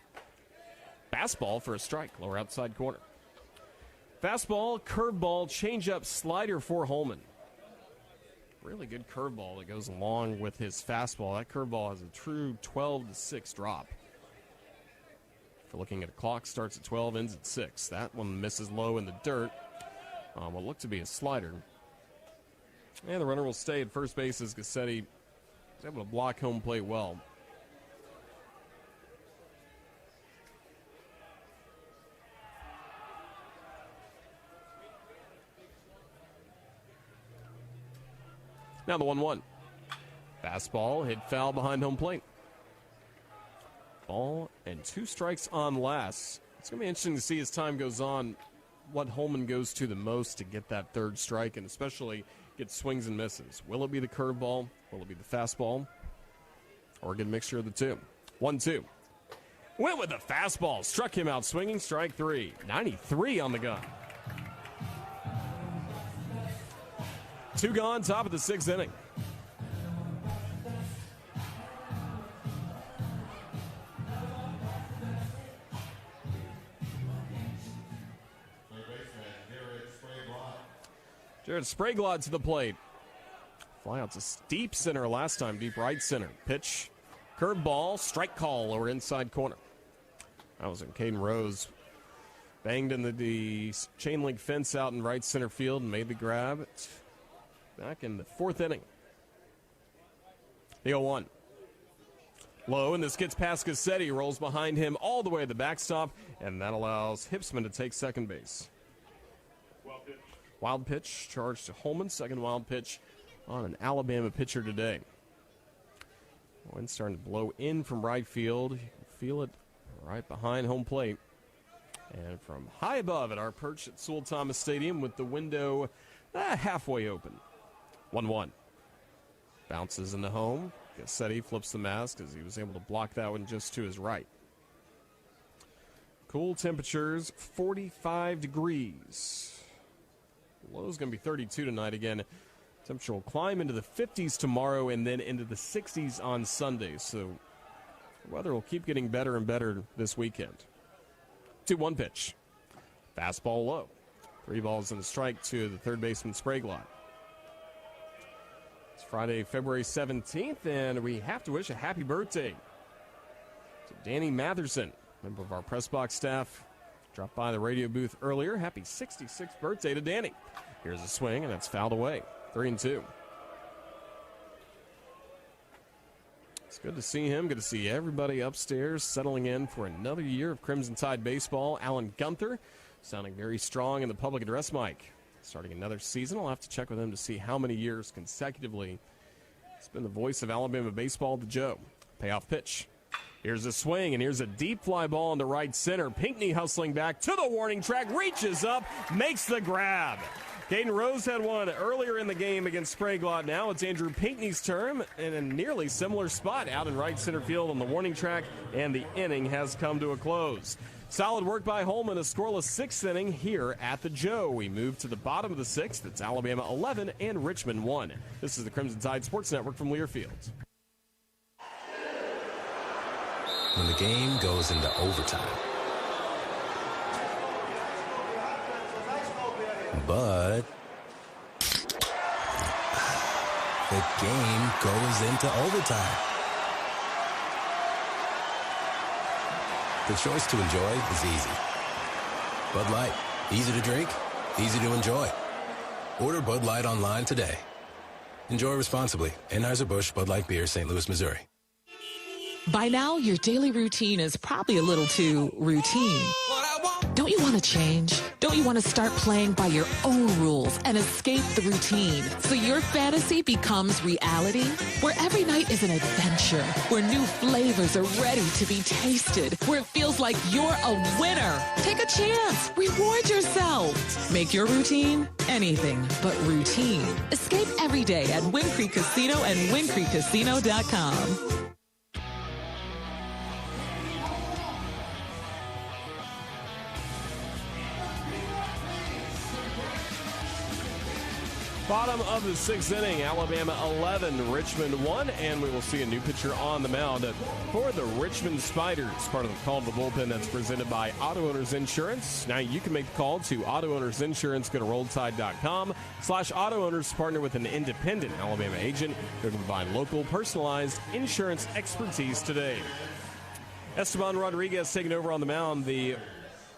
Fastball for a strike, lower outside corner. Fastball, curveball, changeup, slider for Holman. Really good curveball that goes along with his fastball. That curveball has a true 12-6 drop. If we're looking at a clock, starts at 12, ends at 6. That one misses low in the dirt. What looked to be a slider. And the runner will stay at first base as Gassetti is able to block home plate well. Now the 1-1. Fastball, hit foul behind home plate. Ball and 2 strikes on Lass. It's going to be interesting to see as time goes on what Holman goes to the most to get that 3rd strike and especially get swings and misses. Will it be the curveball? Will it be the fastball? Or a good mixture of the two? 1-2. Went with the fastball. Struck him out swinging. Strike 3. 93 on the gun. 2 gone, top of the 6th inning. Jared Spraglod to the plate. Fly out to deep center last time, deep right center. Pitch, curveball, strike call, lower inside corner. That was when Caden Rose banged into the chain link fence out in right center field and made the grab. Back in the 4th inning. The 0-1. Low, and this gets past Gassetti, rolls behind him all the way to the backstop, and that allows Hipsman to take second base. Wild pitch, charged to Holman. Second wild pitch on an Alabama pitcher today. Wind starting to blow in from right field. You can feel it right behind home plate. And from high above at our perch at Sewell-Thomas Stadium with the window halfway open. 1-1. Bounces into home. Gassetti flips the mask as he was able to block that one just to his right. Cool temperatures, 45 degrees. Low's going to be 32 tonight again. Temperature will climb into the 50s tomorrow and then into the 60s on Sunday. So the weather will keep getting better and better this weekend. 2-1 pitch. Fastball low. 3 balls and a strike to the third baseman Spraglod. It's Friday, February 17th, and we have to wish a happy birthday to Danny Matherson, member of our press box staff. Dropped by the radio booth earlier. Happy 66th birthday to Danny. Here's a swing, and it's fouled away. 3-2. It's good to see him. Good to see everybody upstairs settling in for another year of Crimson Tide baseball. Alan Gunther sounding very strong in the public address mic. Starting another season. I'll have to check with him to see how many years consecutively he's been the voice of Alabama baseball to Joe. Payoff pitch. Here's a swing, and here's a deep fly ball into right center. Pinckney hustling back to the warning track, reaches up, makes the grab. Caden Rose had one earlier in the game against Spraglott. Now it's Andrew Pinckney's turn in a nearly similar spot out in right center field on the warning track, and the inning has come to a close. Solid work by Holman, a scoreless sixth inning here at the Joe. We move to the bottom of the sixth. It's Alabama 11 and Richmond 1. This is the Crimson Tide Sports Network from Learfield. When the game goes into overtime. But the game goes into overtime. The choice to enjoy is easy. Bud Light, easy to drink, easy to enjoy. Order Bud Light online today. Enjoy responsibly. Anheuser-Busch Bud Light Beer, St. Louis, Missouri. By now, your daily routine is probably a little too routine. Don't you want to change? Don't you want to start playing by your own rules and escape the routine so your fantasy becomes reality? Where every night is an adventure, where new flavors are ready to be tasted, where it feels like you're a winner. Take a chance. Reward yourself. Make your routine anything but routine. Escape every day at Wind Creek Casino and WindCreekCasino.com. Bottom of the sixth inning, Alabama 11, Richmond 1, and we will see a new pitcher on the mound for the Richmond Spiders. Part of the call to the bullpen that's presented by Auto Owners Insurance. Now you can make the call to Auto Owners Insurance. Go to RolledTide.com/Auto Owners. Partner with an independent Alabama agent. They're going to provide local, personalized insurance expertise today. Esteban Rodriguez taking over on the mound. The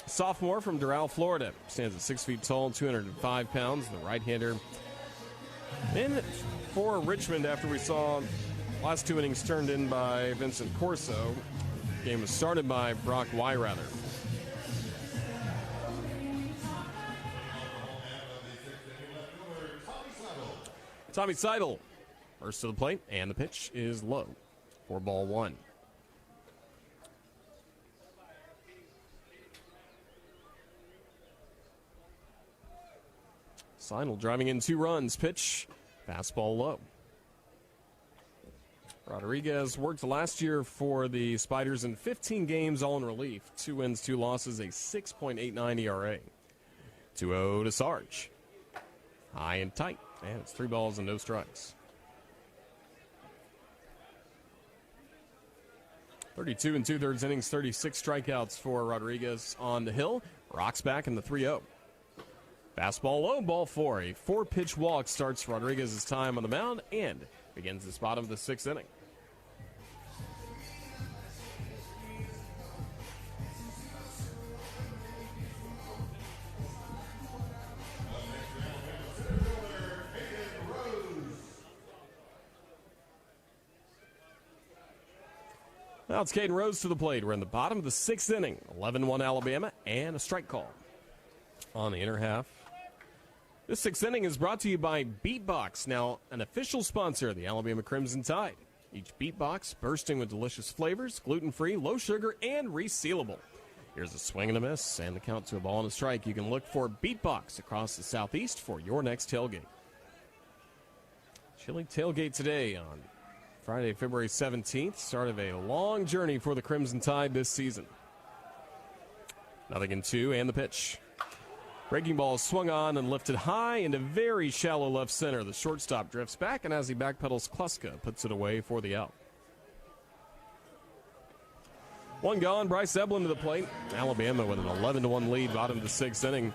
sophomore from Doral, Florida. Stands at 6 feet tall, 205 pounds. The right-hander. In for Richmond after we saw last two innings turned in by Vincent Corso. Game was started by Brock Weirather. Tommy Seidel first to the plate, and the pitch is low for ball one. Seidel driving in 2 runs. Pitch, fastball low. Rodriguez worked last year for the Spiders in 15 games, all in relief. 2 wins, 2 losses, a 6.89 ERA. 2-0 to Sarge. High and tight. And it's 3 balls and no strikes. 32 2/3 innings, 36 strikeouts for Rodriguez on the hill. Rocks back in the 3-0. Fastball low, ball 4. A 4-pitch walk starts Rodriguez's time on the mound and begins the bottom of the 6th inning. Now it's Caden Rose to the plate. We're in the bottom of the 6th inning. 11-1 Alabama and a strike call on the inner half. This 6th inning is brought to you by Beatbox, now an official sponsor of the Alabama Crimson Tide. Each Beatbox bursting with delicious flavors, gluten-free, low sugar, and resealable. Here's a swing and a miss, and the count to a ball and a strike. You can look for Beatbox across the Southeast for your next tailgate. Chilly tailgate today on Friday, February 17th. Start of a long journey for the Crimson Tide this season. 0-2, and the pitch. Breaking ball is swung on and lifted high into very shallow left center. The shortstop drifts back, and as he backpedals, Kluska puts it away for the out. 1 gone, Bryce Eblin to the plate. Alabama with an 11-1 lead, bottom of the 6th inning.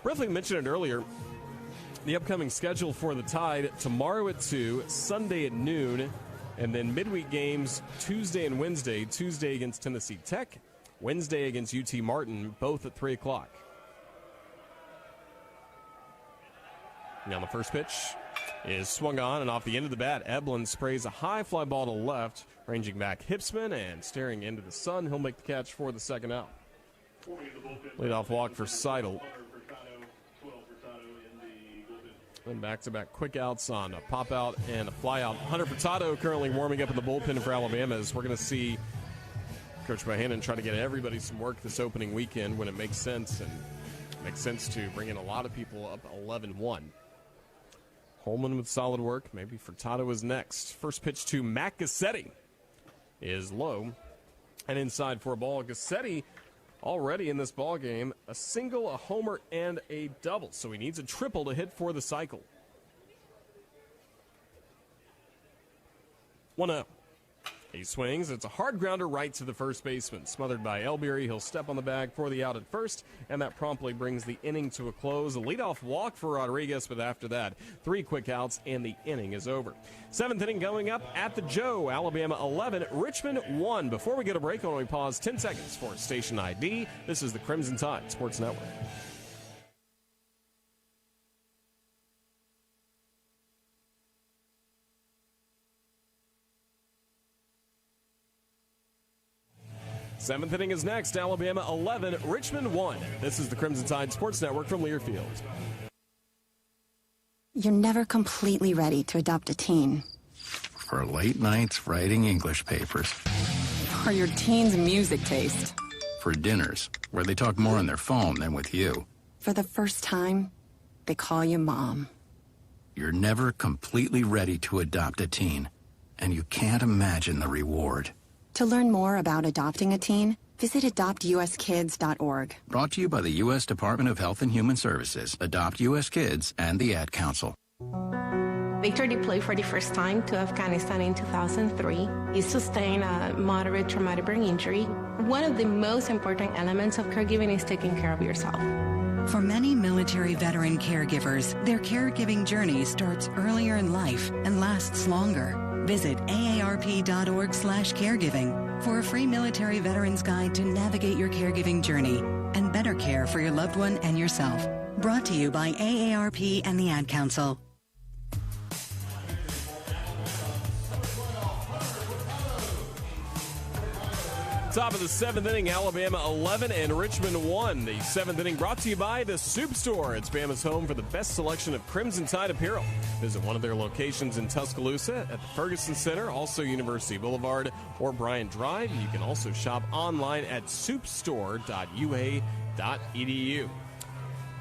Briefly mentioned it earlier. The upcoming schedule for the Tide, tomorrow at 2, Sunday at noon, and then midweek games Tuesday and Wednesday. Tuesday against Tennessee Tech, Wednesday against UT Martin, both at 3 o'clock. Now the first pitch is swung on and off the end of the bat. Eblin sprays a high fly ball to left, ranging back Hipsman and staring into the sun. He'll make the catch for the second out. Leadoff walk for Seidel. And back-to-back quick outs on a pop-out and a fly-out. Hunter Furtado currently warming up in the bullpen for Alabama as we're going to see Coach Bohannon try to get everybody some work this opening weekend when it makes sense. And it makes sense to bring in a lot of people up 11-1. Holman with solid work. Maybe Furtado is next. First pitch to Matt Gassetti is low and inside for a ball. Gassetti already in this ball game, a single, a homer, and a double. So he needs a triple to hit for the cycle. 1-0. He swings. It's a hard grounder right to the first baseman. Smothered by Elberry. He'll step on the bag for the out at first, and that promptly brings the inning to a close. A leadoff walk for Rodriguez, but after that, 3 quick outs, and the inning is over. 7th inning going up at the Joe. Alabama 11, Richmond 1. Before we get a break, I'll only pause 10 seconds for station ID. This is the Crimson Tide Sports Network. Seventh inning is next. Alabama 11, Richmond 1. This is the Crimson Tide Sports Network from Learfield. You're never completely ready to adopt a teen. For late nights writing English papers. For your teen's music taste. For dinners where they talk more on their phone than with you. For the first time, they call you Mom. You're never completely ready to adopt a teen, and you can't imagine the reward. To learn more about adopting a teen, visit adoptuskids.org. Brought to you by the U.S. Department of Health and Human Services, Adopt U.S. Kids, and the Ad Council. Victor deployed for the first time to Afghanistan in 2003. He sustained a moderate traumatic brain injury. One of the most important elements of caregiving is taking care of yourself. For many military veteran caregivers, their caregiving journey starts earlier in life and lasts longer. Visit aarp.org/caregiving for a free military veterans guide to navigate your caregiving journey and better care for your loved one and yourself. Brought to you by AARP and the Ad Council. Top of the 7th inning, Alabama 11 and Richmond 1. The 7th inning brought to you by the Soup Store. It's Bama's home for the best selection of Crimson Tide apparel. Visit one of their locations in Tuscaloosa at the Ferguson Center, also University Boulevard or Bryant Drive. You can also shop online at soupstore.ua.edu.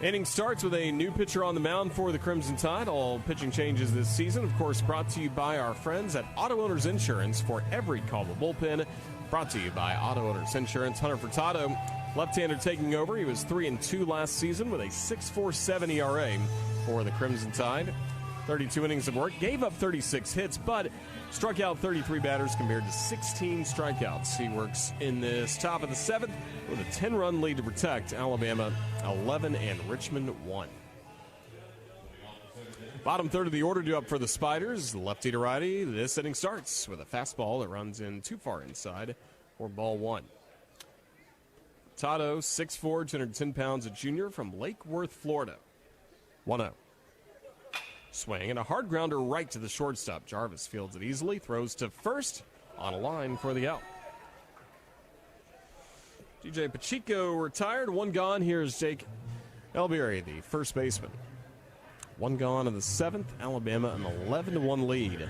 Inning starts with a new pitcher on the mound for the Crimson Tide. All pitching changes this season, of course, brought to you by our friends at Auto Owners Insurance for every callable bullpen. Brought to you by Auto Owners Insurance. Hunter Furtado, left-hander taking over. He was 3-2 last season with a 6.47 ERA for the Crimson Tide. 32 innings of work, gave up 36 hits, but struck out 33 batters compared to 16 strikeouts. He works in this top of the 7th with a 10-run lead to protect. Alabama 11 and Richmond 1. Bottom third of the order due up for the Spiders. Lefty to righty. This inning starts with a fastball that runs in too far inside for ball 1. Tato, 6'4", 210 pounds, a junior from Lake Worth, Florida. 1-0. Swing and a hard grounder right to the shortstop. Jarvis fields it easily, throws to first on a line for the out. DJ Pacheco retired, 1 gone. Here's Jake Elberry, the first baseman. 1 gone in the 7th. Alabama an 11-1 lead.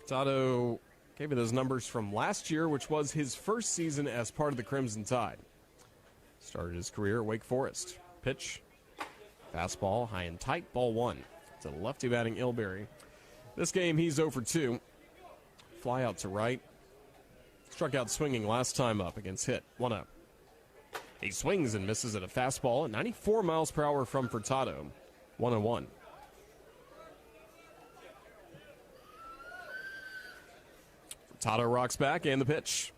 Tato gave you those numbers from last year, which was his first season as part of the Crimson Tide. Started his career at Wake Forest. Pitch. Fastball, high and tight, ball 1. To the lefty batting Elberry. This game, he's 0 for 2. Fly out to right. Struck out swinging last time up against hit. 1-0. He swings and misses at a fastball at 94 miles per hour from Furtado. 1-1. Furtado rocks back and the pitch.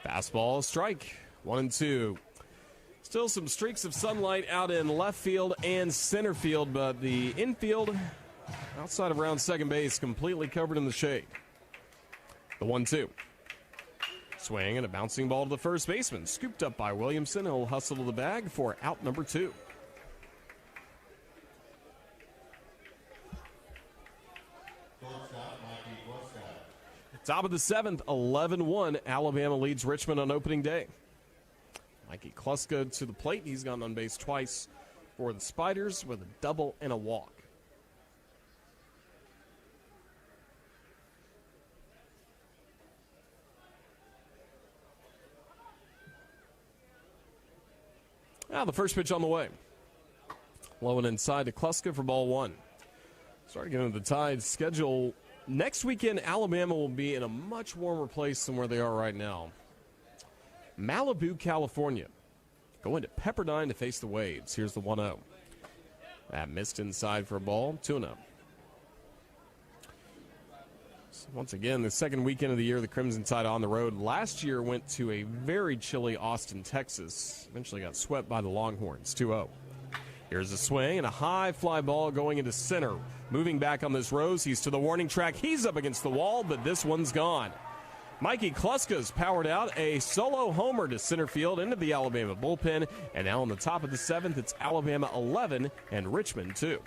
Fastball, strike. 1-2. Still some streaks of sunlight out in left field and center field, but the infield outside of around second base completely covered in the shade. The 1-2. Swing and a bouncing ball to the first baseman. Scooped up by Williamson. He'll hustle to the bag for out number 2. Top of the 7th, 11-1. Alabama leads Richmond on opening day. Mikey Kluska to the plate. He's gone on base twice for the Spiders with a double and a walk. Now the first pitch on the way. Low and inside to Kluska for ball one. Starting into the Tide's schedule. Next weekend, Alabama will be in a much warmer place than where they are right now. Malibu, California. Going to Pepperdine to face the Wades. Here's the 1-0. That missed inside for a ball. 2-0. So once again, the second weekend of the year, the Crimson Tide on the road. Last year went to a very chilly Austin, Texas. Eventually got swept by the Longhorns. 2-0. Here's a swing and a high fly ball going into center. Moving back on this Rose. He's to the warning track. He's up against the wall, but this one's gone. Mikey Kluska's powered out a solo homer to center field into the Alabama bullpen. And now on the top of the 7th, it's Alabama 11 and Richmond 2.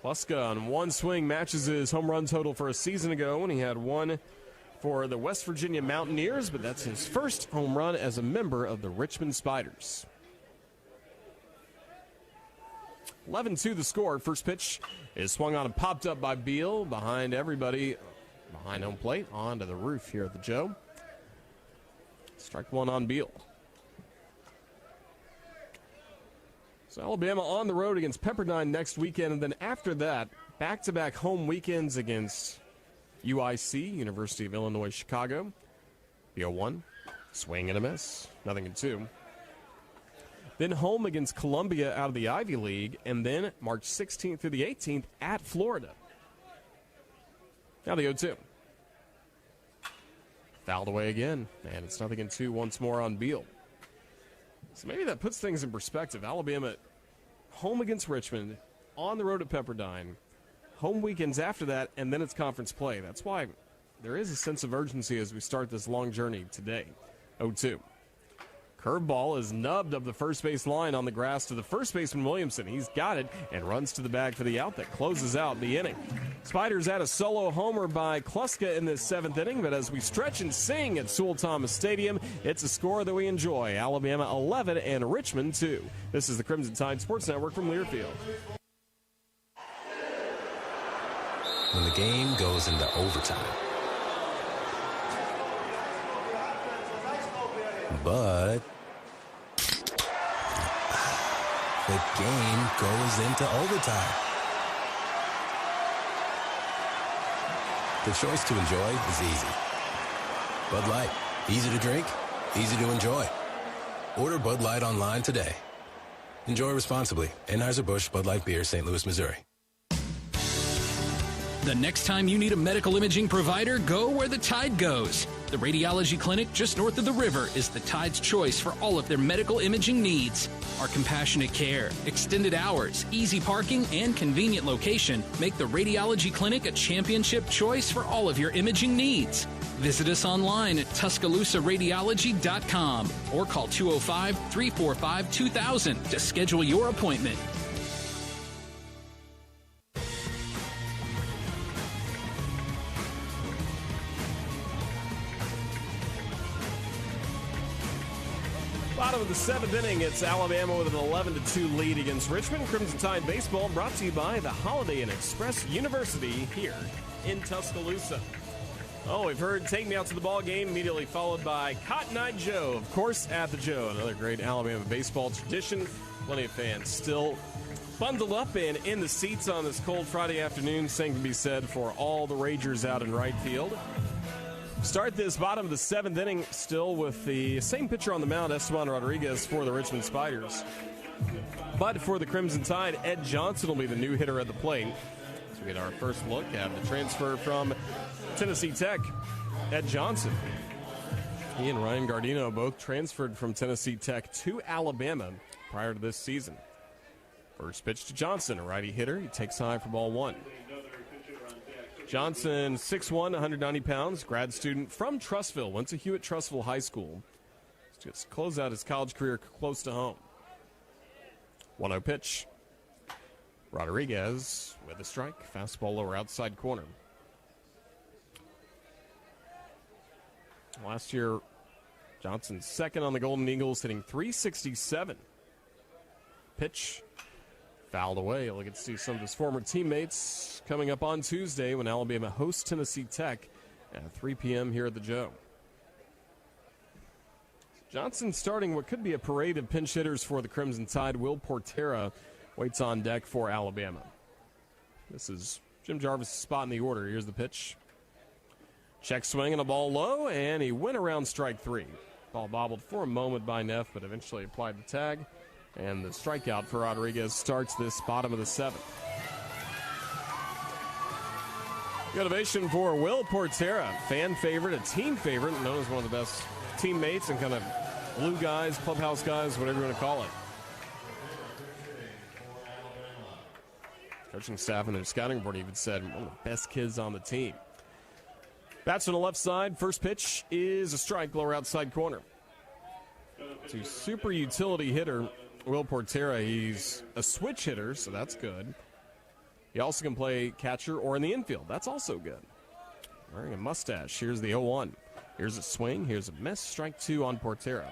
Kluska on one swing matches his home run total for a season ago when he had one for the West Virginia Mountaineers, but that's his first home run as a member of the Richmond Spiders. 11-2 the score. First pitch is swung on and popped up by Beal behind everybody behind home plate onto the roof here at the Joe. Strike one on Beal. So Alabama on the road against Pepperdine next weekend, and then after that, back-to-back home weekends against UIC, University of Illinois, Chicago. The 0-1, swing and a miss, 0-2. Then home against Columbia out of the Ivy League, and then March 16th through the 18th at Florida. Now the 0-2. Fouled away again, and it's 0-2 once more on Beal. So maybe that puts things in perspective. Alabama home against Richmond, on the road at Pepperdine, home weekends after that, and then it's conference play. That's why there is a sense of urgency as we start this long journey today. 0-2. Curveball is nubbed up the first base line on the grass to the first baseman Williamson. He's got it and runs to the bag for the out that closes out the inning. Spiders had a solo homer by Kluska in this 7th inning, but as we stretch and sing at Sewell-Thomas Stadium, it's a score that we enjoy. Alabama 11 and Richmond 2. This is the Crimson Tide Sports Network from Learfield. When the game goes into overtime. But the game goes into overtime. The choice to enjoy is easy. Bud Light, easy to drink, easy to enjoy. Order Bud Light online today. Enjoy responsibly. Anheuser-Busch Bud Light Beer, St. Louis, Missouri. The next time you need a medical imaging provider, go where the Tide goes. The radiology clinic just north of the river is the Tide's choice for all of their medical imaging needs. Our compassionate care, extended hours, easy parking, and convenient location make the radiology clinic a championship choice for all of your imaging needs. Visit us online at TuscaloosaRadiology.com or call 205-345-2000 to schedule your appointment. Bottom of the 7th inning, it's Alabama with an 11-2 lead against Richmond. Crimson Tide Baseball brought to you by the Holiday Inn Express University here in Tuscaloosa. Oh, we've heard Take Me Out to the Ball Game, immediately followed by Cotton Eye Joe, of course, at the Joe. Another great Alabama baseball tradition. Plenty of fans still bundled up and in the seats on this cold Friday afternoon. Same can be said for all the Ragers out in right field. Start this bottom of the 7th inning still with the same pitcher on the mound, Esteban Rodriguez, for the Richmond Spiders. But for the Crimson Tide, Ed Johnson will be the new hitter at the plate. So we get our first look at the transfer from Tennessee Tech, Ed Johnson. He and Ryan Gardino both transferred from Tennessee Tech to Alabama prior to this season. First pitch to Johnson, a righty hitter. He takes high for ball one. Johnson, 6'1", 190 pounds, grad student from Trussville, went to Hewitt-Trussville High School. Just closed out his college career close to home. 1-0 pitch. Rodriguez with a strike. Fastball lower outside corner. Last year, Johnson second on the Golden Eagles, hitting .367. Pitch fouled away. We'll get to see some of his former teammates coming up on Tuesday when Alabama hosts Tennessee Tech at 3 p.m. here at the Joe. Johnson starting what could be a parade of pinch hitters for the Crimson Tide. Will Portera waits on deck for Alabama. This is Jim Jarvis' spot in the order. Here's the pitch. Check swing and a ball low, and he went around strike three. Ball bobbled for a moment by Neff, but eventually applied the tag. And the strikeout for Rodriguez starts this bottom of the seventh. Good ovation for Will Portera, fan favorite, a team favorite, known as one of the best teammates and kind of glue guys, clubhouse guys, whatever you want to call it. Coaching staff and their scouting board even said one of the best kids on the team. Bats on the left side. First pitch is a strike, lower outside corner. To super utility hitter Will Portera. He's a switch hitter, so that's good. He also can play catcher or in the infield. That's also good. Wearing a mustache. Here's the 0-1. Here's a swing. Here's a miss. Strike two on Portera.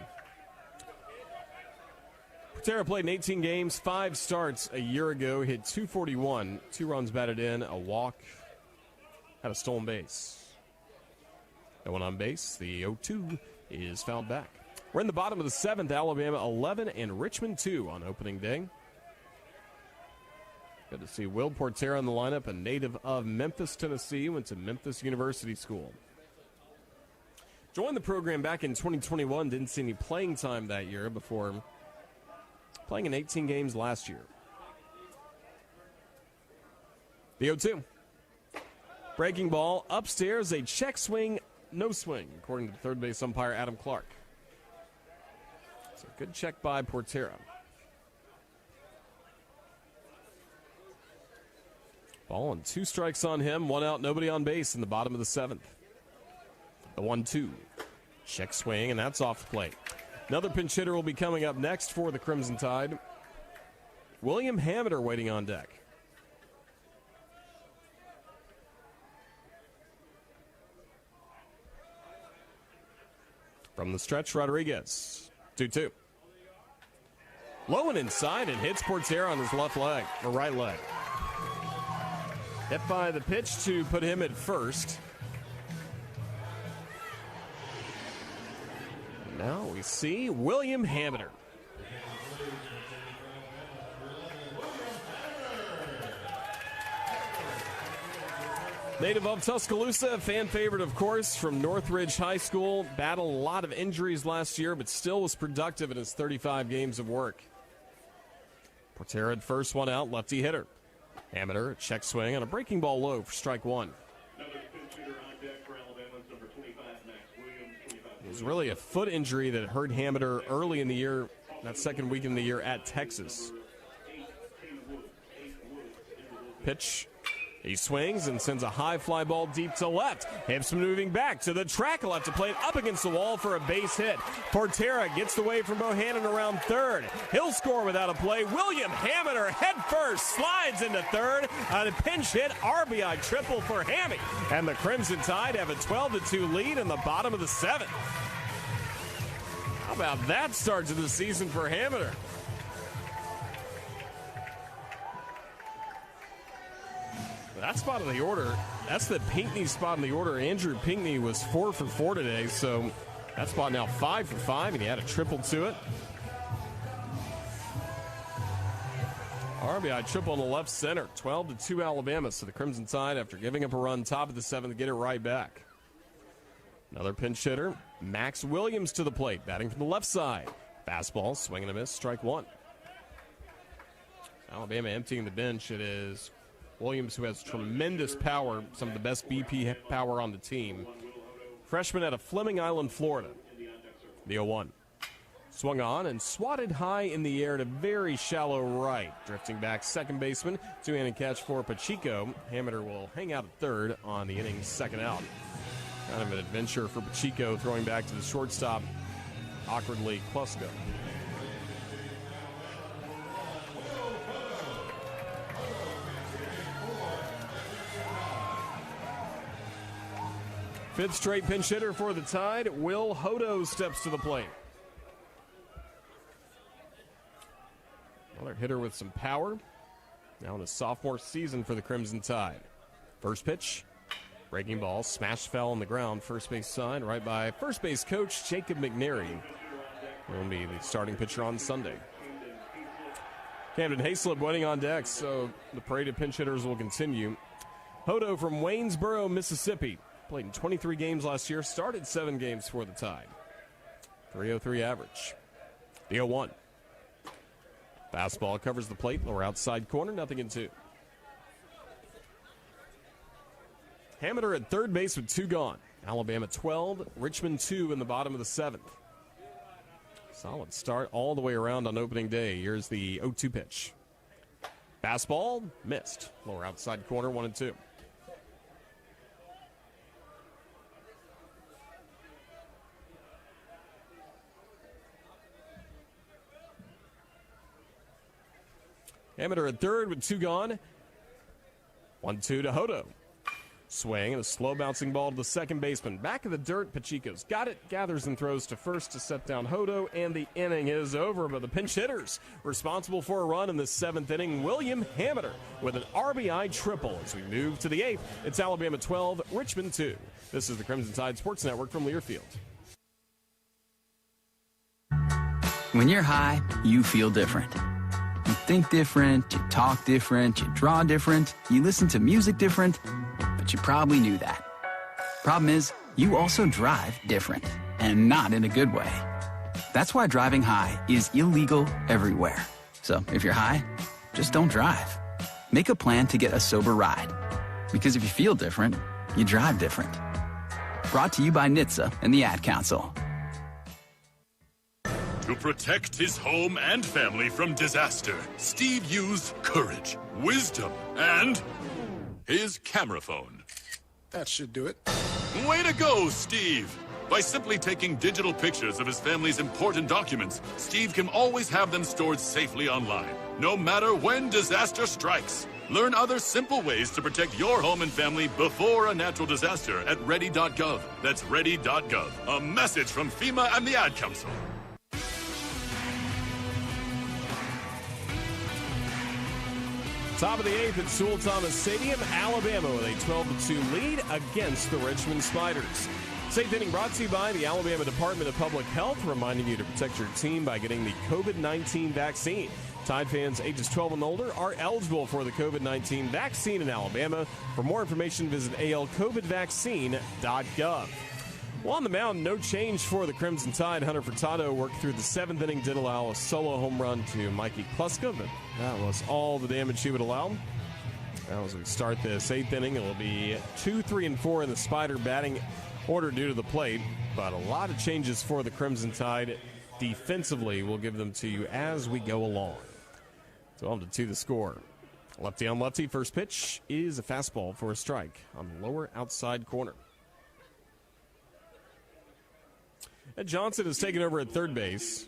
Portera played in 18 games, 5 starts a year ago. Hit .241, 2 runs batted in, a walk, had a stolen base. No one on base. The 0-2 is fouled back. We're in the bottom of the seventh. Alabama 11 and Richmond 2 on opening day. Good to see Will Portera in the lineup, a native of Memphis, Tennessee. Went to Memphis University School. Joined the program back in 2021. Didn't see any playing time that year before playing in 18 games last year. The 0-2. Breaking ball upstairs, a check swing, no swing, according to third base umpire Adam Clark. So good check by Portera. Ball and 2 strikes on him, 1 out, nobody on base in the bottom of the seventh. The 1-2. Check swing, and that's off the plate. Another pinch hitter will be coming up next for the Crimson Tide. William Hameter waiting on deck. From the stretch, Rodriguez. 2-2. Low and inside, and hits Portera on his left leg, or right leg. Hit by the pitch to put him at first. Now we see William Hameter. Native of Tuscaloosa, fan favorite, of course, from Northridge High School. Battled a lot of injuries last year, but still was productive in his 35 games of work. Portera had first, 1 out, lefty hitter. Hameter, a check swing, and a breaking ball low for strike 1. It was really a foot injury that hurt Hameter early in the year, that second week in the year at Texas. Pitch. He swings and sends a high fly ball deep to left. Hips moving back to the track left to play it up against the wall for a base hit. Portera gets the way from Bohannon around third. He'll score without a play. William Hameter head first, slides into third. A pinch hit RBI triple for Hammy. And the Crimson Tide have a 12-2 lead in the bottom of the seventh. How about that start to the season for Hameter? That spot in the order, that's the Pinckney spot in the order. Andrew Pinckney was 4 for 4 today, so that spot now 5 for 5, and he had a triple to it. RBI triple on the left center, 12-2 Alabama. So the Crimson Tide, after giving up a run top of the seventh, get it right back. Another pinch hitter, Max Williams to the plate, batting from the left side. Fastball, swing and a miss, strike 1. Alabama emptying the bench. It is Williams, who has tremendous power, some of the best BP power on the team. Freshman out of Fleming Island, Florida. The 0-1. Swung on and swatted high in the air to very shallow right. Drifting back, second baseman. Two-handed catch for Pacheco. Hameter will hang out at third on the inning's second out. Kind of an adventure for Pacheco, throwing back to the shortstop, awkwardly Kluska. Fifth straight pinch hitter for the Tide. Will Hodo steps to the plate. Another hitter with some power. Now in his sophomore season for the Crimson Tide. First pitch. Breaking ball. Smash fell on the ground. First base side. Right by first base coach Jacob McNary. Will be the starting pitcher on Sunday. Camden Hayslip waiting on deck, so the parade of pinch hitters will continue. Hodo from Waynesboro, Mississippi. Played in 23 games last year. Started 7 games for the Tide. 303 average. The 0-1. Fastball covers the plate. Lower outside corner. Nothing in 2. Hameter at third base with 2 gone. Alabama 12. Richmond 2 in the bottom of the 7th. Solid start all the way around on opening day. Here's the 0-2 pitch. Fastball missed. Lower outside corner. 1-2. Hameter at third with 2 gone. 1-2 to Hodo. Swing and a slow bouncing ball to the second baseman. Back of the dirt, Pacheco's got it. Gathers and throws to first to set down Hodo, and the inning is over. But the pinch hitters responsible for a run in the 7th inning, William Hameter with an RBI triple. As we move to the 8th, it's Alabama 12, Richmond 2. This is the Crimson Tide Sports Network from Learfield. When you're high, you feel different. You think different, you talk different, you draw different, you listen to music different, but you probably knew that. Problem is, you also drive different, and not in a good way. That's why driving high is illegal everywhere. So if you're high, just don't drive. Make a plan to get a sober ride. Because if you feel different, you drive different. Brought to you by NHTSA and the Ad Council. To protect his home and family from disaster, Steve used courage, wisdom, and his camera phone. That should do it. Way to go, Steve! By simply taking digital pictures of his family's important documents, Steve can always have them stored safely online, no matter when disaster strikes. Learn other simple ways to protect your home and family before a natural disaster at ready.gov. That's ready.gov. A message from FEMA and the Ad Council. Top of the 8th at Sewell-Thomas Stadium, Alabama with a 12-2 lead against the Richmond Spiders. 8th inning brought to you by the Alabama Department of Public Health, reminding you to protect your team by getting the COVID-19 vaccine. Tide fans ages 12 and older are eligible for the COVID-19 vaccine in Alabama. For more information, visit alcovidvaccine.gov. Well, on the mound, no change for the Crimson Tide. Hunter Furtado worked through the 7th inning, did allow a solo home run to Mikey Kluska, but that was all the damage he would allow. Now as we start this 8th inning, it'll be 2, 3, and 4 in the Spider batting order due to the plate, but a lot of changes for the Crimson Tide defensively. We'll give them to you as we go along. 12-2 the score. Lefty on lefty, first pitch is a fastball for a strike on the lower outside corner. Ed Johnson has taken over at third base.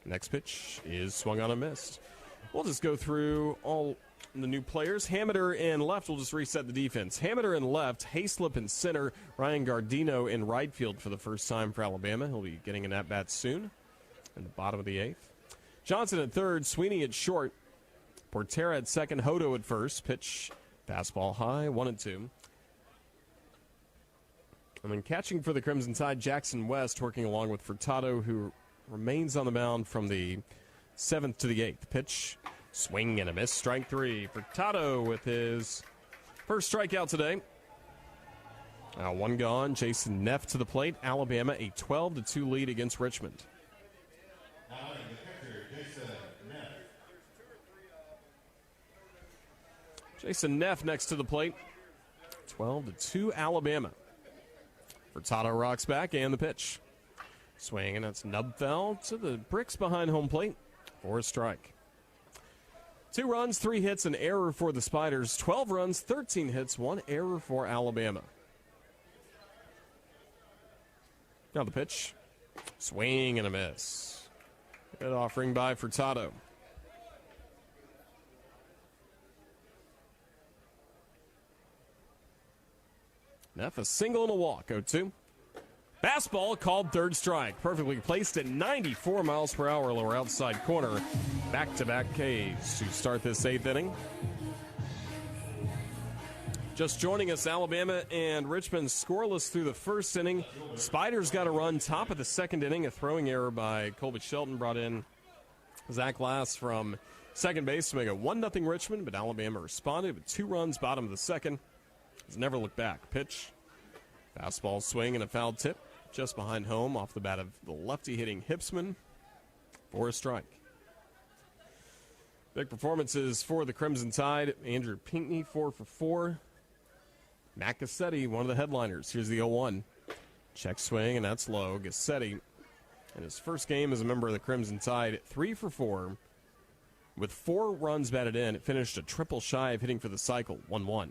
Next pitch is swung on and missed. We'll just go through all the new players. Hameter in left. We'll just reset the defense. Hameter in left, Hayslip in center, Ryan Gardino in right field for the first time for Alabama. He'll be getting an at-bat soon in the bottom of the 8th. Johnson at third, Sweeney at short, Portera at second, Hodo at first. Pitch, fastball high, 1-2. And then catching for the Crimson Tide, Jackson West working along with Furtado, who remains on the mound from the 7th to the 8th. Pitch, swing and a miss, strike 3. Furtado with his first strikeout today. Now 1 gone. Jason Neff to the plate. Alabama a 12-2 lead against Richmond. Jason Neff next to the plate. 12-2 Alabama. Furtado rocks back and the pitch. Swing, and that's nub foul to the bricks behind home plate for a strike. 2 runs, 3 hits, an error for the Spiders. 12 runs, 13 hits, 1 error for Alabama. Now the pitch. Swing and a miss. Good offering by Furtado. Neff, a single and a walk, 0-2. Fastball called third strike. Perfectly placed at 94 miles per hour, lower outside corner. Back-to-back Ks to start this 8th inning. Just joining us, Alabama and Richmond scoreless through the first inning. Spiders got a run top of the second inning. A throwing error by Colby Shelton brought in Zach Lass from second base to make it 1-0 Richmond, but Alabama responded with 2 runs bottom of the second. Has never looked back. Pitch, fastball swing and a foul tip just behind home off the bat of the lefty hitting Hipsman for a strike. Big performances for the Crimson Tide. Andrew Pinckney, 4 for 4. Matt Gassetti, one of the headliners. Here's the 0-1. Check swing, and that's low. Gassetti, in his first game as a member of the Crimson Tide, 3 for 4. With 4 runs batted in, it finished a triple shy of hitting for the cycle, 1-1.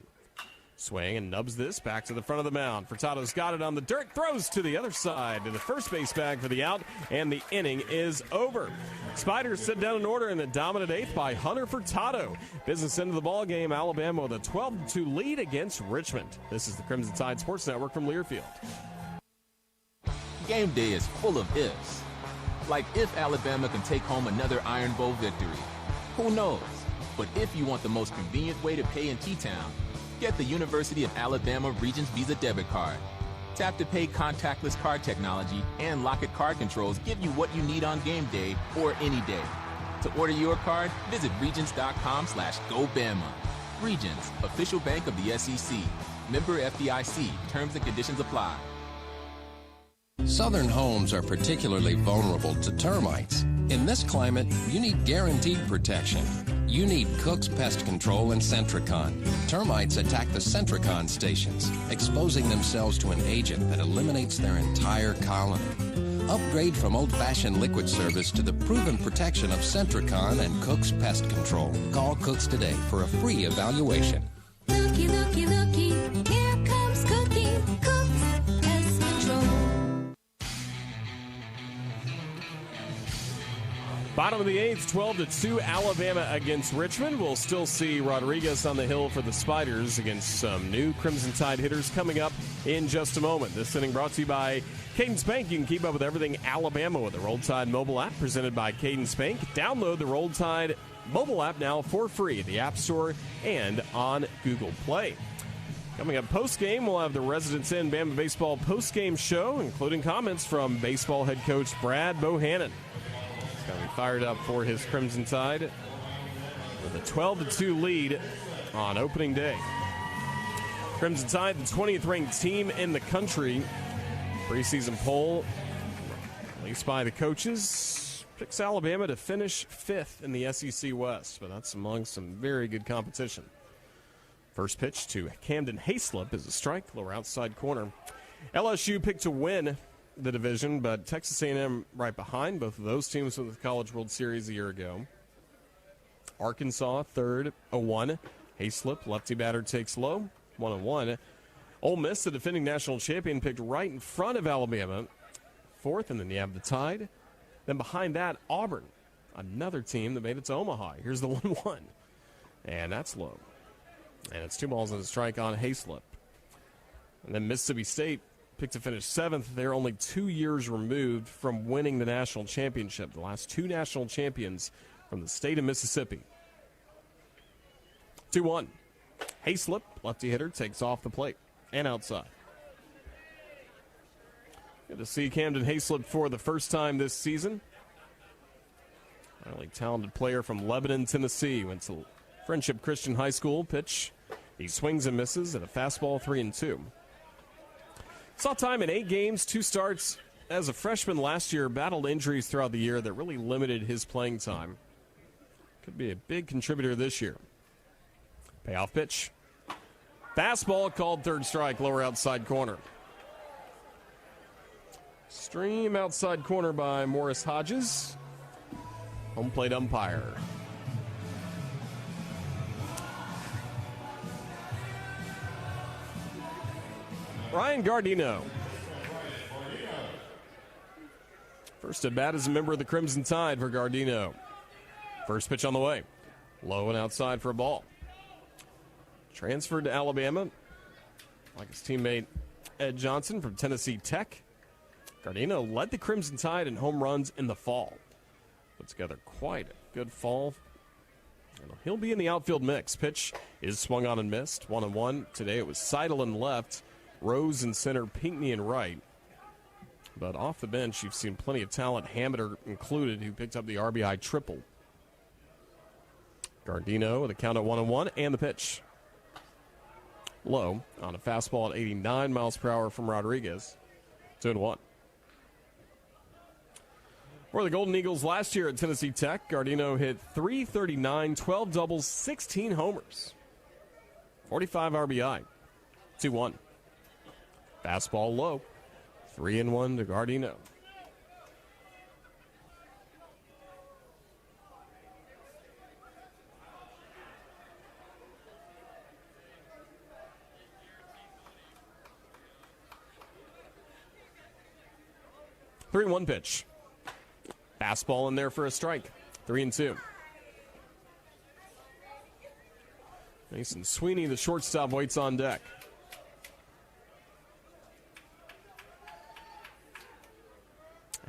Swing and nubs this back to the front of the mound. Furtado's got it on the dirt, throws to the other side to the first base bag for the out, and the inning is over. Spiders sit down in order in the dominant 8th by Hunter Furtado. Business end of the ball game, Alabama with a 12-2 lead against Richmond. This is the Crimson Tide Sports Network from Learfield. Game day is full of ifs. Like if Alabama can take home another Iron Bowl victory. Who knows? But if you want the most convenient way to pay in T-Town, get the University of Alabama Regents Visa debit card. Tap to pay contactless card technology and lock-it card controls give you what you need on game day or any day. To order your card, visit regents.com/GoBama. Regents, official bank of the SEC. Member FDIC. Terms and conditions apply. Southern homes are particularly vulnerable to termites. In this climate, you need guaranteed protection. You need Cook's Pest Control and Centricon. Termites attack the Centricon stations, exposing themselves to an agent that eliminates their entire colony. Upgrade from old-fashioned liquid service to the proven protection of Centricon and Cook's Pest Control. Call Cook's today for a free evaluation. Looky, looky, looky, here comes Cookie, Cook's Pest Control. Bottom of the 8th, 12-2, Alabama against Richmond. We'll still see Rodriguez on the hill for the Spiders against some new Crimson Tide hitters coming up in just a moment. This inning brought to you by Cadence Bank. You can keep up with everything Alabama with the Roll Tide mobile app presented by Cadence Bank. Download the Roll Tide mobile app now for free at the App Store and on Google Play. Coming up post-game, we'll have the Residents in Bama Baseball post-game show, including comments from baseball head coach Brad Bohannon. He's going to be fired up for his Crimson Tide with a 12-2 lead on opening day. Crimson Tide, the 20th ranked team in the country. Preseason poll, released by the coaches, picks Alabama to finish 5th in the SEC West, but that's among some very good competition. First pitch to Camden Hayslip is a strike, lower outside corner. LSU picked to win the division, but Texas A&M right behind. Both of those teams won the College World Series a year ago. Arkansas, third, 0-1. Hayslip, lefty batter, takes low, 1-1. Ole Miss, the defending national champion, picked right in front of Alabama, 4th, and then you have the Tide. Then behind that, Auburn, another team that made it to Omaha. Here's the 1-1, and that's low. And it's 2 balls and a strike on Hayslip. And then Mississippi State picked to finish 7th. They're only 2 years removed from winning the national championship. The last 2 national champions from the state of Mississippi. 2-1. Hayslip, lefty hitter, takes off the plate and outside. Good to see Camden Hayslip for the first time this season. Highly talented player from Lebanon, Tennessee. Went to Friendship Christian High School. Pitch, he swings and misses at a fastball, 3-2. Saw time in 8 games, 2 starts. As a freshman last year, battled injuries throughout the year that really limited his playing time. Could be a big contributor this year. Payoff pitch. Fastball called third strike, lower outside corner. Stream outside corner by Morris Hodges. Home plate umpire. Ryan Gardino. First at bat as a member of the Crimson Tide for Gardino. First pitch on the way. Low and outside for a ball. Transferred to Alabama. like his teammate Ed Johnson from Tennessee Tech. Gardino led the Crimson Tide in home runs in the fall. Put together quite a good fall. And he'll be in the outfield mix. Pitch is swung on and missed. 1-1. Today it was Seidel in left, Rose in center, Pinckney in right. But off the bench, you've seen plenty of talent, Hammett included, who picked up the RBI triple. Gardino with a count at 1-1, and the pitch. Low on a fastball at 89 miles per hour from Rodriguez. 2-1. For the Golden Eagles last year at Tennessee Tech, Gardino hit .339, 12 doubles, 16 homers, 45 RBI. 2-1. Fastball low. 3-1 to Gardino. Three 3-1 pitch. Fastball in there for a strike. 3-2. Mason Sweeney, the shortstop, waits on deck.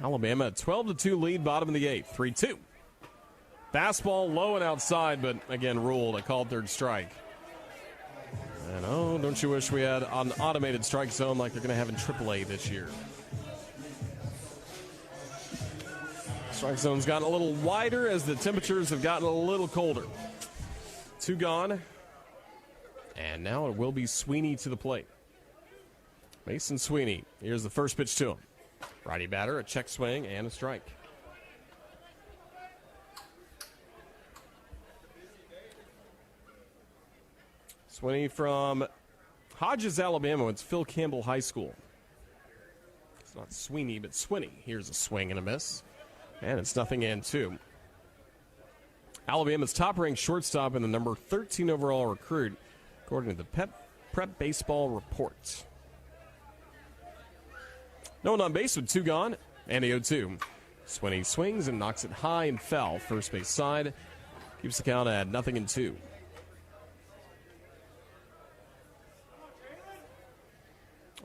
Alabama, 12-2 lead, bottom of the 8th. 3-2. Fastball low and outside, but again ruled a called third strike. And oh, don't you wish we had an automated strike zone like they're going to have in AAA this year. Strike zone's gotten a little wider as the temperatures have gotten a little colder. 2 gone. And now it will be Sweeney to the plate. Mason Sweeney. Here's the first pitch to him. Righty batter, a check swing, and a strike. Sweeney from Hodges, Alabama. It's Phil Campbell High School. It's not Sweeney, but Swinney. Here's a swing and a miss. And it's 0-2. Alabama's top-ranked shortstop and the number 13 overall recruit, according to the Prep Baseball Report. No one on base with 2 gone, and the 0-2. Swinney swings and knocks it high and foul. First base side keeps the count at 0-2.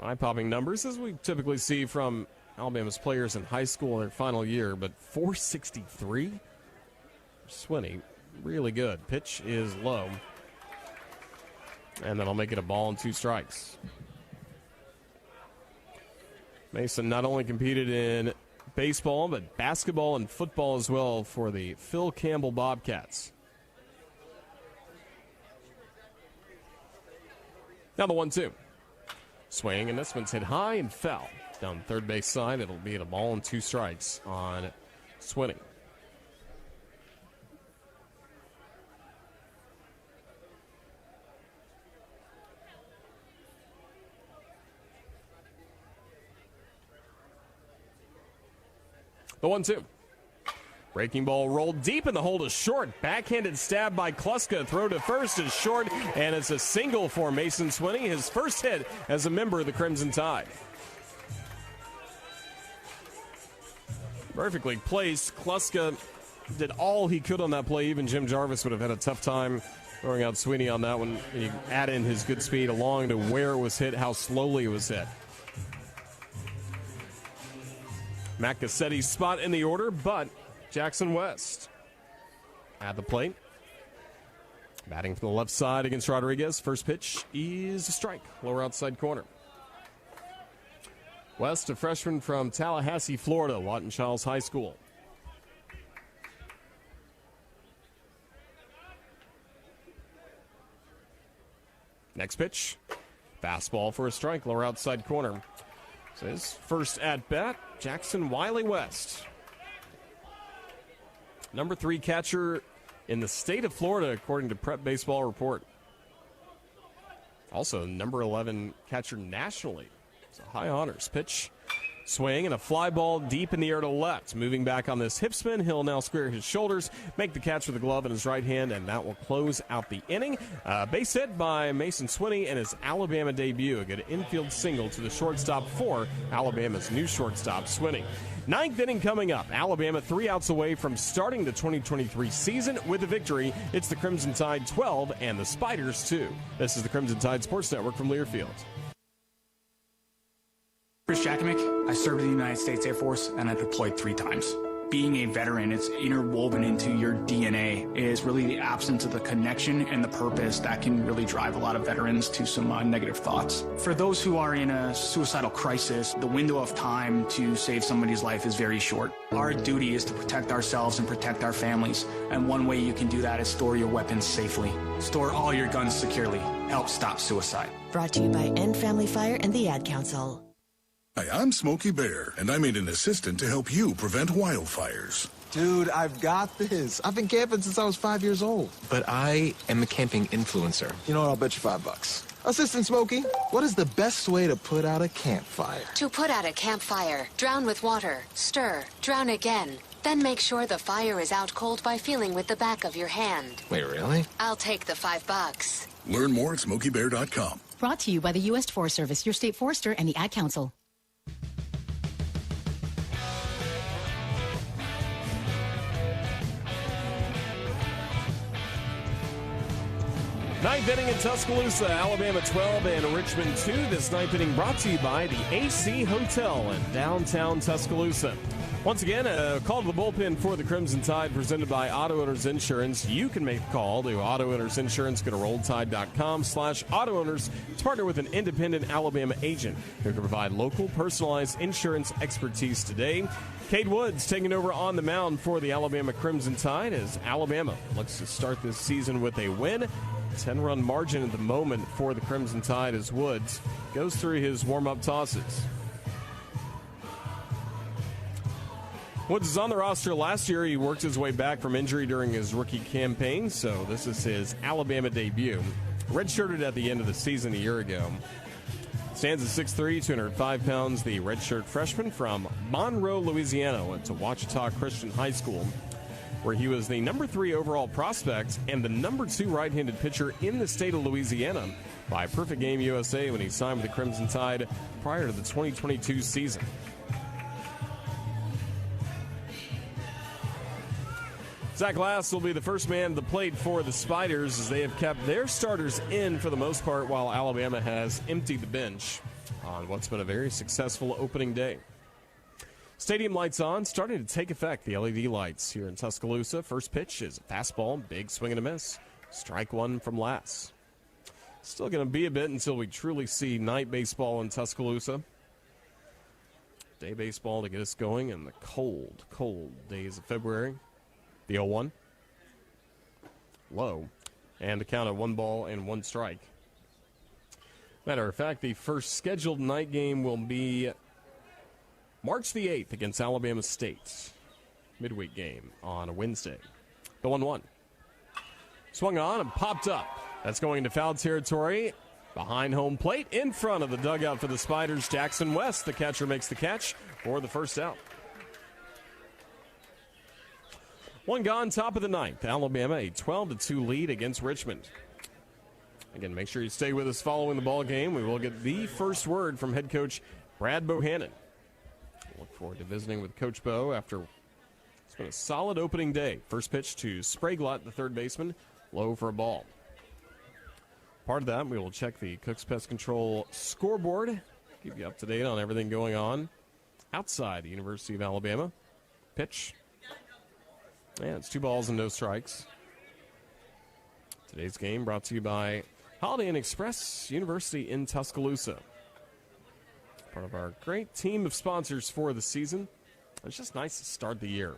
Eye-popping numbers, as we typically see from Alabama's players in high school in their final year, but 463? Swinney, really good. Pitch is low. And then I'll make it a ball and 2 strikes. Mason not only competed in baseball, but basketball and football as well for the Phil Campbell Bobcats. Now the 1-2. Swing, and this one's hit high and foul. Down the third base side, it'll be a ball and 2 strikes on Swinney. The 1-2. Breaking ball rolled deep, and the hold is short. Backhanded stab by Kluska. Throw to first is short, and it's a single for Mason Swinney, his first hit as a member of the Crimson Tide. Perfectly placed. Kluska did all he could on that play. Even Jim Jarvis would have had a tough time throwing out Sweeney on that one. You add in his good speed along to where it was hit, how slowly it was hit. Matt Cassetti's spot in the order, but Jackson West at the plate. Batting from the left side against Rodriguez. First pitch is a strike. Lower outside corner. West, a freshman from Tallahassee, Florida, Lawton Childs High School. Next pitch. Fastball for a strike. Lower outside corner. So his first at-bat, Jackson Wiley West. Number 3 catcher in the state of Florida, according to Prep Baseball Report. Also, number 11 catcher nationally. So high honors. Pitch, swing, and a fly ball deep in the air to left. Moving back on this hip spin, he'll now square his shoulders, make the catch with the glove in his right hand, and that will close out the inning. Base hit by Mason Swinney in his Alabama debut. A good infield single to the shortstop for Alabama's new shortstop, Swinney. 9th inning coming up. Alabama 3 outs away from starting the 2023 season with a victory. It's the Crimson Tide 12 and the Spiders 2. This is the Crimson Tide Sports Network from Learfield. Chris Jakimick. I served in the United States Air Force, and I deployed 3 times. Being a veteran, it's interwoven into your DNA. It is really the absence of the connection and the purpose that can really drive a lot of veterans to some negative thoughts. For those who are in a suicidal crisis, the window of time to save somebody's life is very short. Our duty is to protect ourselves and protect our families, and one way you can do that is store your weapons safely. Store all your guns securely. Help stop suicide. Brought to you by End Family Fire and the Ad Council. Hi, I'm Smokey Bear, and I made an assistant to help you prevent wildfires. Dude, I've got this. I've been camping since I was 5 years old. But I am a camping influencer. You know what? I'll bet you $5. Assistant Smokey, what is the best way to put out a campfire? To put out a campfire, drown with water, stir, drown again. Then make sure the fire is out cold by feeling with the back of your hand. Wait, really? I'll take the $5. Learn more at SmokeyBear.com. Brought to you by the U.S. Forest Service, your state forester, and the Ad Council. Ninth inning in Tuscaloosa, Alabama 12 and Richmond 2. This ninth inning brought to you by the AC Hotel in downtown Tuscaloosa. Once again, a call to the bullpen for the Crimson Tide presented by Auto Owners Insurance. You can make a call to Auto Owners Insurance. Go to rolltide.com/auto owners to partner with an independent Alabama agent who can provide local personalized insurance expertise today. Cade Woods taking over on the mound for the Alabama Crimson Tide as Alabama looks to start this season with a win. 10-run margin at the moment for the Crimson Tide as Woods goes through his warm-up tosses. Woods is on the roster last year. He worked his way back from injury during his rookie campaign, so this is his Alabama debut. Redshirted at the end of the season a year ago. Stands at 6'3", 205 pounds, the redshirt freshman from Monroe, Louisiana, went to Ouachita Christian High School, where he was the number 3 overall prospect and the number 2 right-handed pitcher in the state of Louisiana by Perfect Game USA when he signed with the Crimson Tide prior to the 2022 season. Zach Glass will be the first man to the plate for the Spiders as they have kept their starters in for the most part while Alabama has emptied the bench on what's been a very successful opening day. Stadium lights on, starting to take effect. The LED lights here in Tuscaloosa. First pitch is a fastball, big swing and a miss. Strike one from Lass. Still going to be a bit until we truly see night baseball in Tuscaloosa. Day baseball to get us going in the cold, cold days of February. The 0-1. Low. And a count of 1 ball and 1 strike. Matter of fact, the first scheduled night game will be March the 8th against Alabama State. Midweek game on a Wednesday. The 1-1. Swung on and popped up. That's going into foul territory. Behind home plate, in front of the dugout for the Spiders, Jackson West. The catcher makes the catch for the first out. 1 gone, top of the ninth. Alabama a 12-2 lead against Richmond. Again, make sure you stay with us following the ball game. We will get the first word from head coach Brad Bohannon. Look forward to visiting with Coach Bo after it's been a solid opening day. First pitch to Spraglott, the third baseman, low for a ball. Part of that, we will check the Cook's Pest Control scoreboard, keep you up to date on everything going on outside the University of Alabama. Pitch. Yeah, it's 2 balls and no strikes. Today's game brought to you by Holiday Inn Express University in Tuscaloosa. Part of our great team of sponsors for the season. It's just nice to start the year.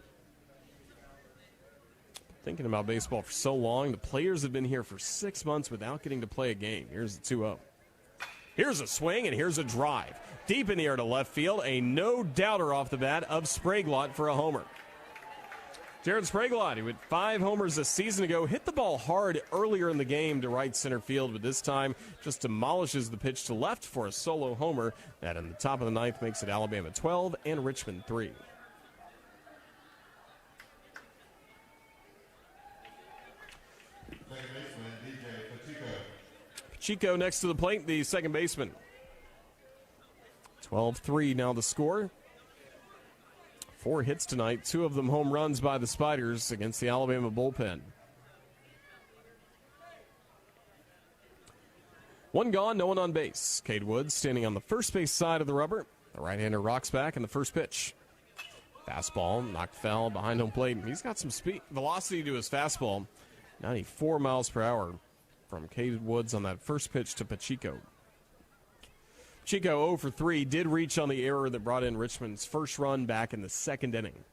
Thinking about baseball for so long, the players have been here for 6 months without getting to play a game. Here's the 2-0. Here's a swing and here's a drive. Deep in the air to left field, a no-doubter off the bat of Spraglott for a homer. Jared Spraglott, who had 5 homers a season ago, hit the ball hard earlier in the game to right center field, but this time just demolishes the pitch to left for a solo homer. That in the top of the ninth makes it Alabama 12 and Richmond 3. Pacheco next to the plate, the second baseman. 12-3 now the score. 4 hits tonight, 2 of them home runs by the Spiders against the Alabama bullpen. 1 gone, no one on base. Cade Woods standing on the first base side of the rubber. The right-hander rocks back in the first pitch. Fastball, knocked foul behind home plate. He's got some speed, velocity to his fastball. 94 miles per hour from Cade Woods on that first pitch to Pacheco. Pacheco 0 for 3 did reach on the error that brought in Richmond's first run back in the second inning.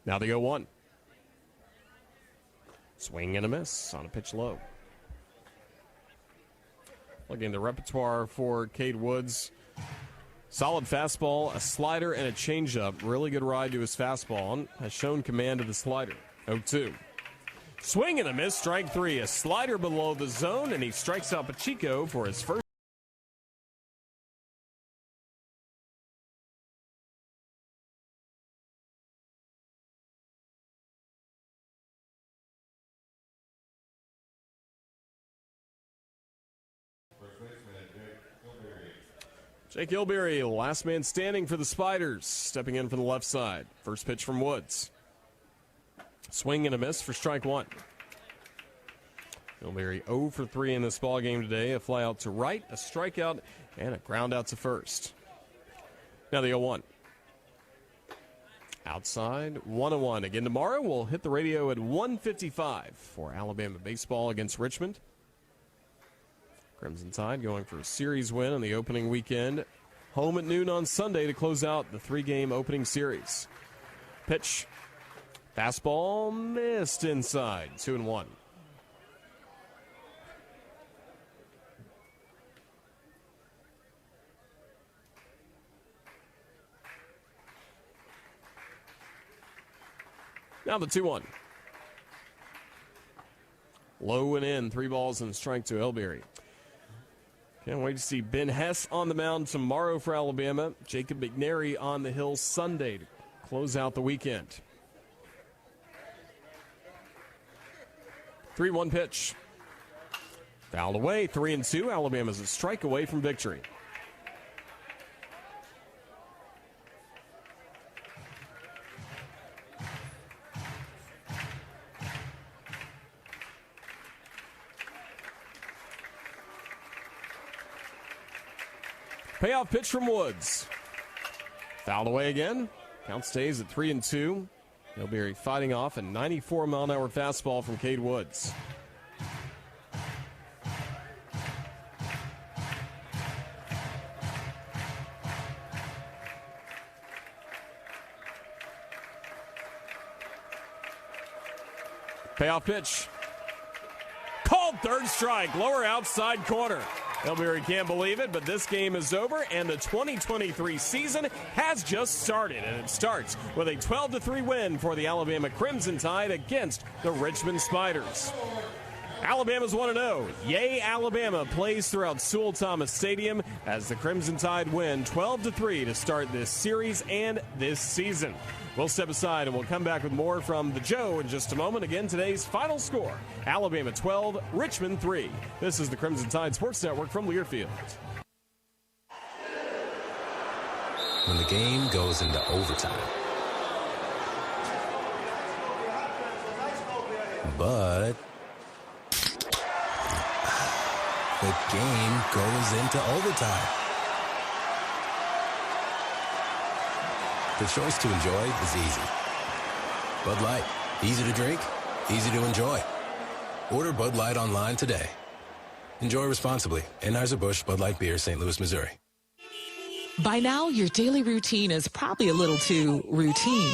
Now they go 1. Swing and a miss on a pitch low. Looking at the repertoire for Cade Woods. Solid fastball, a slider, and a changeup. Really good ride to his fastball and has shown command of the slider. 0-2. Swing and a miss, strike 3. A slider below the zone, and he strikes out Pacheco for his first. Jake Gilberry, last man standing for the Spiders, stepping in from the left side. First pitch from Woods. Swing and a miss for strike 1. Gilberry 0 for 3 in this ball game today. A fly out to right, a strikeout, and a ground out to first. Now the 0-1. Outside, 1-1. Again tomorrow, we'll hit the radio at 1:55 for Alabama baseball against Richmond. Crimson Tide going for a series win on the opening weekend. Home at noon on Sunday to close out the 3-game opening series. Pitch. Fastball missed inside. 2-1. Now the 2-1. Low and in. 3 balls and a strike to Elberry. Can't wait to see Ben Hess on the mound tomorrow for Alabama. Jacob McNary on the hill Sunday to close out the weekend. 3-1 pitch. Fouled away, 3-2. Alabama's a strike away from victory. Payoff pitch from Woods. Fouled away again. Count stays at 3-2. Gilberry fighting off a 94-mile-an-hour fastball from Cade Woods. Payoff pitch. Called third strike, lower outside corner. Elberry can't believe it, but this game is over, and the 2023 season has just started, and it starts with a 12-3 win for the Alabama Crimson Tide against the Richmond Spiders. Alabama's 1-0. Yay, Alabama plays throughout Sewell-Thomas Stadium as the Crimson Tide win 12-3 to start this series and this season. We'll step aside and we'll come back with more from the Joe in just a moment. Again, today's final score, Alabama 12, Richmond 3. This is the Crimson Tide Sports Network from Learfield. When the game goes into overtime. But the game goes into overtime. The choice to enjoy is easy. Bud Light, easy to drink, easy to enjoy. Order Bud Light online today. Enjoy responsibly. Anheuser-Busch Bud Light Beer, St. Louis, Missouri. By now, your daily routine is probably a little too routine.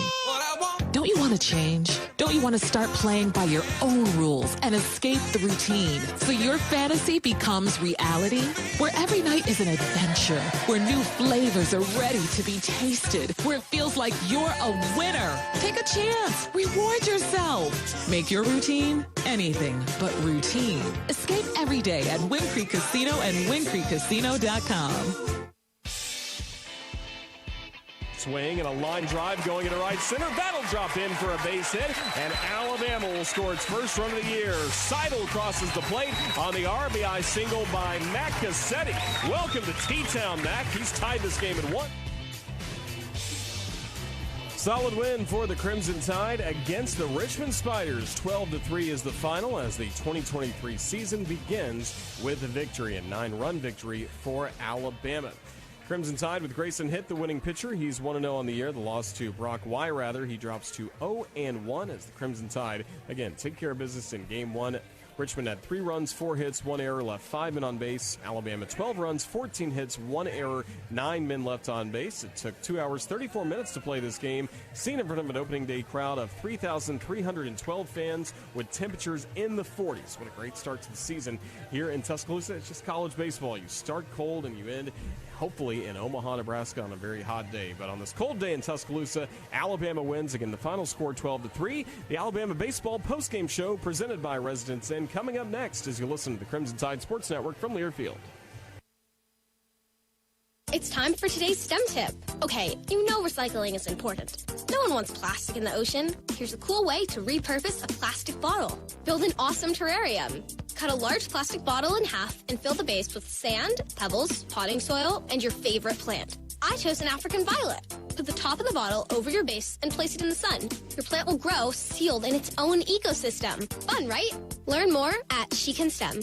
Don't you want to change? Don't you want to start playing by your own rules and escape the routine so your fantasy becomes reality? Where every night is an adventure, where new flavors are ready to be tasted, where it feels like you're a winner. Take a chance. Reward yourself. Make your routine anything but routine. Escape every day at Wind Creek Casino and WindCreekCasino.com. Swing and a line drive going into right center. That'll drop in for a base hit, and Alabama will score its first run of the year. Seidel crosses the plate on the RBI single by Mac Cassetti. Welcome to T-Town, Mac. He's tied this game at 1. Solid win for the Crimson Tide against the Richmond Spiders. 12-3 is the final as the 2023 season begins with a victory, a 9-run victory for Alabama. Crimson Tide with Grayson Hitt, the winning pitcher. He's 1-0 on the year. The loss to Brock Weirather. He drops to 0-1 as the Crimson Tide, again, take care of business in Game 1. Richmond had 3 runs, 4 hits, 1 error, left 5 men on base. Alabama 12 runs, 14 hits, 1 error, 9 men left on base. It took 2 hours, 34 minutes to play this game. Seen in front of an opening day crowd of 3,312 fans with temperatures in the 40s. What a great start to the season here in Tuscaloosa. It's just college baseball. You start cold and you end hopefully in Omaha, Nebraska on a very hot day. But on this cold day in Tuscaloosa, Alabama wins. Again, the final score 12-3. The Alabama Baseball postgame show presented by Residence Inn coming up next as you listen to the Crimson Tide Sports Network from Learfield. It's time for today's STEM tip. Okay, you know recycling is important. No one wants plastic in the ocean. Here's a cool way to repurpose a plastic bottle. Build an awesome terrarium. Cut a large plastic bottle in half and fill the base with sand, pebbles, potting soil, and your favorite plant. I chose an African violet. Put the top of the bottle over your base and place it in the sun. Your plant will grow sealed in its own ecosystem. Fun, right? Learn more at She Can STEM.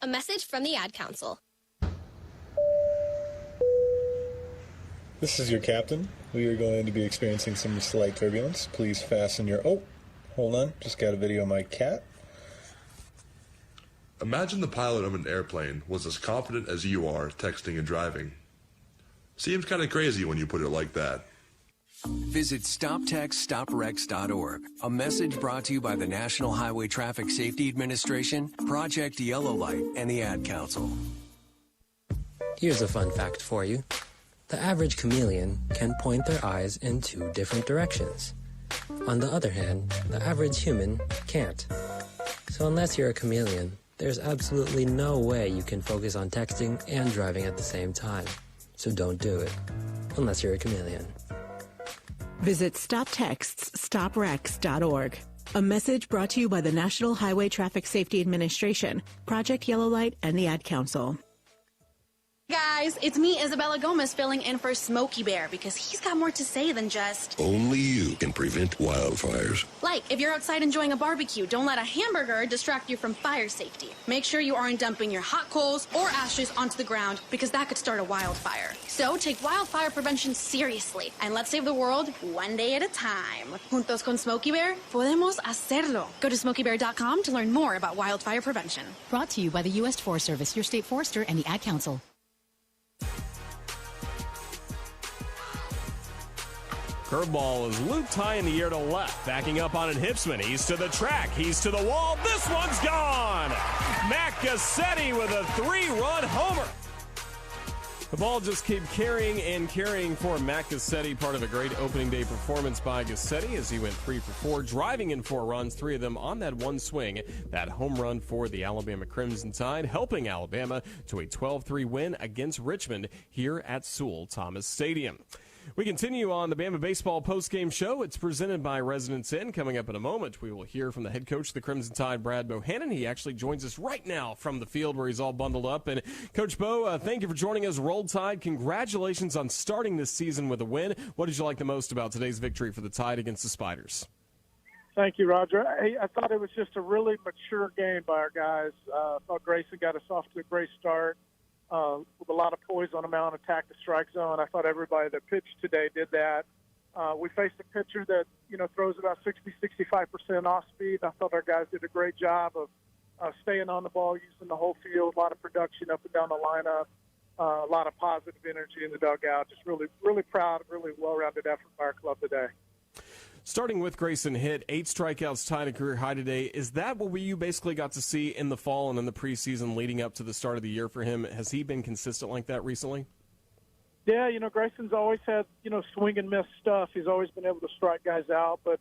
A message from the Ad Council. This is your captain. We are going to be experiencing some slight turbulence. Please fasten your... Oh, hold on. Just got a video of my cat. Imagine the pilot of an airplane was as confident as you are texting and driving. Seems kind of crazy when you put it like that. Visit StopTextStopWrecks.org. A message brought to you by the National Highway Traffic Safety Administration, Project Yellow Light, and the Ad Council. Here's a fun fact for you. The average chameleon can point their eyes in 2 different directions. On the other hand, the average human can't. So unless you're a chameleon, there's absolutely no way you can focus on texting and driving at the same time. So don't do it, unless you're a chameleon. Visit StopTextsStopWrecks.org. A message brought to you by the National Highway Traffic Safety Administration, Project Yellow Light, and the Ad Council. Guys, it's me, Isabella Gomez, filling in for Smokey Bear because he's got more to say than just... Only you can prevent wildfires. Like, if you're outside enjoying a barbecue, don't let a hamburger distract you from fire safety. Make sure you aren't dumping your hot coals or ashes onto the ground because that could start a wildfire. So take wildfire prevention seriously and let's save the world one day at a time. Juntos con Smokey Bear, podemos hacerlo. Go to SmokeyBear.com to learn more about wildfire prevention. Brought to you by the U.S. Forest Service, your state forester, and the Ad Council. Curveball is looped high in the air to left. Backing up on it, Hipsman. He's to the track. He's to the wall. This one's gone. Matt Gassetti with a 3-run homer. The ball just kept carrying and carrying for Matt Gassetti, part of a great opening day performance by Gassetti as he went 3 for 4, driving in 4 runs, 3 of them on that one swing. That home run for the Alabama Crimson Tide, helping Alabama to a 12-3 win against Richmond here at Sewell-Thomas Stadium. We continue on the Bama Baseball postgame show. It's presented by Residence Inn. Coming up in a moment, we will hear from the head coach of the Crimson Tide, Brad Bohannon. He actually joins us right now from the field where he's all bundled up. And Coach Bo, thank you for joining us. Roll Tide, congratulations on starting this season with a win. What did you like the most about today's victory for the Tide against the Spiders? Thank you, Roger. I thought it was just a really mature game by our guys. I thought Grayson got us off to a great start. With a lot of poise on the mound, attack the strike zone. I thought everybody that pitched today did that. We faced a pitcher that, throws about 60-65% off speed. I thought our guys did a great job of staying on the ball, using the whole field, a lot of production up and down the lineup, a lot of positive energy in the dugout. Just really, really proud, really well-rounded effort by our club today. Starting with Grayson Hitt, 8 strikeouts, tied a career high today. Is that what you basically got to see in the fall and in the preseason leading up to the start of the year for him? Has he been consistent like that recently? Yeah, Grayson's always had, swing and miss stuff. He's always been able to strike guys out, but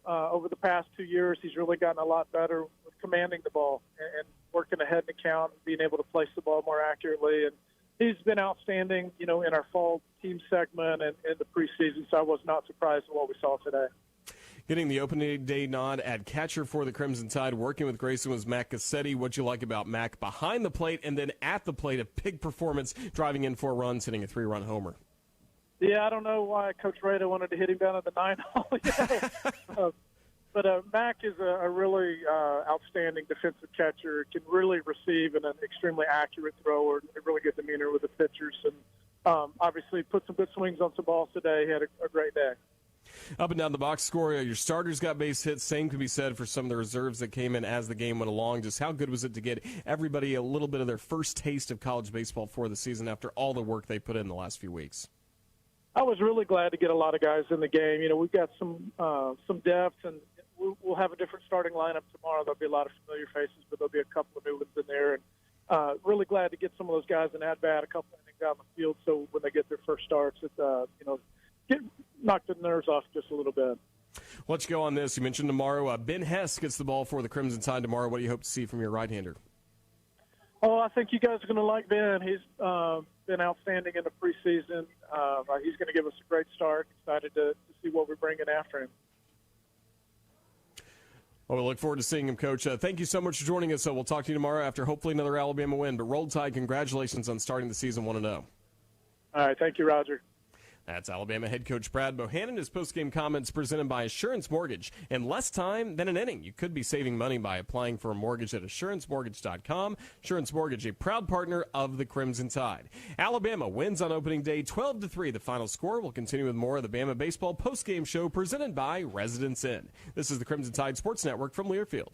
over the past 2 years, he's really gotten a lot better with commanding the ball and working ahead in the count and being able to place the ball more accurately. And he's been outstanding, in our fall team segment and in the preseason, so I was not surprised at what we saw today. Getting the opening day nod at catcher for the Crimson Tide, working with Grayson, was Matt Gassetti. What'd you like about Mac behind the plate and then at the plate? A big performance, driving in 4 runs, hitting a 3-run homer. Yeah, I don't know why Coach Rada wanted to hit him down at the 9-hole. But Mac is a really outstanding defensive catcher. Can really receive and an extremely accurate thrower. A really good demeanor with the pitchers, and obviously put some good swings on some balls today. He had a great day. Up and down the box score, your starters got base hits. Same can be said for some of the reserves that came in as the game went along. Just how good was it to get everybody a little bit of their first taste of college baseball for the season after all the work they put in the last few weeks? I was really glad to get a lot of guys in the game. You know, we've got some depth, and we'll have a different starting lineup tomorrow. There'll be a lot of familiar faces, but there'll be a couple of new ones in there. And really glad to get some of those guys in at-bat, a couple of innings out in the field, so when they get their first starts, knock the nerves off just a little bit. Let's go on this. You mentioned tomorrow. Ben Hess gets the ball for the Crimson Tide tomorrow. What do you hope to see from your right-hander? Oh, I think you guys are going to like Ben. He's been outstanding in the preseason. He's going to give us a great start. Excited to see what we're bringing after him. Well, we look forward to seeing him, Coach. Thank you so much for joining us. We'll talk to you tomorrow after hopefully another Alabama win. But Roll Tide, congratulations on starting the season 1-0. All right. Thank you, Roger. That's Alabama head coach Brad Bohannon. His postgame comments presented by Assurance Mortgage. In less time than an inning, you could be saving money by applying for a mortgage at AssuranceMortgage.com. Assurance Mortgage, a proud partner of the Crimson Tide. Alabama wins on opening day 12-3. The final score. Will continue with more of the Bama baseball postgame show presented by Residence Inn. This is the Crimson Tide Sports Network from Learfield.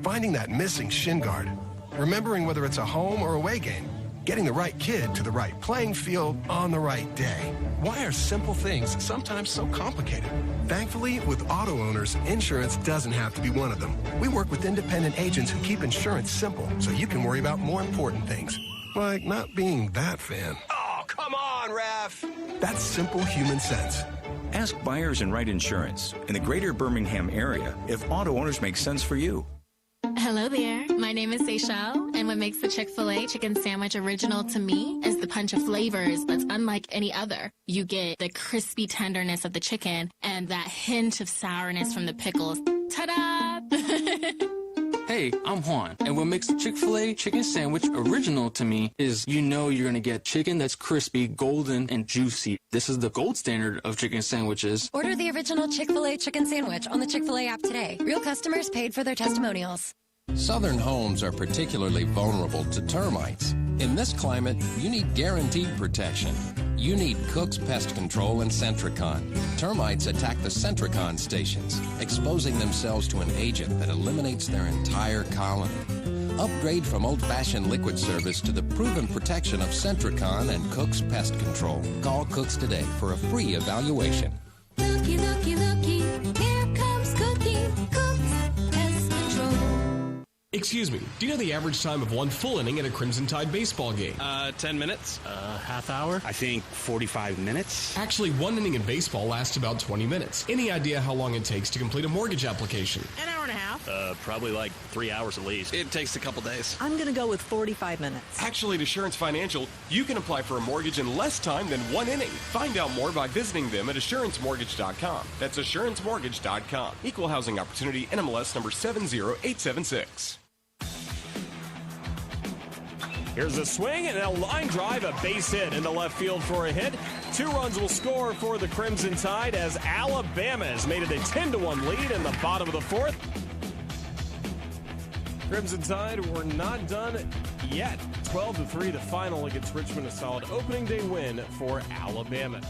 Finding that missing shin guard. Remembering whether it's a home or away game. Getting the right kid to the right playing field on the right day. Why are simple things sometimes so complicated? Thankfully, with auto owners, insurance doesn't have to be one of them. We work with independent agents who keep insurance simple so you can worry about more important things. Like not being that fan. Oh, come on, ref! That's simple human sense. Ask buyers and write insurance in the greater Birmingham area if auto owners make sense for you. Hello there. My name is Seychelle, and what makes the Chick-fil-A chicken sandwich original to me is the punch of flavors that's unlike any other. You get the crispy tenderness of the chicken and that hint of sourness from the pickles. Ta-da! Hey, I'm Juan, and what makes the Chick-fil-A chicken sandwich original to me is you're going to get chicken that's crispy, golden, and juicy. This is the gold standard of chicken sandwiches. Order the original Chick-fil-A chicken sandwich on the Chick-fil-A app today. Real customers paid for their testimonials. Southern homes are particularly vulnerable to termites. In this climate, you need guaranteed protection. You need Cook's Pest Control and Centricon. Termites attack the Centricon stations, exposing themselves to an agent that eliminates their entire colony. Upgrade from old-fashioned liquid service to the proven protection of Centricon and Cook's Pest Control. Call Cook's today for a free evaluation. Looky, looky, looky, here comes Cookie, Cook's Pest Control. Excuse me, do you know the average time of one full inning at a Crimson Tide baseball game? 10 minutes. Half hour? I think 45 minutes. Actually, one inning in baseball lasts about 20 minutes. Any idea how long it takes to complete a mortgage application? An hour and a half. Probably like 3 hours at least. It takes a couple days. I'm going to go with 45 minutes. Actually, at Assurance Financial, you can apply for a mortgage in less time than one inning. Find out more by visiting them at AssuranceMortgage.com. That's AssuranceMortgage.com. Equal Housing Opportunity, NMLS number 70876. Here's a swing and a line drive, a base hit into left field for a hit. 2 runs will score for the Crimson Tide as Alabama has made it a 10-1 lead in the bottom of the 4th. Crimson Tide were not done yet. 12-3 the final against Richmond, a solid opening day win for Alabama.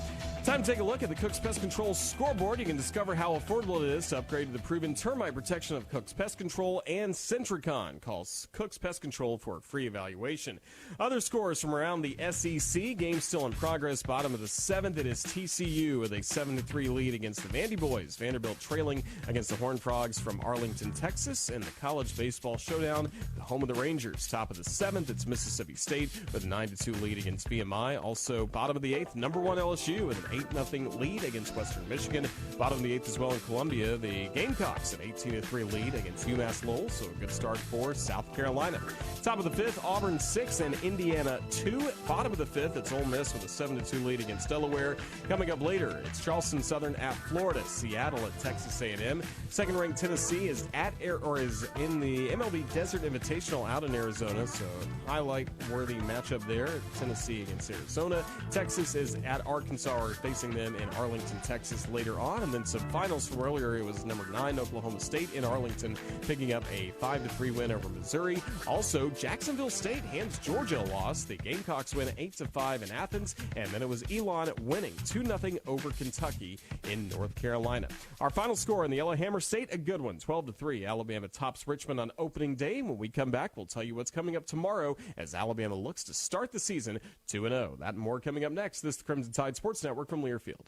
Time to take a look at the Cook's Pest Control scoreboard. You can discover how affordable it is to upgrade to the proven termite protection of Cook's Pest Control and Centricon. Call Cook's Pest Control for a free evaluation. Other scores from around the SEC. Game still in progress. Bottom of the 7th, it is TCU with a 7-3 lead against the Vandy Boys. Vanderbilt trailing against the Horned Frogs from Arlington, Texas. In the college baseball showdown, the home of the Rangers. Top of the 7th, it's Mississippi State with a 9-2 lead against VMI. Also, bottom of the 8th, number 1 LSU with an 8-0 lead against Western Michigan. Bottom of the 8th as well in Columbia. The Gamecocks an 18-3 lead against UMass Lowell, so a good start for South Carolina. Top of the 5th, Auburn 6 and Indiana 2. Bottom of the 5th, it's Ole Miss with a 7-2 lead against Delaware. Coming up later, it's Charleston Southern at Florida, Seattle at Texas A&M. Second-ranked Tennessee is is in the MLB Desert Invitational out in Arizona, so highlight-worthy matchup there. Tennessee against Arizona. Texas is at Arkansas, or facing them in Arlington, Texas later on. And then some finals from earlier. It was number 9 Oklahoma State in Arlington, picking up a 5-3 win over Missouri. Also, Jacksonville State hands Georgia a loss. The Gamecocks win 8-5 in Athens, and then it was Elon winning 2-0 over Kentucky in North Carolina. Our final score in the Yellowhammer State, a good one, 12-3. Alabama tops Richmond on opening day. When we come back, we'll tell you what's coming up tomorrow as Alabama looks to start the season 2-0. That and more coming up next. This is the Crimson Tide Sports Network from Learfield.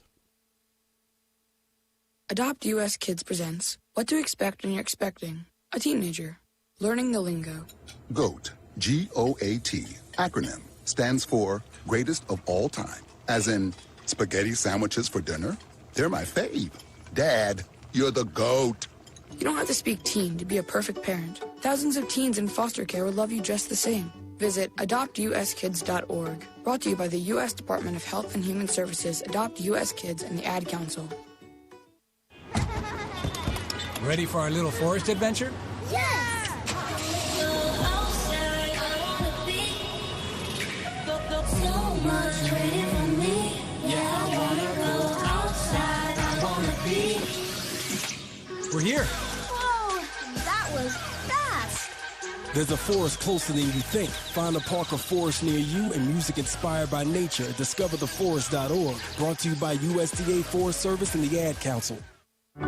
Adopt US Kids presents What to Expect When You're Expecting a Teenager. Learning the lingo. GOAT, G-O-A-T, acronym, stands for Greatest of All Time. As in, spaghetti sandwiches for dinner? They're my fave. Dad, you're the GOAT. You don't have to speak teen to be a perfect parent. Thousands of teens in foster care would love you just the same. Visit adoptuskids.org. Brought to you by the U.S. Department of Health and Human Services, Adopt U.S. Kids, and the Ad Council. Ready for our little forest adventure? Yes! So much waiting for me. Yeah, I wanna go outside. I wanna be. We're here. Whoa, that was fast. There's a forest closer than you think. Find a park or forest near you and music inspired by nature at discovertheforest.org. Brought to you by USDA Forest Service and the Ad Council.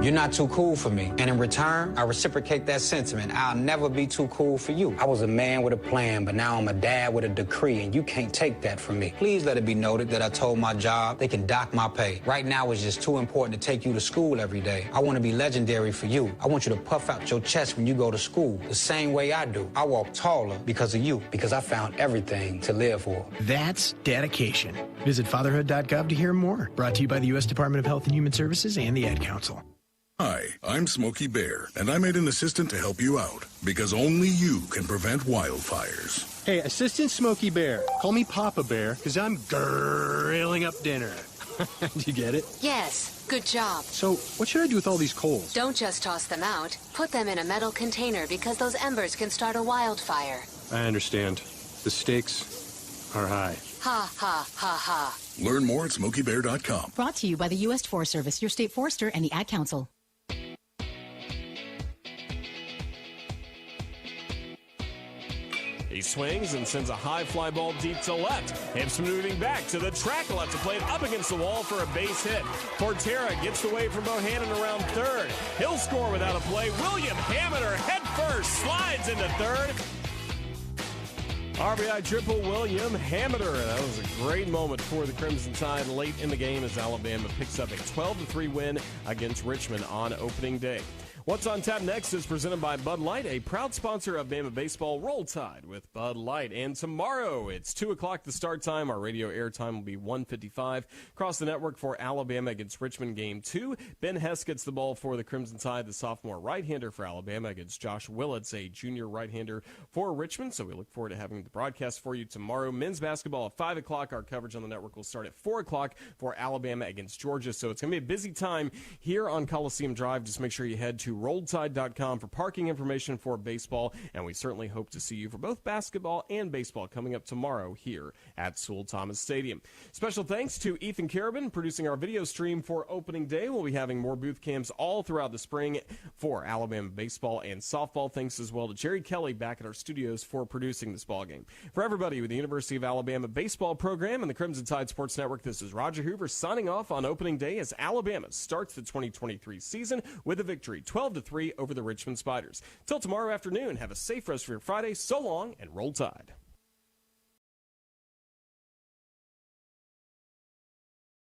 You're not too cool for me. And in return, I reciprocate that sentiment. I'll never be too cool for you. I was a man with a plan, but now I'm a dad with a decree, and you can't take that from me. Please let it be noted that I told my job they can dock my pay. Right now, it's just too important to take you to school every day. I want to be legendary for you. I want you to puff out your chest when you go to school, the same way I do. I walk taller because of you, because I found everything to live for. That's dedication. Visit fatherhood.gov to hear more. Brought to you by the U.S. Department of Health and Human Services and the Ad Council. Hi, I'm Smokey Bear, and I made an assistant to help you out, because only you can prevent wildfires. Hey, Assistant Smokey Bear. Call me Papa Bear, because I'm grilling up dinner. Do you get it? Yes, good job. So, what should I do with all these coals? Don't just toss them out. Put them in a metal container because those embers can start a wildfire. I understand. The stakes are high. Ha, ha, ha, ha. Learn more at SmokeyBear.com. Brought to you by the U.S. Forest Service, your state forester, and the Ad Council. He swings and sends a high fly ball deep to left. Hips moving back to the track. Left to play it up against the wall for a base hit. Portera gets away from Bohannon around third. He'll score without a play. William Hamiter head first slides into third. RBI triple William Hamiter. That was a great moment for the Crimson Tide late in the game as Alabama picks up a 12-3 win against Richmond on opening day. What's on tap next is presented by Bud Light, a proud sponsor of Bama Baseball. Roll Tide with Bud Light. And tomorrow, it's 2 o'clock the start time. Our radio airtime will be 1:55 across the network for Alabama against Richmond Game 2. Ben Hess gets the ball for the Crimson Tide, the sophomore right-hander for Alabama against Josh Willits, a junior right-hander for Richmond. So we look forward to having the broadcast for you tomorrow. Men's basketball at 5 o'clock. Our coverage on the network will start at 4 o'clock for Alabama against Georgia. So it's going to be a busy time here on Coliseum Drive. Just make sure you head to RolledTide.com for parking information for baseball, and we certainly hope to see you for both basketball and baseball coming up tomorrow here at Sewell-Thomas Stadium. Special thanks to Ethan Carabin producing our video stream for opening day. We'll be having more booth cams all throughout the spring for Alabama baseball and softball. Thanks as well to Jerry Kelly back at our studios for producing this ball game. For everybody with the University of Alabama baseball program and the Crimson Tide Sports Network, this is Roger Hoover signing off on opening day as Alabama starts the 2023 season with a victory 12-3 over the Richmond Spiders. Till tomorrow afternoon, have a safe rest of your Friday. So long, and Roll Tide.